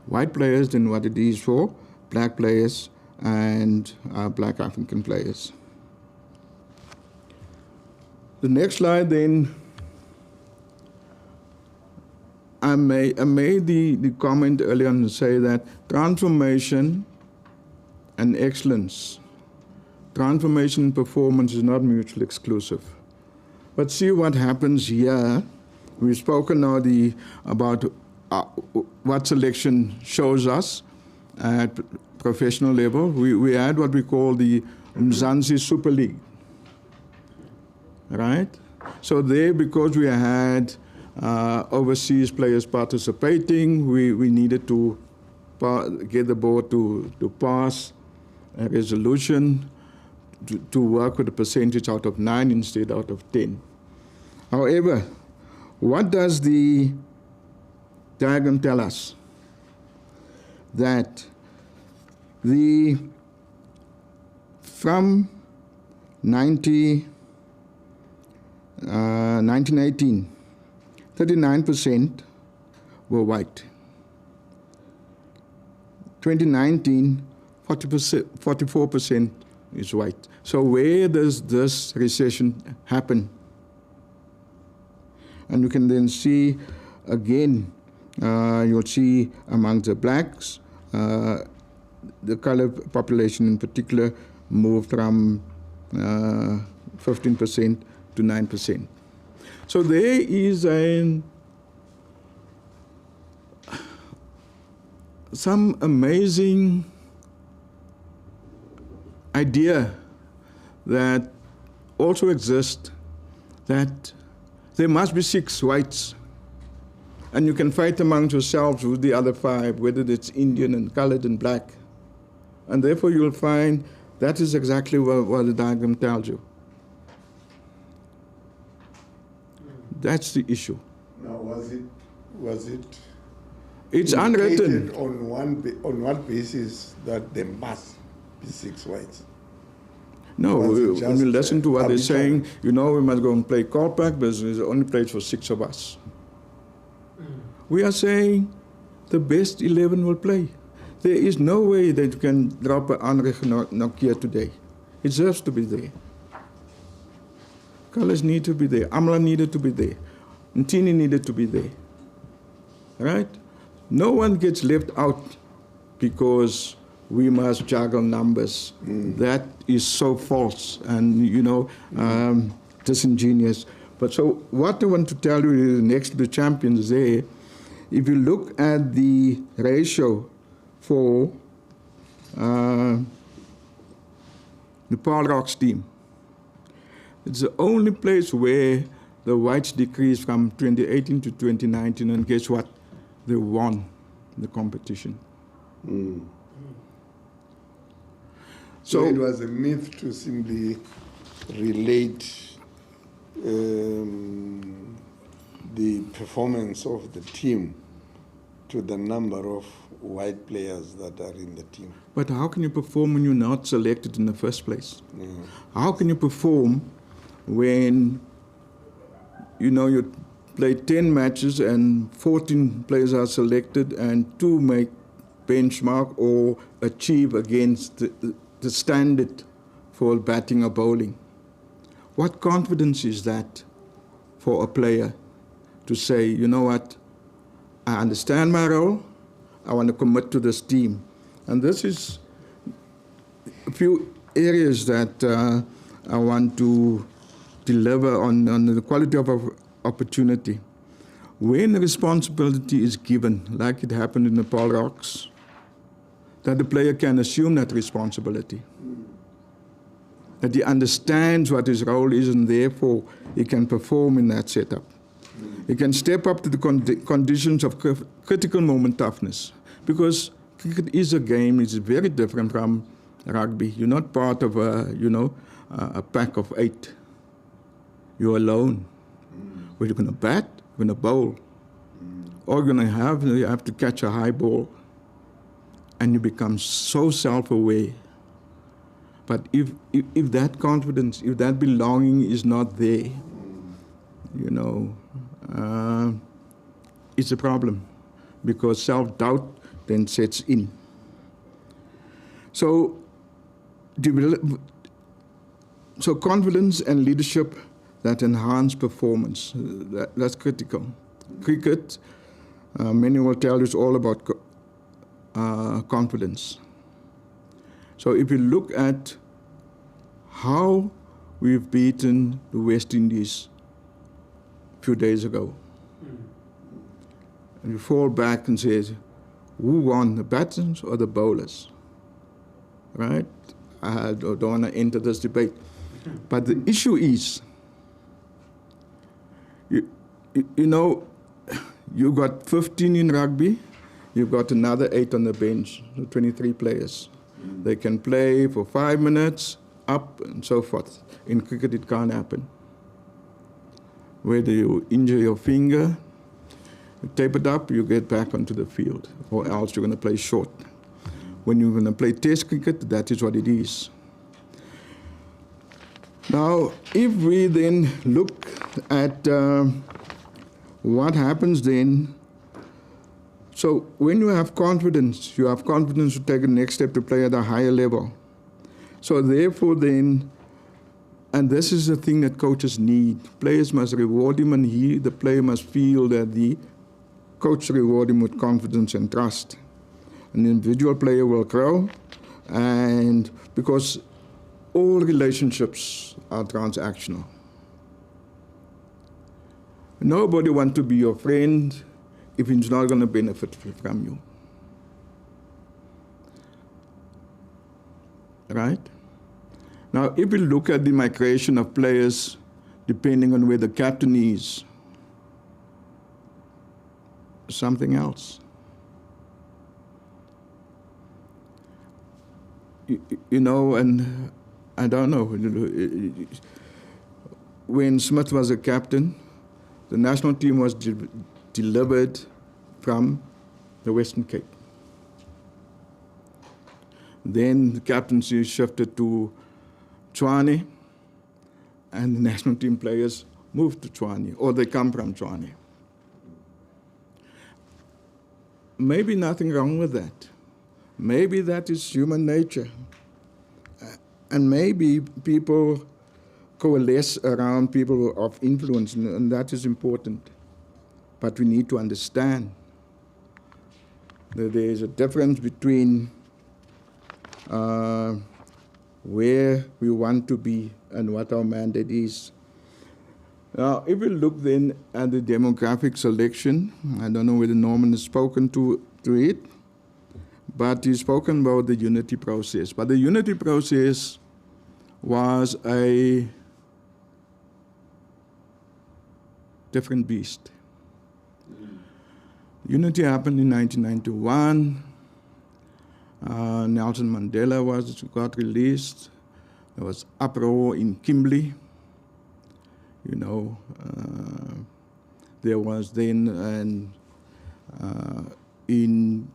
white players than what it is for black players and black African players. The next slide then, I made the comment earlier on to say that transformation and excellence, transformation and performance is not mutually exclusive. But see what happens here. We've spoken now about what selection shows us at professional level. We had what we call the Mzansi Super League, right? So there, because we had overseas players participating, we needed to get the board to pass a resolution to work with a percentage out of 9 instead out of 10. However, what does the diagram tell us? That from 1918, 39% were white. 2019, 44% is white. So where does this recession happen? And you can then see again, you'll see among the blacks, the colored population in particular moved from 15% to 9%. So there is some amazing idea that also exists, that there must be 6 whites, and you can fight amongst yourselves with the other 5, whether it's Indian and colored and black. And therefore you'll find that is exactly what the diagram tells you. That's the issue. Now, was it? It's unwritten. On what basis that there must be 6 whites? No, when you listen to what they're saying, we must go and play callback, but there's only place for 6 of us. We are saying the best 11 will play. There is no way that you can drop an Anrich Nokia today. It deserves to be there. Colors need to be there. Amla needed to be there. Ntini needed to be there. Right? No one gets left out because we must juggle numbers. That is so false and, disingenuous. But so what I want to tell you is next to the champions there, if you look at the ratio for the Paul Rocks team, it's the only place where the whites decreased from 2018 to 2019, and guess what? They won the competition. So it was a myth to simply relate the performance of the team to the number of white players that are in the team. But how can you perform when you're not selected in the first place? How can you perform when you play 10 matches and 14 players are selected and 2 make benchmark or achieve against the standard for batting or bowling? What confidence is that for a player to say, you know what, I understand my role, I want to commit to this team? And this is a few areas that I want to deliver on the quality of opportunity. When responsibility is given, like it happened in the Paul Rocks, that the player can assume that responsibility, that he understands what his role is and therefore he can perform in that setup. He can step up to the conditions of critical moment toughness, because cricket is a game, it's very different from rugby. You're not part of a pack of 8. You're alone. Whether you're going to bat, you're going to bowl, or you have to catch a high ball, and you become so self-aware. But if that confidence, if that belonging is not there, it's a problem, because self-doubt then sets in. So confidence and leadership that enhance performance, that's critical. Cricket, many will tell you, is all about confidence. So if you look at how we've beaten the West Indies few days ago. And you fall back and say, who won, the batsmen or the bowlers? Right? I don't want to enter this debate. But the issue is, you know, you got 15 in rugby, you've got another 8 on the bench, so 23 players. They can play for 5 minutes, up and so forth. In cricket, it can't happen. Whether you injure your finger, you tape it up, you get back onto the field, or else you're going to play short. When you're going to play test cricket, that is what it is. Now, if we then look at what happens then, so when you have confidence to take the next step to play at a higher level. So therefore then, and this is the thing that coaches need, players must reward him, and the player must feel that the coach reward him with confidence and trust. An individual player will grow, and because all relationships are transactional. Nobody wants to be your friend if he's not going to benefit from you. Right? Now, if we look at the migration of players, depending on where the captain is, something else. You know, and I don't know, when Smith was a captain, the national team was delivered from the Western Cape. Then the captaincy shifted to Tshwane, and the national team players moved to Tshwane, or they come from Tshwane. Maybe nothing wrong with that. Maybe that is human nature. And maybe people coalesce around people of influence, and that is important. But we need to understand that there is a difference between where we want to be and what our mandate is. Now, if we look then at the demographic selection, I don't know whether Norman has spoken to it, but he's spoken about the unity process. But the unity process was a different beast. Unity happened in 1991. Nelson Mandela got released. There was uproar in Kimberley. You know, there was then in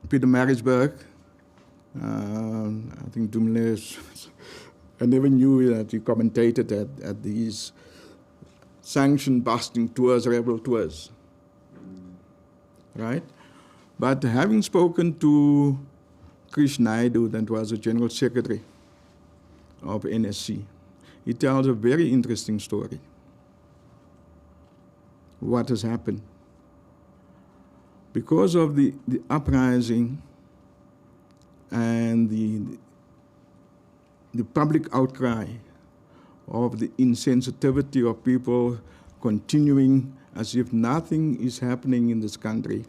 Pietermaritzburg, I think Dumile, I never knew that he commentated at these sanction-busting tours, rebel tours, right? But having spoken to Krish Naidu, that was the General Secretary of NSC, he tells a very interesting story. What has happened? Because of the uprising and the public outcry of the insensitivity of people continuing as if nothing is happening in this country,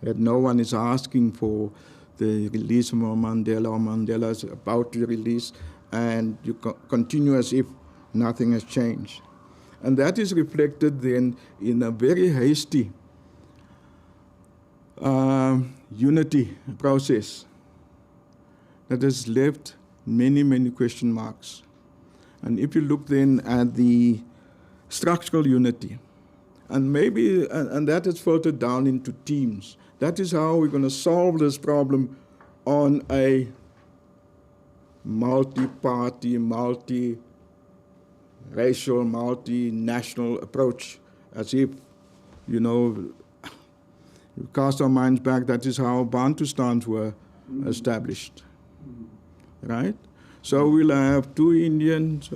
that no one is asking for the release of Mandela, or Mandela is about to release, and you continue as if nothing has changed. And that is reflected then in a very hasty unity process that has left many, many question marks. And if you look then at the structural unity, and maybe, and that is filtered down into teams. That is how we're going to solve this problem on a multi-party, multi-racial, multinational approach, as if, you know, you cast our minds back, that is how Bantustans were established, right? So we'll have 2 Indians,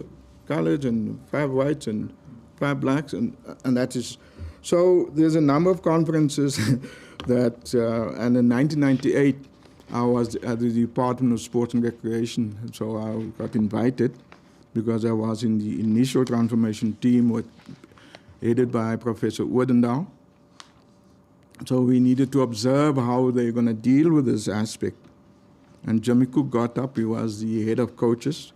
colored, and 5 whites, and 5 blacks, and that is, so there's a number of conferences that, and in 1998, I was at the Department of Sports and Recreation, so I got invited because I was in the initial transformation team with headed by Professor Odendaal. So we needed to observe how they're going to deal with this aspect. And Jimmy Cook got up, he was the head of coaches.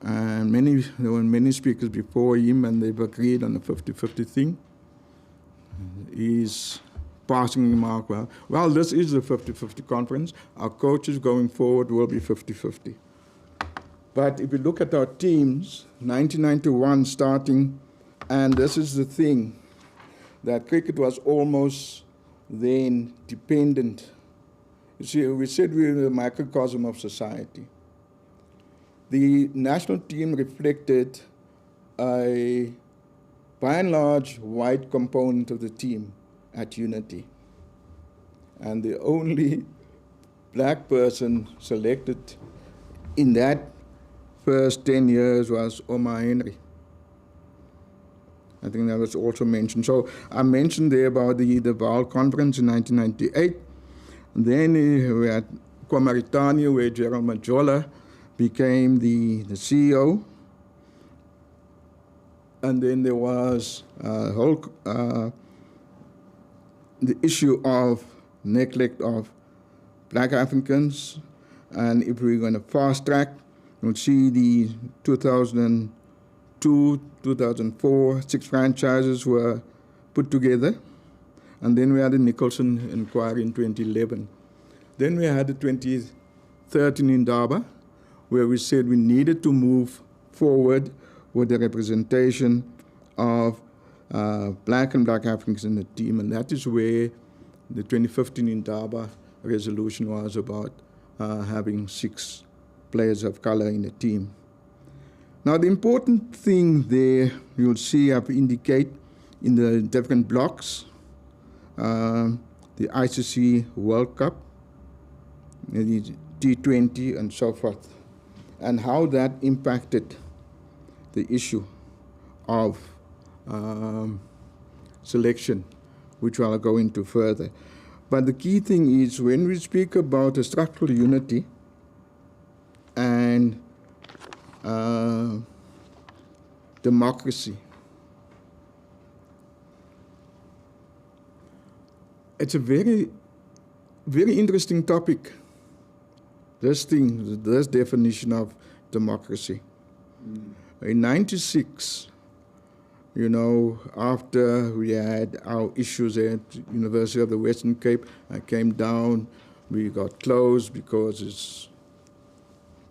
And there were many speakers before him, and they've agreed on the 50-50 thing. He's passing the mark well, this is the 50-50 conference. Our coaches going forward will be 50-50. But if you look at our teams, 1991 starting, and this is the thing, that cricket was almost then dependent. You see, we said we were a microcosm of society. The national team reflected a, by and large, white component of the team at Unity. And the only black person selected in that first 10 years was Omar Henry. I think that was also mentioned. So I mentioned there about the Vaal conference in 1998. And then we had Kwamaritani, where Gerald Majola became the CEO. And then there was the issue of neglect of black Africans. And if we're going to fast track, you'll see the 2002, 2004, 6 franchises were put together. And then we had the Nicholson inquiry in 2011. Then we had the 2013 Indaba, where we said we needed to move forward with the representation of black and black Africans in the team. And that is where the 2015 Indaba resolution was about having 6 players of color in the team. Now, the important thing there, you'll see I've indicate in the different blocks, the ICC World Cup, the T20, and so forth, and how that impacted the issue of selection, which I'll go into further. But the key thing is when we speak about a structural unity and democracy, it's a very, very interesting topic, this definition of democracy. In 96, you know, after we had our issues at University of the Western Cape, I came down, we got closed because it's,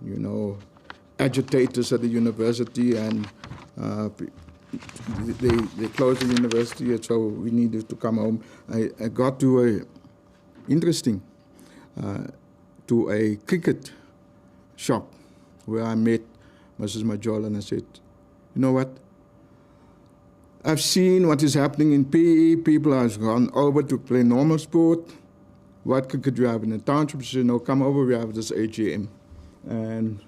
you know, agitators at the university, and they closed the university, and so we needed to come home. I got to to a cricket shop where I met Mrs. Majola, and I said, you know what? I've seen what is happening in PE. People have gone over to play normal sport. What cricket do you have in the township? She said, no, come over, we have this AGM. And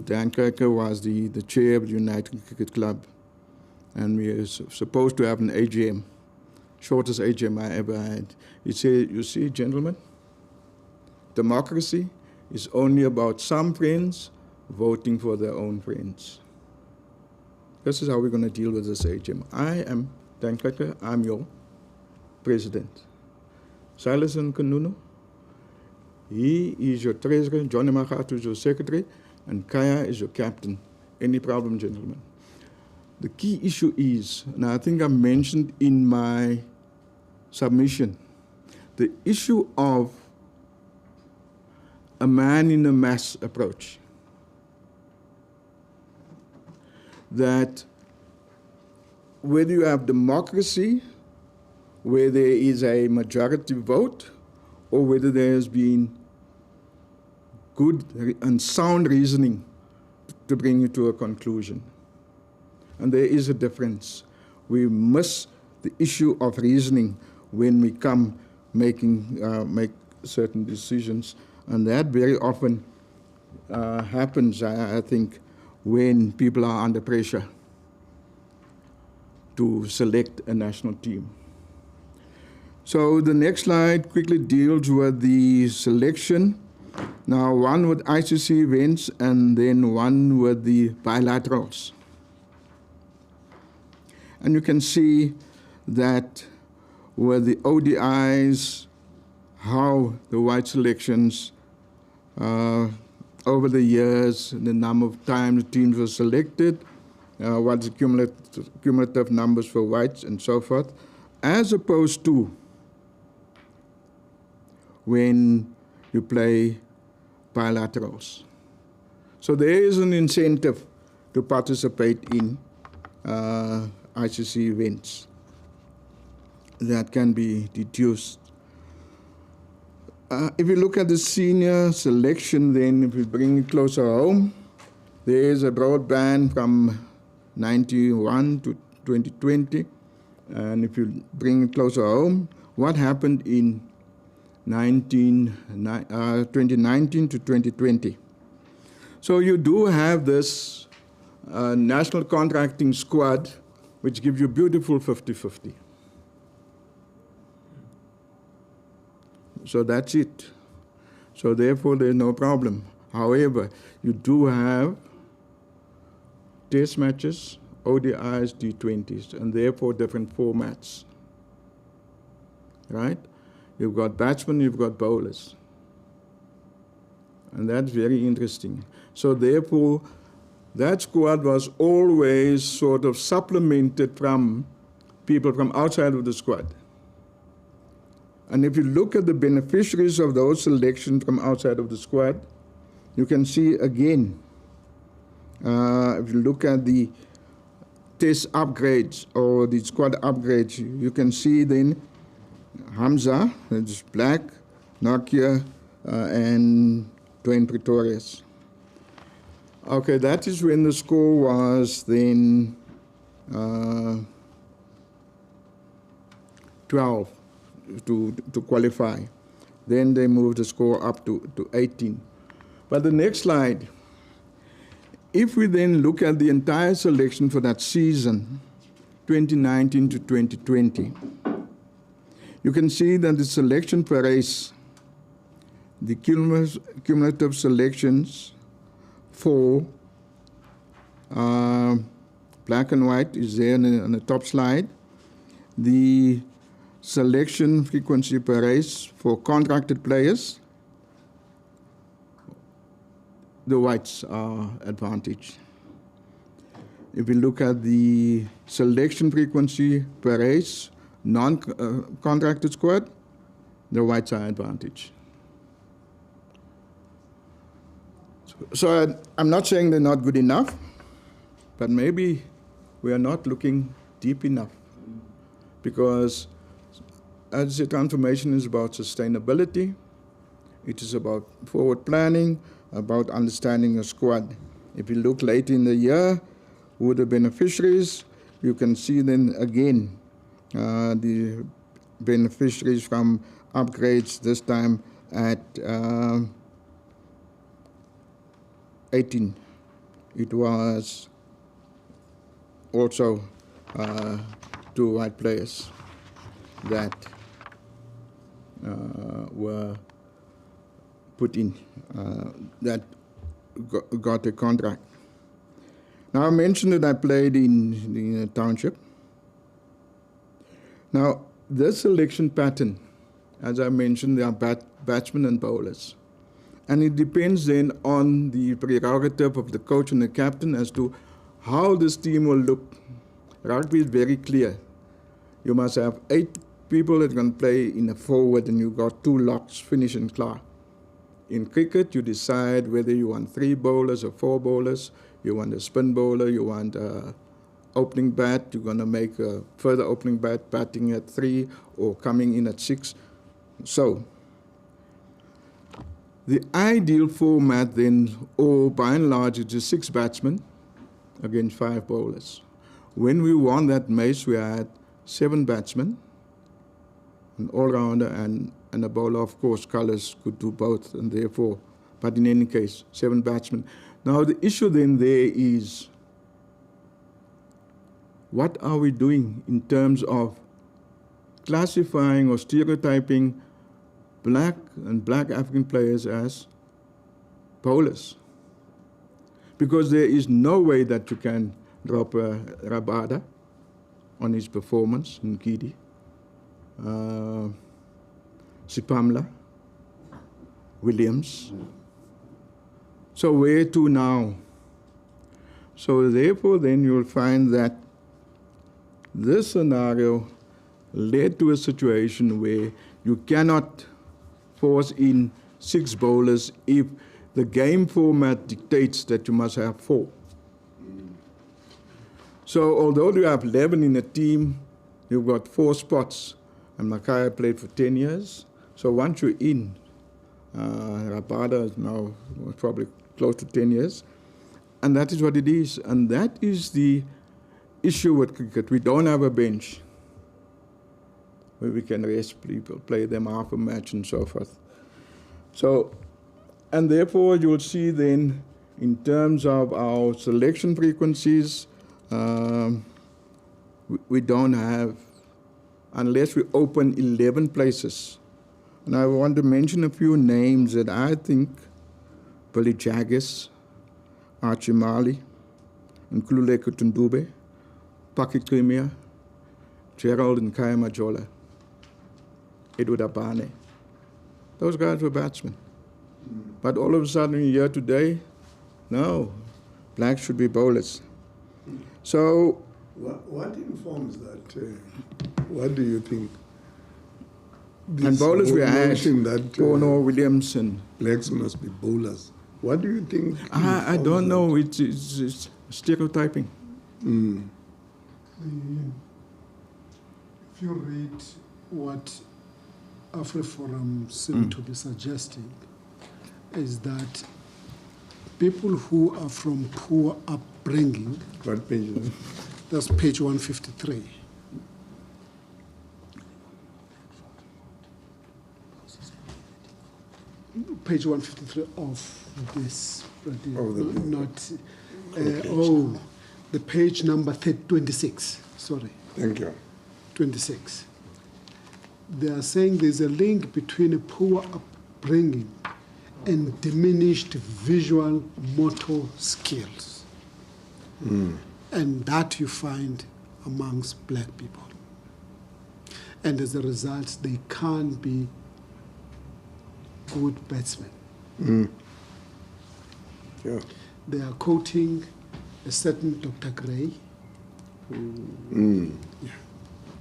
Dan Kirker was the chair of the United Cricket Club. And we were supposed to have an AGM, shortest AGM I ever had. He said, you see, gentlemen, democracy is only about some friends voting for their own friends. This is how we're going to deal with this AGM. I am Dan Kirker, I'm your president. Silas Nkununu, he is your treasurer, Johnny Magatu is your secretary, and Kaya is your captain. Any problem, gentlemen? The key issue is, and I think I mentioned in my submission, the issue of a man in a mass approach. That whether you have democracy, where there is a majority vote, or whether there has been good and sound reasoning to bring you to a conclusion. And there is a difference. We miss the issue of reasoning when we come make certain decisions. And that very often happens, I think, when people are under pressure to select a national team. So the next slide quickly deals with the selection. Now, one with ICC events and then one with the bilaterals. And you can see that with the ODIs, how the white selections over the years, the number of times teams were selected, what's the cumulative numbers for whites and so forth, as opposed to when you play bilaterals. So there is an incentive to participate in ICC events that can be deduced. If you look at the senior selection, then if we bring it closer home, there is a broad band from 91 to 2020. And if you bring it closer home, what happened in 2019 to 2020? So you do have this national contracting squad, which gives you beautiful 50-50. So that's it. So therefore, there's no problem. However, you do have test matches, ODIs, T20s, and therefore different formats. Right? You've got batsmen, you've got bowlers. And that's very interesting. So therefore, that squad was always sort of supplemented from people from outside of the squad. And if you look at the beneficiaries of those selections from outside of the squad, you can see again, if you look at the test upgrades or the squad upgrades, you can see then Hamza, that's black, Nokia, and Dwayne Pretorius. Okay, that is when the score was then 12 to qualify. Then they moved the score up to 18. But the next slide, if we then look at the entire selection for that season, 2019 to 2020, you can see that the selection per race, the cumulative selections for black and white is there on the top slide. The selection frequency per race for contracted players, the whites are advantaged. If we look at the selection frequency per race, non-contracted squad, the whites are advantaged. So I'm not saying they're not good enough, but maybe we are not looking deep enough, because as the transformation is about sustainability, it is about forward planning, about understanding a squad. If you look late in the year, who are the beneficiaries, you can see then again the beneficiaries from upgrades, this time at 18. It was also 2 white players that were put in, that got a contract. Now I mentioned that I played in the township. Now this selection pattern, as I mentioned, there are batsmen and bowlers. And it depends then on the prerogative of the coach and the captain as to how this team will look. Rugby is very clear. You must have 8 people that can play in a forward, and you've got 2 locks, finish and clear. In cricket, you decide whether you want 3 bowlers or 4 bowlers. You want a spin bowler, you want a opening bat, you're going to make a further opening bat, batting at 3 or coming in at 6. So the ideal format then, or by and large, it is 6 batsmen against 5 bowlers. When we won that match, we had 7 batsmen, an all-rounder and a bowler. Of course, colours could do both, and therefore, but in any case, 7 batsmen. Now the issue then there is, what are we doing in terms of classifying or stereotyping black and black African players as bowlers? Because there is no way that you can drop a Rabada on his performance in Kidi. Sipamla, Williams. So where to now? So therefore then you'll find that this scenario led to a situation where you cannot force in 6 bowlers if the game format dictates that you must have 4. So although you have 11 in a team, you've got 4 spots. And Makaya played for 10 years. So once you're in, Rabada is now probably close to 10 years. And that is what it is. And that is the issue with cricket. We don't have a bench where we can rest people, play them half a match and so forth. So, and therefore you'll see then in terms of our selection frequencies, we don't have, unless we open 11 places. And I want to mention a few names that I think: Billy Jaggis, Archie Marley, Nkululeko Tundube, Paki Crimea, Gerald and Kaya Majola, Edward Abane. Those guys were batsmen. But all of a sudden here today, no, blacks should be bowlers. So, what informs that? What do you think? And bowlers we had that Cornell, Williamson. blacks must be bowlers. What do you think? I don't know. It's stereotyping. If you read what Afriforum seem to be suggesting, is that people who are from poor upbringing, What page is it? that's page 153. Page 153 of this, Of the book. not, Okay. the page number 26, sorry, Thank you. 26. They are saying there's a link between a poor upbringing and diminished visual motor skills. And that you find amongst black people. And as a result, they can't be good batsmen. Yeah. They are quoting a certain Dr. Gray.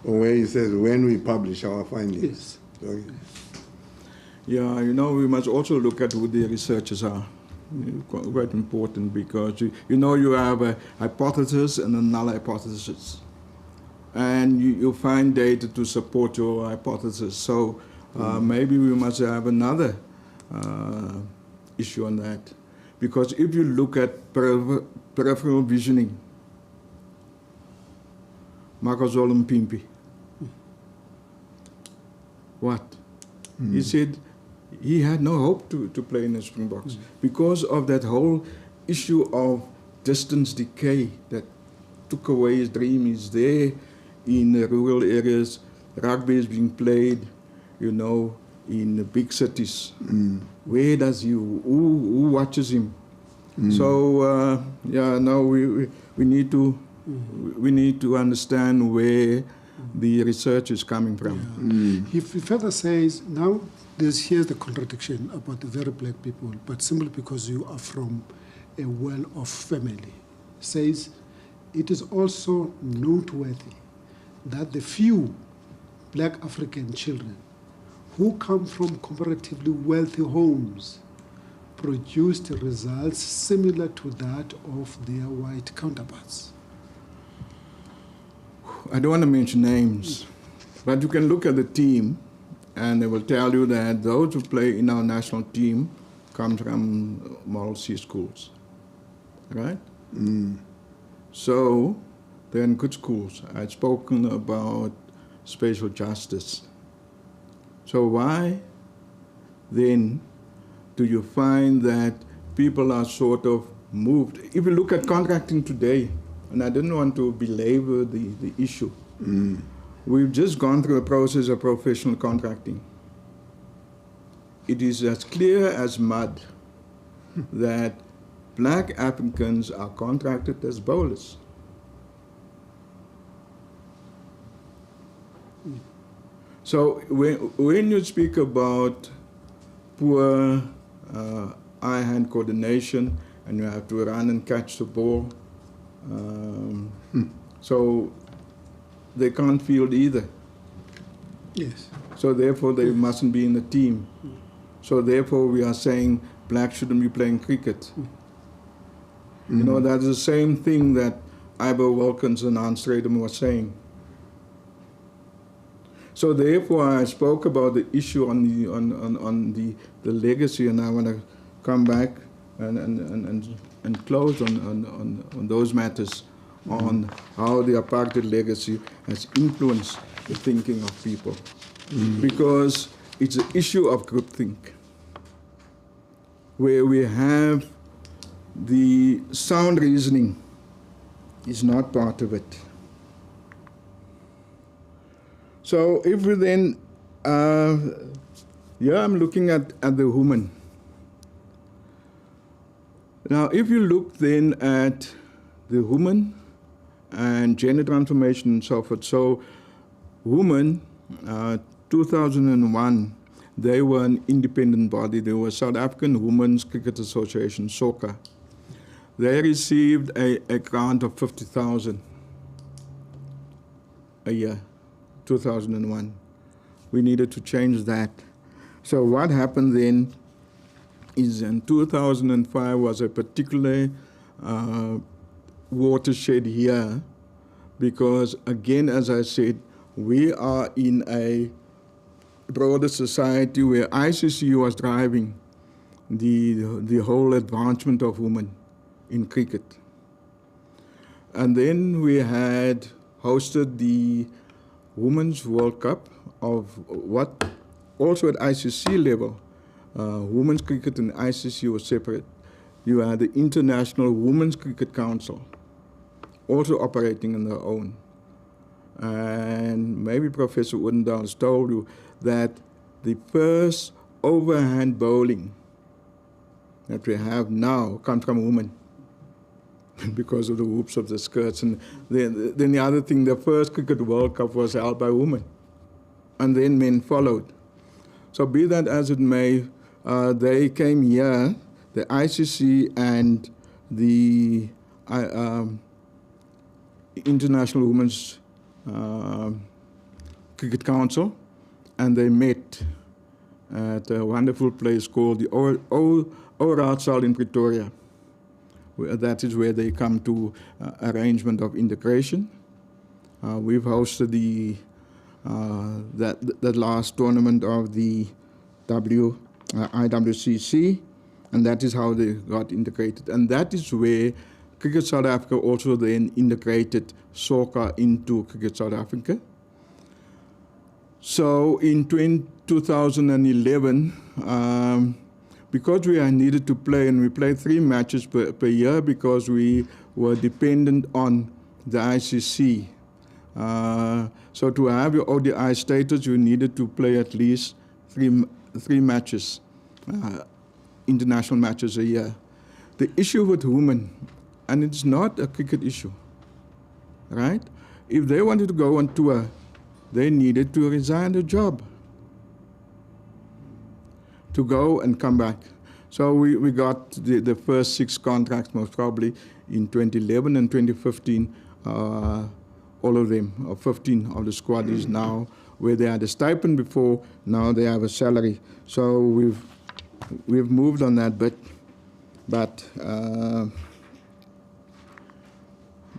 Where he says, when we publish our findings. Yes. Okay. Yeah, you know, we must also look at who the researchers are. Quite important, because you have a hypothesis and a null hypothesis, and you find data to support your hypothesis. So maybe we must have another issue on that, because if you look at peripheral visioning, Makazolo Mpimpi, what? He said he had no hope to play in the Springboks because of that whole issue of distance decay that took away his dream. He's there in the rural areas. Rugby is being played, in the big cities. Where does who watches him? So we need to understand where the research is coming from. He further says, now here's the contradiction about the very black people, but simply because you are from a well-off family, says it is also noteworthy that the few black African children who come from comparatively wealthy homes produced results similar to that of their white counterparts. I don't want to mention names, but you can look at the team and they will tell you that those who play in our national team come from Model C schools, right? So they're in good schools. I've spoken about spatial justice. So why then do you find that people are sort of moved? If you look at contracting today, and I didn't want to belabor the issue, we've just gone through a process of professional contracting. It is as clear as mud that black Africans are contracted as bowlers. So when you speak about poor eye-hand coordination and you have to run and catch the ball, so they can't field either. Yes. So therefore they mustn't be in the team. So therefore we are saying blacks shouldn't be playing cricket. You know, that's the same thing that Iber Wilkins and Hans Stradum were saying. So therefore I spoke about the issue on the legacy, and I want to come back and close on those matters, on how the apartheid legacy has influenced the thinking of people. Because it's an issue of groupthink, where we have the sound reasoning is not part of it. So if we then, I'm looking at the woman. Now, if you look then at the woman and gender transformation and so forth, so women, 2001, they were an independent body. They were South African Women's Cricket Association, SOCA. They received a grant of 50,000 a year, 2001. We needed to change that. So what happened then is in 2005 was a particular watershed year, because again, as I said, we are in a broader society where ICC was driving the whole advancement of women in cricket. And then we had hosted the Women's World Cup of what, also at ICC level, women's cricket and ICC was separate. You had the International Women's Cricket Council, also operating on their own. And maybe Professor Odendaal has told you that the first overhand bowling that we have now comes from women because of the whoops of the skirts. And then the other thing, the first Cricket World Cup was held by women, and then men followed. So be that as it may, they came here, the ICC and the International Women's Cricket Council, and they met at a wonderful place called the Raadsaal in Pretoria. That is where they come to arrangement of integration. We've hosted that last tournament of the IWCC, and that is how they got integrated. And that is where Cricket South Africa also then integrated soccer into Cricket South Africa. So in 2011, because we needed to play, and we played 3 matches per year because we were dependent on the ICC. So to have your ODI status, you needed to play at least three matches, international matches a year. The issue with women, and it's not a cricket issue, right? If they wanted to go on tour, they needed to resign the job to go and come back. So we got the first 6 contracts, most probably in 2011 and 2015, all of them, or 15 of the squad is now where they had a stipend before, now they have a salary. So we've moved on that bit, but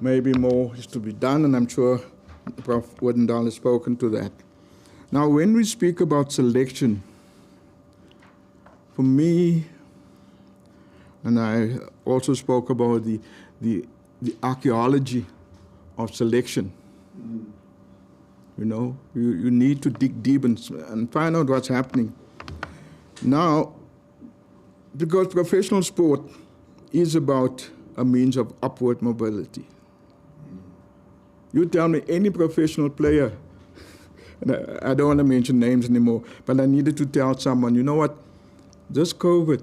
maybe more is to be done, and I'm sure Prof. Odendaal has spoken to that. Now, when we speak about selection, for me, and I also spoke about the archaeology of selection. You know, you need to dig deep and find out what's happening. Now, because professional sport is about a means of upward mobility. You tell me any professional player, and I don't want to mention names anymore, but I needed to tell someone, you know what, this COVID,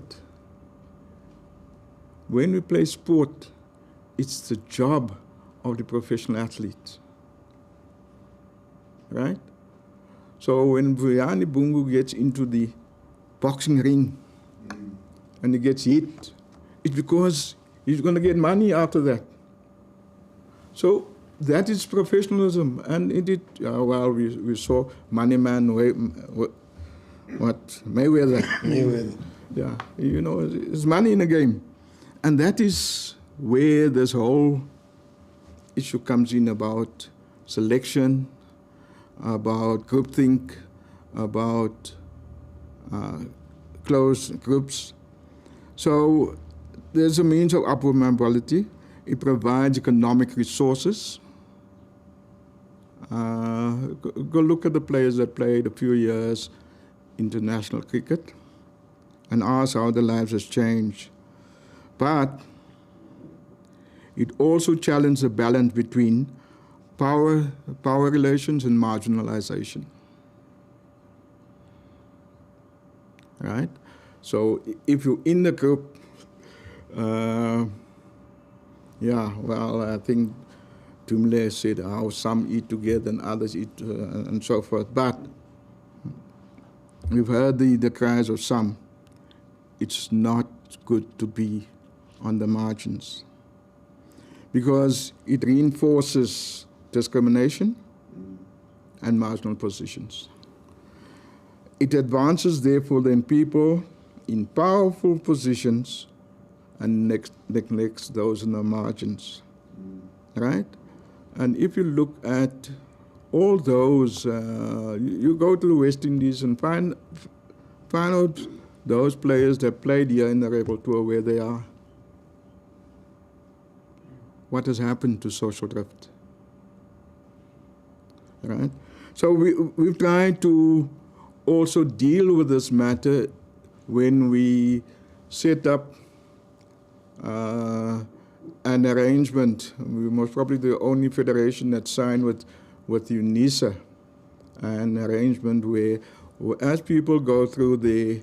when we play sport, it's the job of the professional athlete, right? So when Vuyani Bungu gets into the boxing ring and he gets hit, it's because he's going to get money after that. So that is professionalism. And we saw Moneyman, Mayweather. Mayweather. Yeah, you know, there's money in the game. And that is where this whole issue comes in about selection, about groupthink, about closed groups. So there's a means of upward mobility. It provides economic resources. Go look at the players that played a few years international cricket and ask how their lives has changed. But it also challenges the balance between power relations and marginalization. Right? So if you're in the group, I think Tumle said how some eat together and others eat and so forth. But we've heard the cries of some. It's not good to be on the margins because it reinforces discrimination and marginal positions. It advances, therefore, then people in powerful positions and neglects those in the margins, right? And if you look at all those, you go to the West Indies and find out those players that played here in the Rebel Tour where they are. What has happened to social drift? Right? So we've tried to also deal with this matter when we set up an arrangement. We're most probably the only federation that signed with UNISA, an arrangement where as people go through the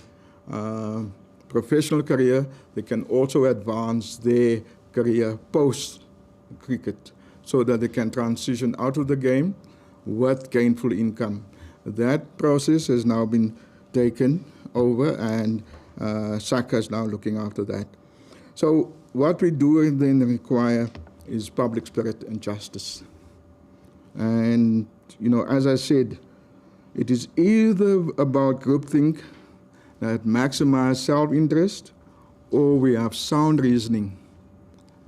professional career, they can also advance their career post-cricket so that they can transition out of the game with gainful income. That process has now been taken over and Saka is now looking after that. So what we do then require is public spirit and justice. And, you know, as I said, it is either about groupthink that maximize self-interest, or we have sound reasoning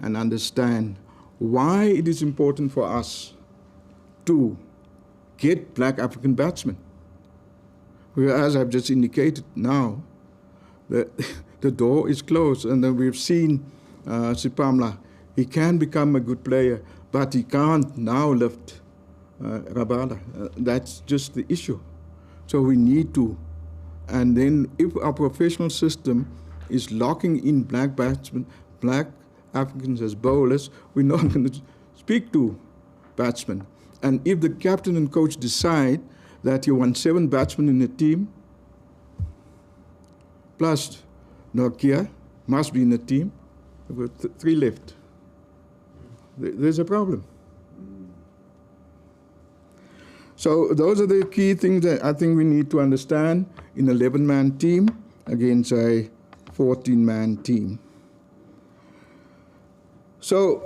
and understand why it is important for us to get black African batsmen. Whereas I've just indicated now, the door is closed, and then we've seen Sipamla. He can become a good player, but he can't now lift Rabada. That's just the issue. So we need to. And then if our professional system is locking in black batsmen, black Africans as bowlers, we're not going to speak to batsmen. And if the captain and coach decide that you want 7 batsmen in the team, plus Nokia must be in the team, with 3 left, there's a problem. So those are the key things that I think we need to understand in an 11-man team against a 14-man team. So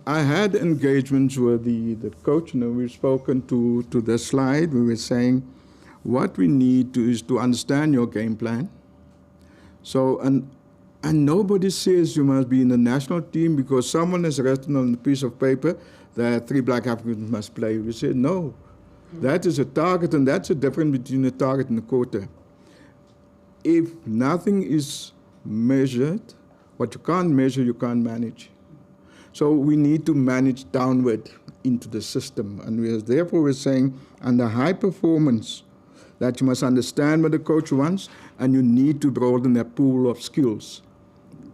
I had engagements with the coach, and we've spoken to the slide. We were saying what we need to is to understand your game plan. So, and nobody says you must be in the national team because someone has written on a piece of paper that 3 black Africans must play. We said, no, that is a target, and that's the difference between a target and a quota. If nothing is measured, what you can't measure, you can't manage. So we need to manage downward into the system. And therefore we're saying under high performance that you must understand what the coach wants, and you need to broaden their pool of skills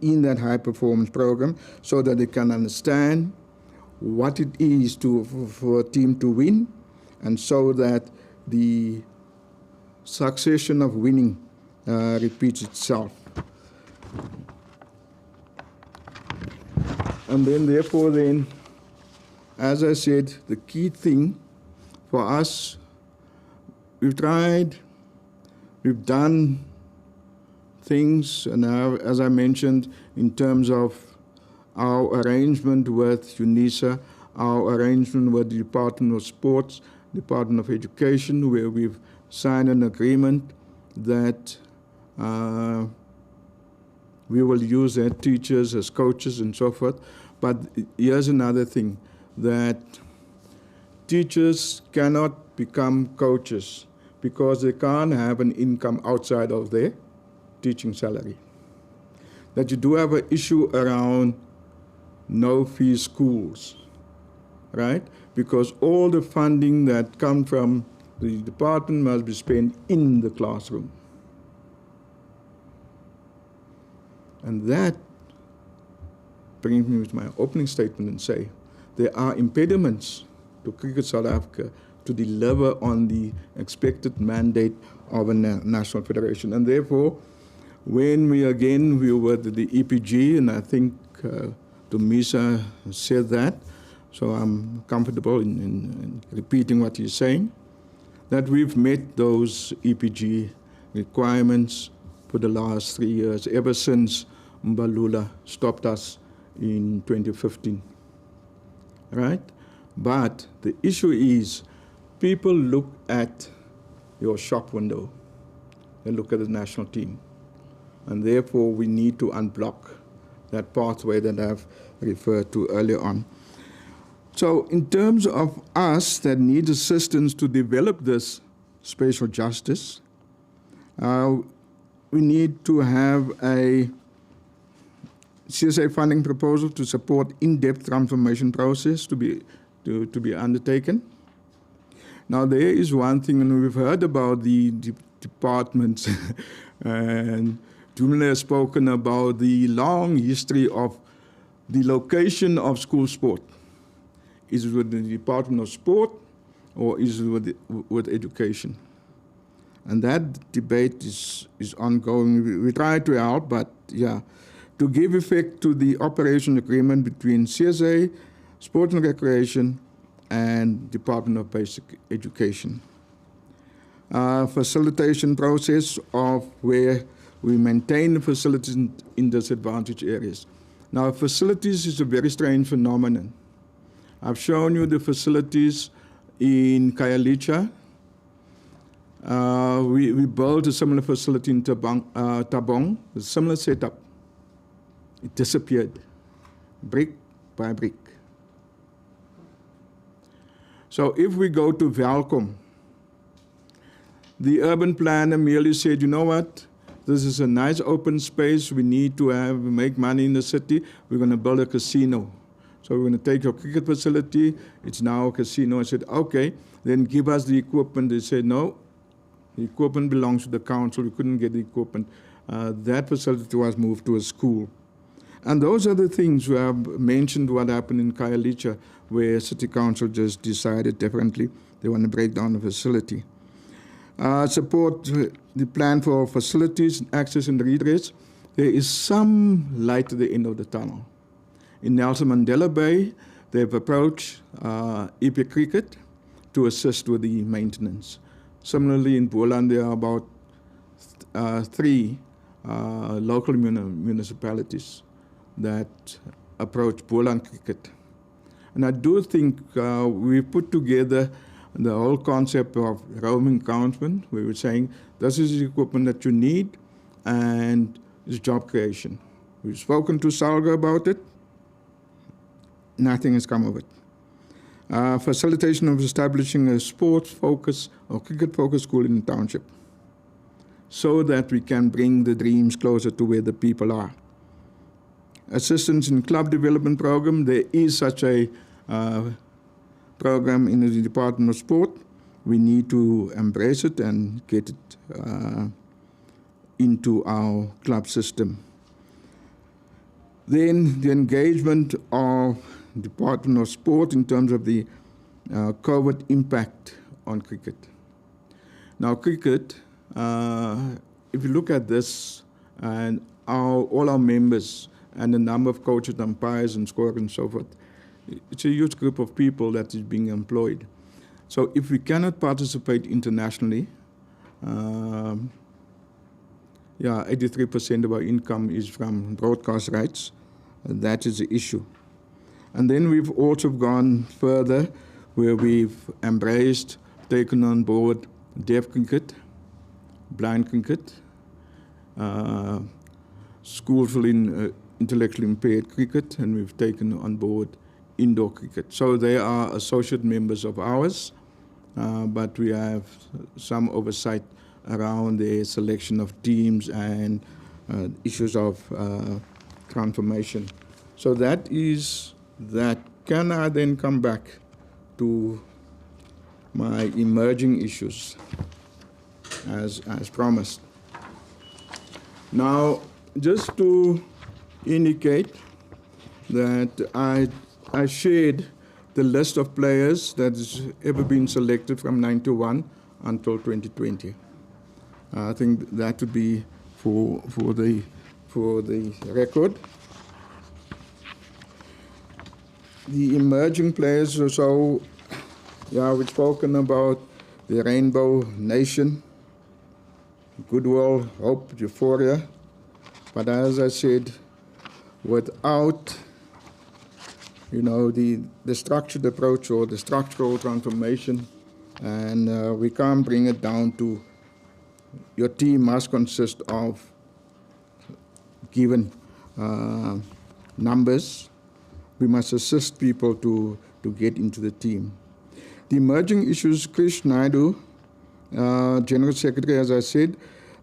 in that high performance program so that they can understand what it is for a team to win, and so that the succession of winning repeats itself. And then therefore then, as I said, the key thing for us we've tried, we've done things, and as I mentioned, in terms of our arrangement with UNISA, our arrangement with the Department of Sports, Department of Education, where we've signed an agreement that we will use their teachers as coaches and so forth. But here's another thing, that teachers cannot become coaches because they can't have an income outside of their teaching salary. That you do have an issue around no-fee schools, right? Because all the funding that comes from the department must be spent in the classroom. And that brings me to my opening statement and say, there are impediments to Cricket South Africa to deliver on the expected mandate of a national federation. And therefore, when we were with the EPG, and I think Dumisa said that, so I'm comfortable in repeating what he's saying, that we've met those EPG requirements for the last 3 years, ever since Mbalula stopped us in 2015, right? But the issue is, people look at your shop window, they look at the national team, and therefore we need to unblock that pathway that I've referred to earlier on. So in terms of us that need assistance to develop this spatial justice, we need to have a CSA funding proposal to support in-depth transformation process to be undertaken. Now there is one thing, and we've heard about the departments, and Dumile has spoken about the long history of the location of school sport. Is it with the Department of Sport, or is it with education? And that debate is ongoing. We try to help, but yeah, to give effect to the operation agreement between CSA, Sport and Recreation, and Department of Basic Education. Facilitation process of where we maintain facilities in disadvantaged areas. Now, facilities is a very strange phenomenon. I've shown you the facilities in Khayelitsha. We built a similar facility in Tabong, a similar setup. It disappeared, brick by brick. So if we go to Welkom, the urban planner merely said, you know what, this is a nice open space, we need to make money in the city, we're going to build a casino. So we're going to take your cricket facility, it's now a casino. I said, okay, then give us the equipment. They said, no, the equipment belongs to the council, we couldn't get the equipment. That facility was moved to a school. And those are the things we have mentioned what happened in Khayelitsha, where City Council just decided differently. They want to break down the facility. Support the plan for facilities, access and redress. There is some light at the end of the tunnel. In Nelson Mandela Bay, they've approached EP Cricket to assist with the maintenance. Similarly, in Boland, there are about 3 local municipalities that approach Boland Cricket. And I do think we put together the whole concept of roaming councilman. We were saying, this is the equipment that you need, and it's job creation. We've spoken to Salga about it. Nothing has come of it. Facilitation of establishing a sports-focused or cricket-focused school in the township, so that we can bring the dreams closer to where the people are. Assistance in club development program. There is such a program in the Department of Sport. We need to embrace it and get it into our club system. Then the engagement of Department of Sport in terms of the COVID impact on cricket. Now cricket, if you look at this and all our members and the number of coaches, umpires and scorers and so forth, it's a huge group of people that is being employed. So if we cannot participate internationally, 83% of our income is from broadcast rights. That is the issue. And then we've also gone further where we've embraced, taken on board deaf cricket, blind cricket, skillful intellectually impaired cricket, and we've taken on board indoor cricket. So they are associate members of ours, but we have some oversight around the selection of teams and issues of transformation. So that is that. Can I then come back to my emerging issues as promised? Now, just to indicate that I shared the list of players that has ever been selected from 91 until 2020. I think that would be for the record. The emerging players, so we've spoken about the Rainbow Nation, Goodwill, Hope, Euphoria. But as I said, without the structured approach or the structural transformation, and we can't bring it down to your team must consist of given numbers. We must assist people to get into the team. The emerging issues, Krish Naidu, General Secretary, as I said,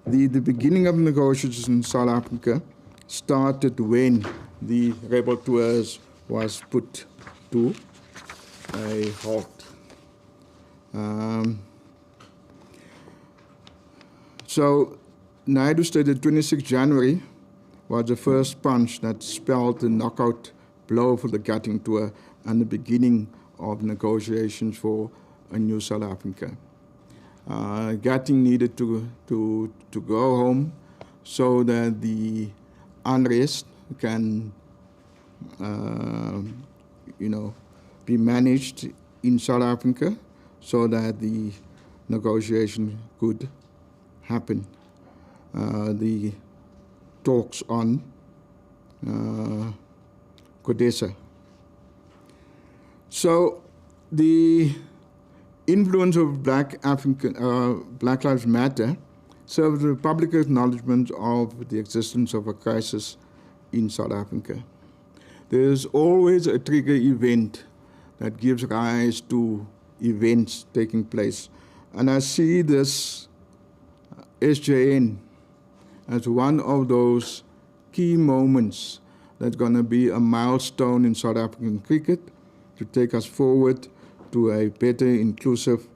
the beginning of negotiations in South Africa started when the rebel tours was put to a halt. So Naidu stated 26 January was the first punch that spelled the knockout blow for the gutting tour and the beginning of negotiations for a new South Africa. Gutting needed to go home so that the unrest can be managed in South Africa so that the negotiation could happen. The talks on CODESA. So the influence of Black Lives Matter serves as a public acknowledgement of the existence of a crisis in South Africa. There is always a trigger event that gives rise to events taking place. And I see this SJN as one of those key moments that's going to be a milestone in South African cricket to take us forward to a better, inclusive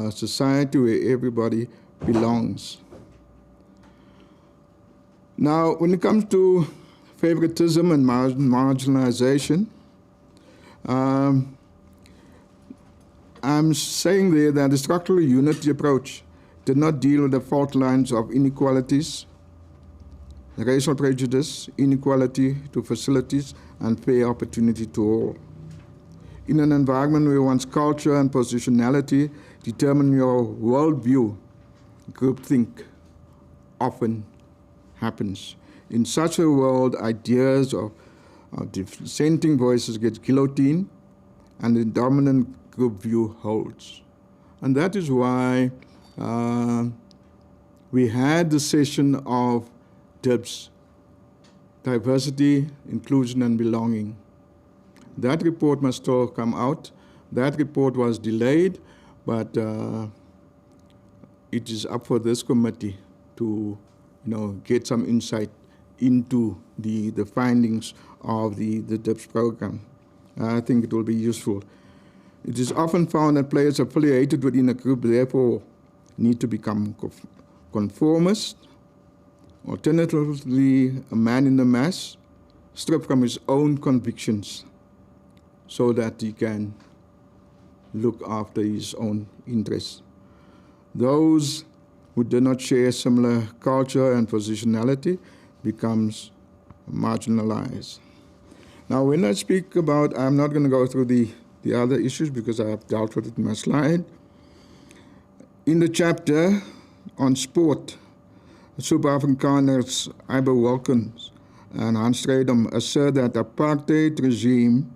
society where everybody belongs. Now, when it comes to favoritism and marginalization, I'm saying there that the structural unity approach did not deal with the fault lines of inequalities, racial prejudice, inequality to facilities, and fair opportunity to all. In an environment where one's culture and positionality determine your worldview, groupthink often happens. In such a world, ideas of dissenting voices get guillotined, and the dominant group view holds. And that is why we had the session of DIBS, Diversity, Inclusion and Belonging. That report must still come out. That report was delayed, but it is up for this committee to get some insight into the findings of the DIBS program. I think it will be useful. It is often found that players affiliated within a group therefore need to become conformist. Alternatively, a man in the mass stripped from his own convictions so that he can look after his own interests. Those who do not share similar culture and positionality becomes marginalized. Now, when I speak about, I'm not going to go through the the other issues because I have dealt with it in my slide. In the chapter on sport, Suid-Afrikaners Ibe Wilkins and Hans Stradom assert that the apartheid regime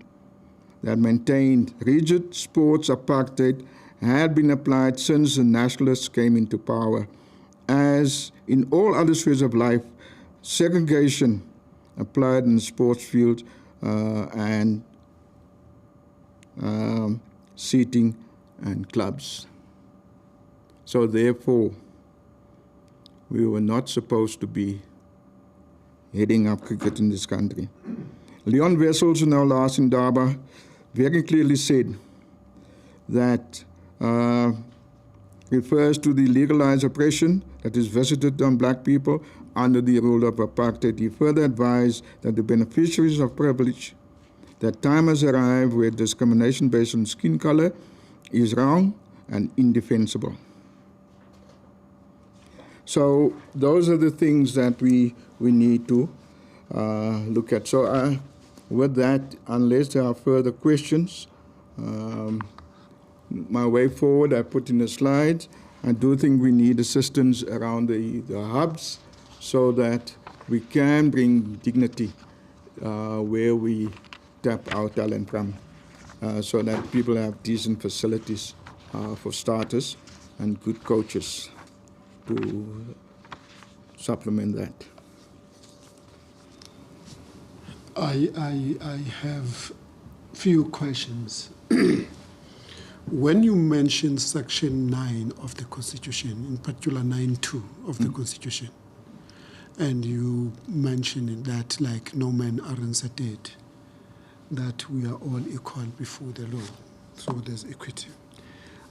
that maintained rigid sports apartheid had been applied since the nationalists came into power. As in all other spheres of life, segregation applied in the sports field and seating and clubs. So therefore, we were not supposed to be heading up cricket in this country. Leon Wessels, in our last Indaba, very clearly said that refers to the legalized oppression that is visited on black people under the rule of apartheid. He further advised that the beneficiaries of privilege, that time has arrived where discrimination based on skin color is wrong and indefensible. So those are the things that we need to look at. So with that, unless there are further questions, my way forward, I put in the slides. I do think we need assistance around the hubs so that we can bring dignity where we tap our talent from, so that people have decent facilities for starters and good coaches to supplement that. I have few questions. When you mention Section 9 of the Constitution, in particular 9.2 of the Constitution, and you mention that, like Norman Arendse did, that we are all equal before the law, so there's equity.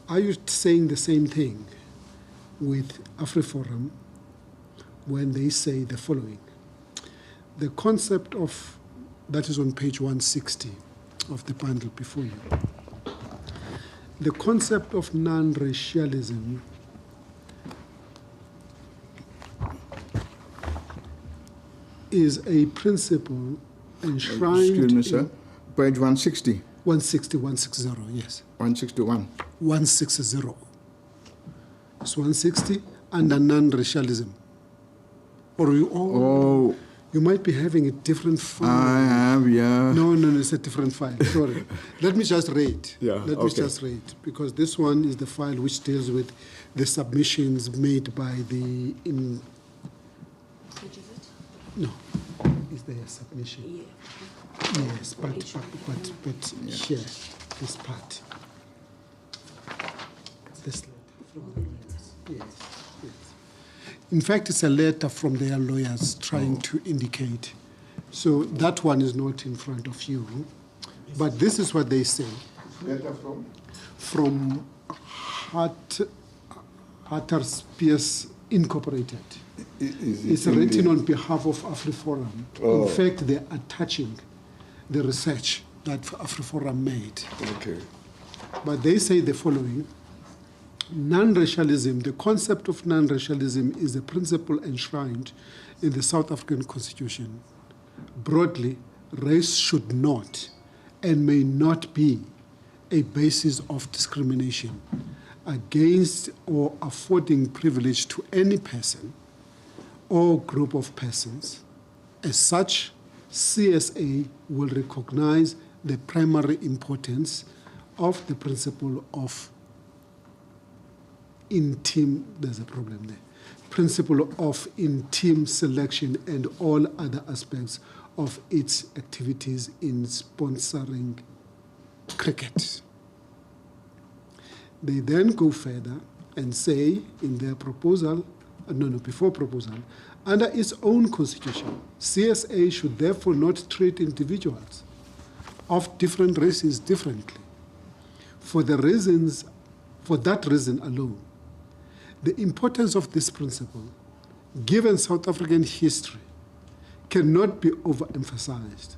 Are you saying the same thing with Afriforum when they say the following? The concept of, that is on page 160 of the bundle before you. The concept of non-racialism is a principle enshrined Excuse me, sir. Page 160. 160, yes. 161. 160. It's 160 under non-racialism. Or you all... Oh. You might be having a different file. I have, yeah. No, it's a different file. Sorry. Let me just read. Yeah, Let me just read, because this one is the file which deals with the submissions made by the... No, is there a submission? Yeah. Yes, but here, this part. This letter from the lawyers. Yes. In fact, it's a letter from their lawyers trying to indicate. So that one is not in front of you, but this is what they say. Letter from? From Hatterspears Incorporated. It's written on behalf of Afriforum. In fact, they're attaching the research that Afriforum made. Okay. But they say the following. Non-racialism, the concept of non-racialism is a principle enshrined in the South African Constitution. Broadly, race should not and may not be a basis of discrimination against or affording privilege to any person or group of persons. As such, CSA will recognize the primary importance of the principle of there's a problem there. Principle of in-team selection and all other aspects of its activities in sponsoring cricket. They then go further and say in their proposal, before proposal, under its own constitution, CSA should therefore not treat individuals of different races differently. For that reason alone, the importance of this principle, given South African history, cannot be overemphasized.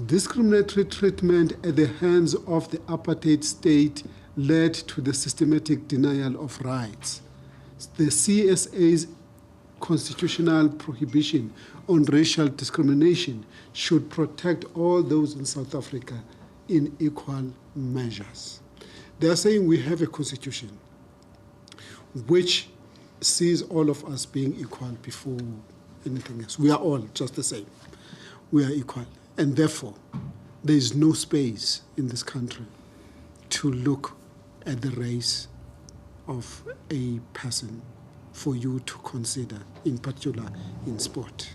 Discriminatory treatment at the hands of the apartheid state led to the systematic denial of rights. The CSA's constitutional prohibition on racial discrimination should protect all those in South Africa, in equal measures. They are saying we have a constitution which sees all of us being equal before anything else. We are all just the same. We are equal. And therefore, there is no space in this country to look at the race of a person for you to consider, in particular in sport.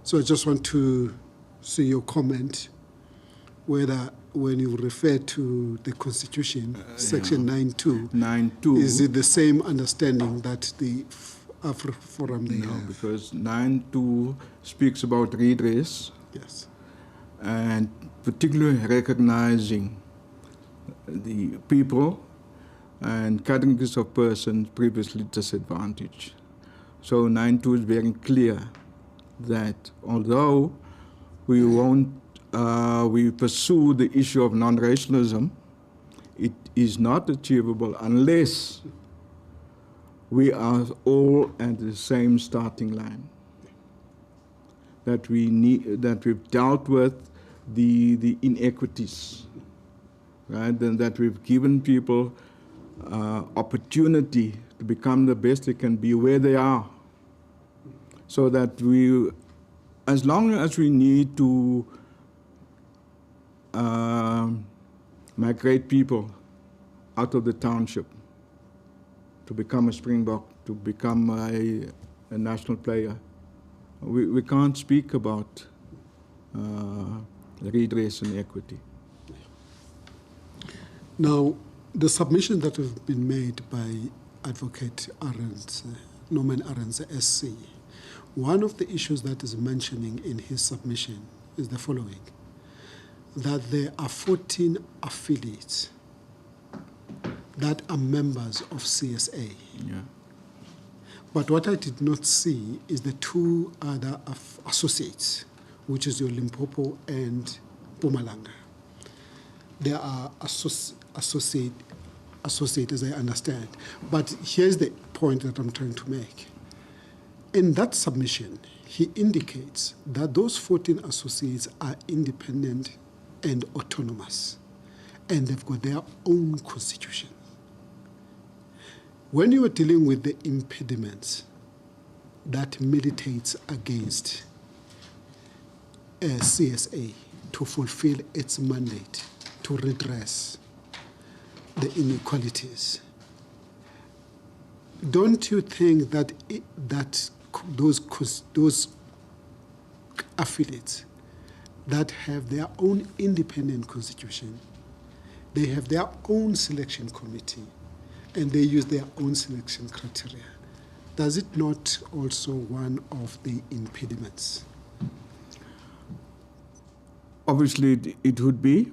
So I just want to see your comment whether when you refer to the Constitution, Section 9.2, 9.2. is it the same understanding that the Afriforum they No, have? because 9.2 speaks about redress Yes. and particularly recognizing the people and categories of persons previously disadvantaged. So 9.2 is very clear that although we won't we pursue the issue of non-racialism, it is not achievable unless we are all at the same starting line. That we've dealt with the inequities, right? And that we've given people opportunity to become the best they can be where they are. So that we, as long as we need to migrate people out of the township to become a Springbok, to become a national player, we can't speak about redress and equity. Now, the submission that have been made by Advocate Arendse, Norman Arendse, SC, one of the issues that is mentioning in his submission is the following, that there are 14 affiliates that are members of CSA. Yeah. But what I did not see is the two other associates, which is your Limpopo and Mpumalanga. They are associate, as I understand. But here's the point that I'm trying to make. In that submission, he indicates that those 14 associates are independent and autonomous, and they've got their own constitution. When you are dealing with the impediments that militates against CSA to fulfill its mandate to redress the inequalities, don't you think that those affiliates that have their own independent constitution, they have their own selection committee, and they use their own selection criteria, does it not also one of the impediments? Obviously, it would be,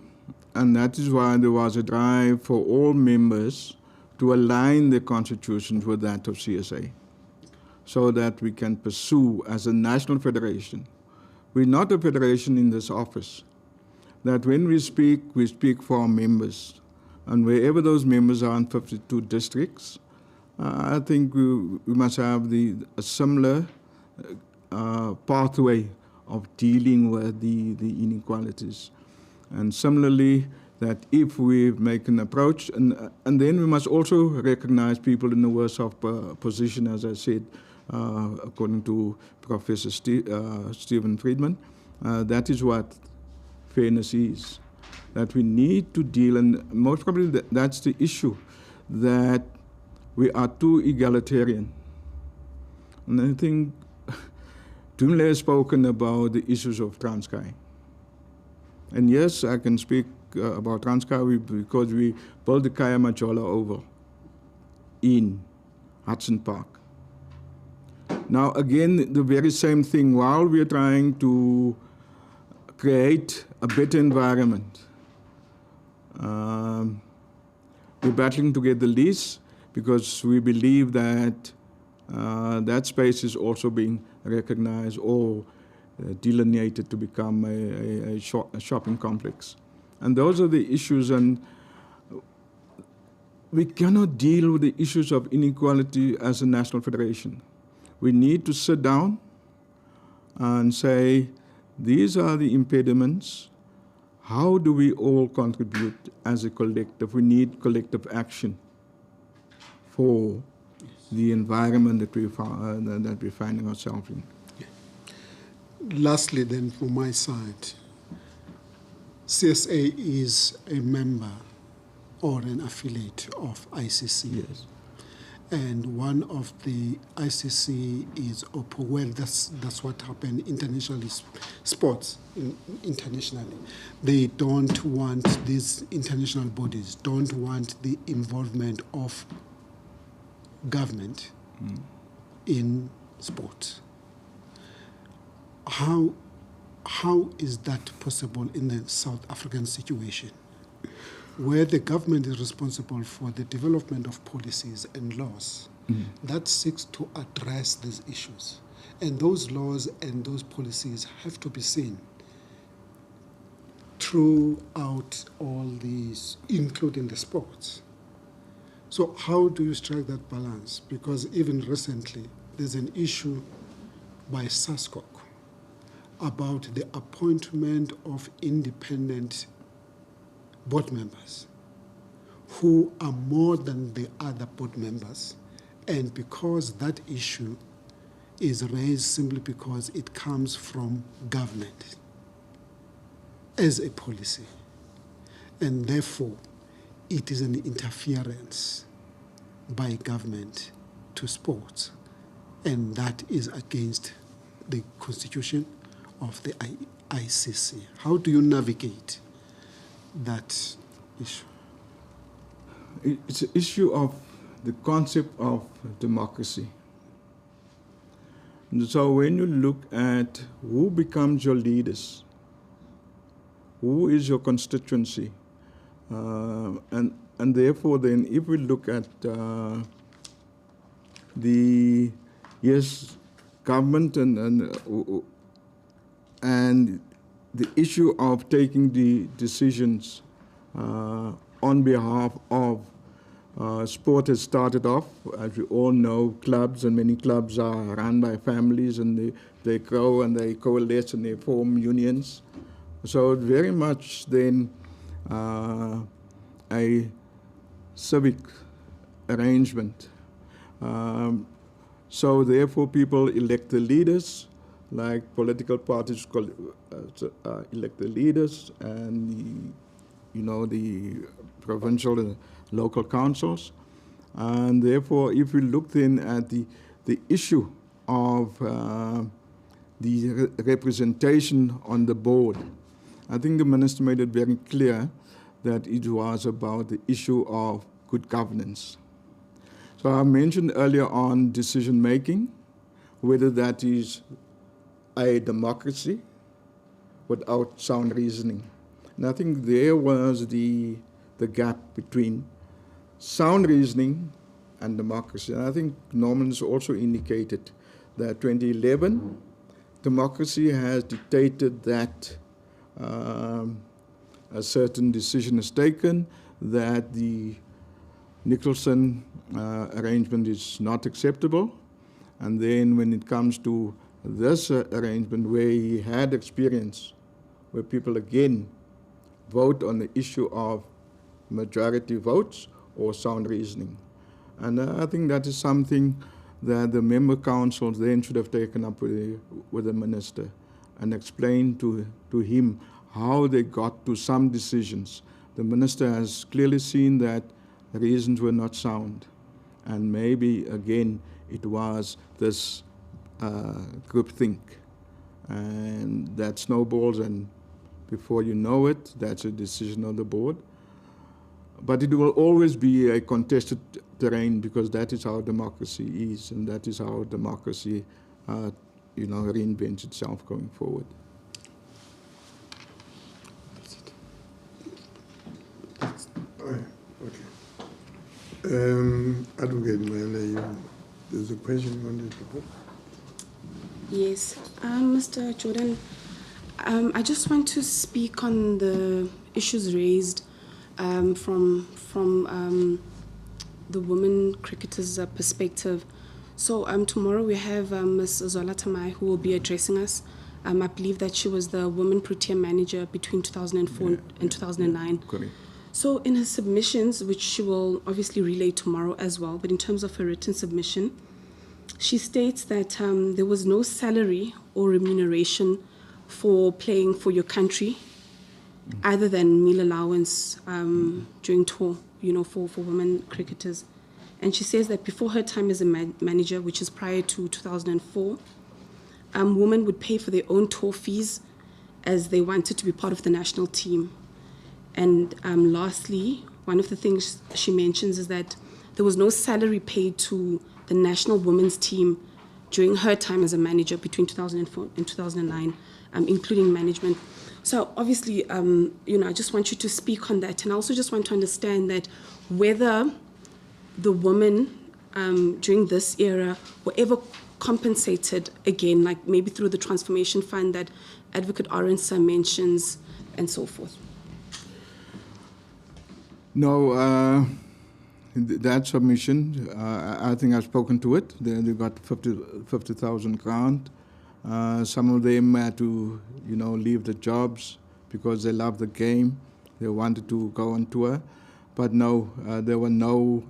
and that is why there was a drive for all members to align their constitutions with that of CSA, so that we can pursue as a national federation. We're not a federation in this office. That when we speak for our members. And wherever those members are in 52 districts, I think we must have a similar pathway of dealing with the inequalities. And similarly, that if we make an approach, and then we must also recognize people in the worst off position, as I said, according to Professor Stephen Friedman. That is what fairness is. That we need to deal, and most probably that's the issue, that we are too egalitarian. And I think Dumile has spoken about the issues of Transkei. And yes, I can speak about Transkei because we built the Kaya Majola Oval in Hudson Park. Now again, the very same thing, while we're trying to create a better environment, we're battling to get the lease because we believe that that space is also being recognized or delineated to become a shopping complex. And those are the issues, and we cannot deal with the issues of inequality as a national federation. We need to sit down and say, these are the impediments. how do we all contribute as a collective? We need collective action for the environment that we're finding ourselves in. Lastly, then, from my side, CSA is a member or an affiliate of ICC. Yes. And one of the ICC is well, that's what happened internationally, sports internationally. They don't want, these international bodies don't want the involvement of government in sports. How is that possible in the South African situation, where the government is responsible for the development of policies and laws that seeks to address these issues? And those laws and those policies have to be seen throughout all these, including the sports. So how do you strike that balance? Because even recently, there's an issue by SASCOC about the appointment of independent board members who are more than the other board members, and because that issue is raised simply because it comes from government as a policy, and therefore it is an interference by government to sports, and that is against the constitution of the ICC. How do you navigate that issue? It's an issue of the concept of democracy. And so when you look at who becomes your leaders, who is your constituency, and therefore then if we look at the, yes, government and the issue of taking the decisions on behalf of sport has started off, as we all know, clubs, and many clubs are run by families, and they grow and they coalesce and they form unions. So very much then a civic arrangement. So therefore people elect the leaders, like political parties elect the leaders, and the provincial and local councils. And therefore, if we look then at the issue of the representation on the board, I think the minister made it very clear that it was about the issue of good governance. So I mentioned earlier on decision making, whether that is a democracy without sound reasoning. And I think there was the gap between sound reasoning and democracy. And I think Norman has also indicated that 2011, democracy has dictated that a certain decision is taken, that the Nicholson arrangement is not acceptable. And then when it comes to this arrangement where he had experience, where people again vote on the issue of majority votes or sound reasoning. And I think that is something that the member councils then should have taken up with the minister and explained to him how they got to some decisions. The minister has clearly seen that the reasons were not sound. And maybe, again, it was this groupthink. And that snowballs, and before you know it, that's a decision of the board. But it will always be a contested terrain, because that is how democracy is, and that is how democracy reinvents itself going forward. Advocate Mele, there's a question you wanted to put? Yes, Mr. Jordaan, I just want to speak on the issues raised from the women cricketers' perspective. So tomorrow we have Ms. Zola Tamai, who will be addressing us I believe that she was the woman pro-tem manager between 2004 and 2009. Correct. So in her submissions, which she will obviously relay tomorrow as well, but in terms of her written submission, she states that there was no salary or remuneration for playing for your country, other than meal allowance during tour, for women cricketers. And she says that before her time as a manager, which is prior to 2004, women would pay for their own tour fees as they wanted to be part of the national team. And lastly, one of the things she mentions is that there was no salary paid to the national women's team during her time as a manager between 2004 and 2009, including management. So obviously, I just want you to speak on that. And I also just want to understand that whether the women during this era were ever compensated again, like maybe through the transformation fund that Advocate Arendse mentions and so forth. No, that submission, I think I've spoken to it. They got 50,000 grant. Some of them had to, leave the jobs because they loved the game. They wanted to go on tour. But no, there were no,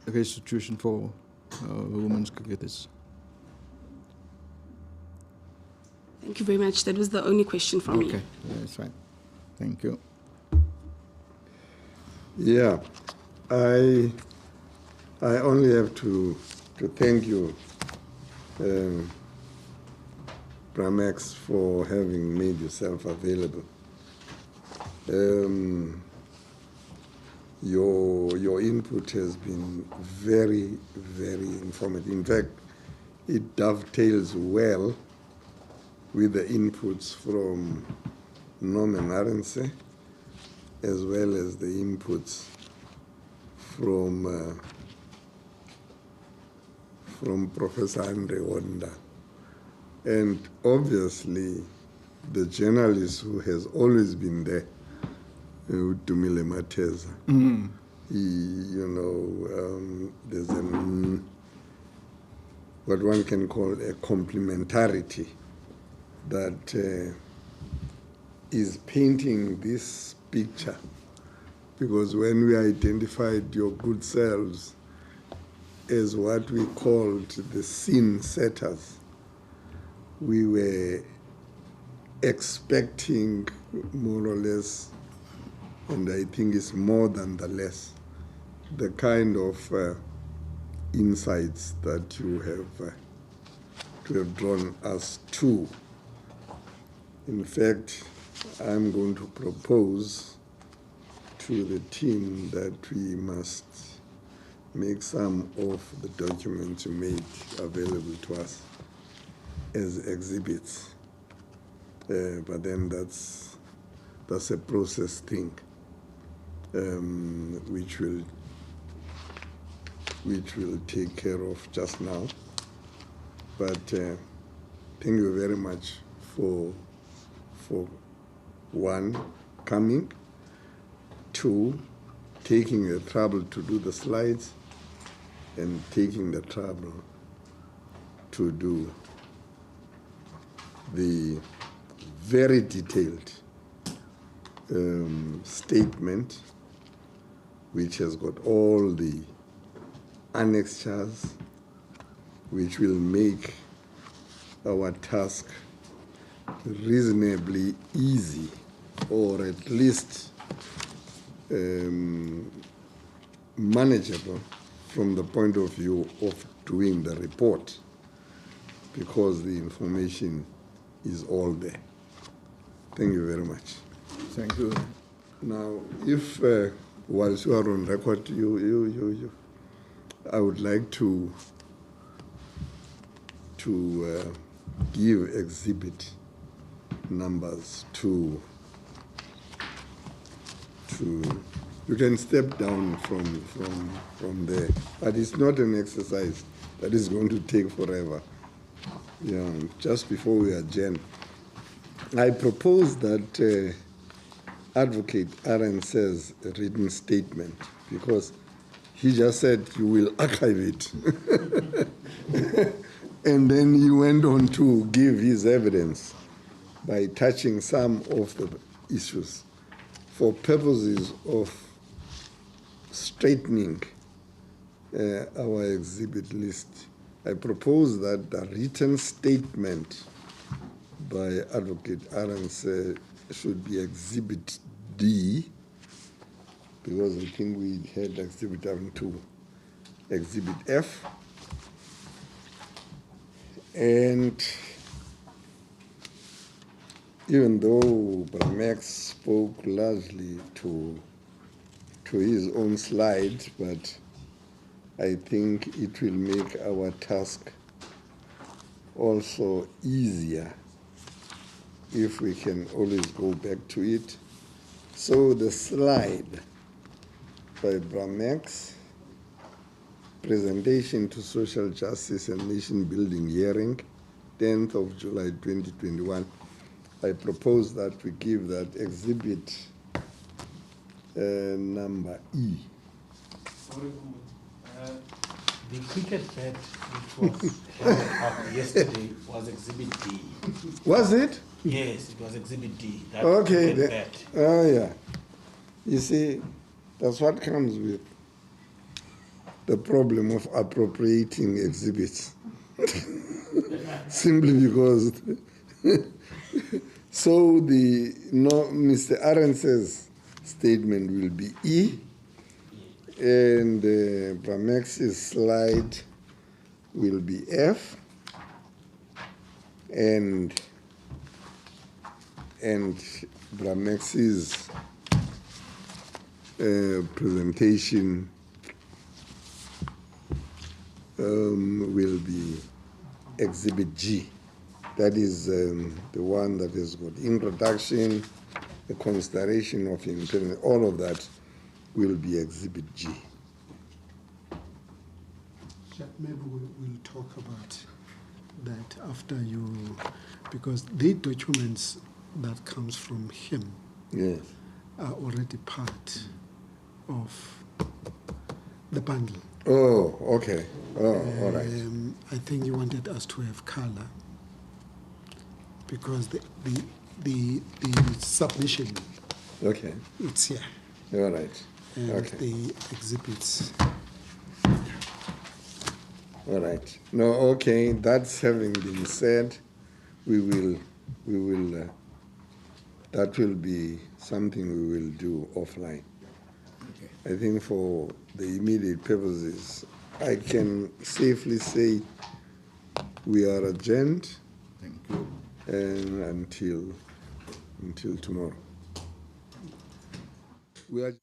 restitution for women's cricketers. Thank you very much. That was the only question from me. Okay, that's fine. Thank you. Yeah, I only have to thank you, Pramex, for having made yourself available. Your input has been very, very informative. In fact, it dovetails well with the inputs from Norman Arendse, as well as the inputs from Professor Andre Wanda. And obviously, the journalist who has always been there, Dumile Mateza. There's what one can call a complementarity that is painting this picture. Because when we identified your good selves as what we called the scene setters, we were expecting more or less, and I think it's more than the less, the kind of insights that you have drawn us to. In fact, I'm going to propose to the team that we must make some of the documents you made available to us as exhibits. But then that's a process thing, which will take care of just now. But thank you very much for one, coming, two, taking the trouble to do the slides, and taking the trouble to do the very detailed statement, which has got all the annexures, which will make our task reasonably easy, or at least manageable from the point of view of doing the report, because the information is all there. Thank you very much. Thank you. Now, if whilst you are on record, I would like to give exhibit numbers to you can step down from there, but it's not an exercise that is going to take forever. Yeah, just before we adjourn, I propose that Advocate Arendse's written statement, because he just said you will archive it. And then he went on to give his evidence by touching some of the issues for purposes of straightening our exhibit list. I propose that the written statement by Advocate Arendse should be Exhibit D, because I think we had Exhibit M to Exhibit F. And even though Bramex spoke largely to his own slide, but I think it will make our task also easier if we can always go back to it. So the slide by Bramex, presentation to social justice and nation building hearing, 10th of July 2021. I propose that we give that exhibit number E. Sorry, the cricket bet which was held up yesterday was Exhibit D. Was it? Yes, it was Exhibit D. That Okay. cricket bet. Oh, yeah. You see, that's what comes with the problem of appropriating exhibits. Simply because. So Mr. Arendse's statement will be E, and Bramex's slide will be F, and Bramex's presentation will be Exhibit G. That is the one that has got introduction, the consideration of independence, all of that will be Exhibit G. Maybe we'll talk about that after you, because the documents that comes from him Yes. are already part of the bundle. Oh, okay. Oh, all right. I think you wanted us to have color, because the submission, Okay. it's here, All right. and Okay. the exhibits. All right. No, okay. That's having been said, we will. That will be something we will do offline. I think for the immediate purposes, I can safely say we are adjourned. Thank you. And until tomorrow. We are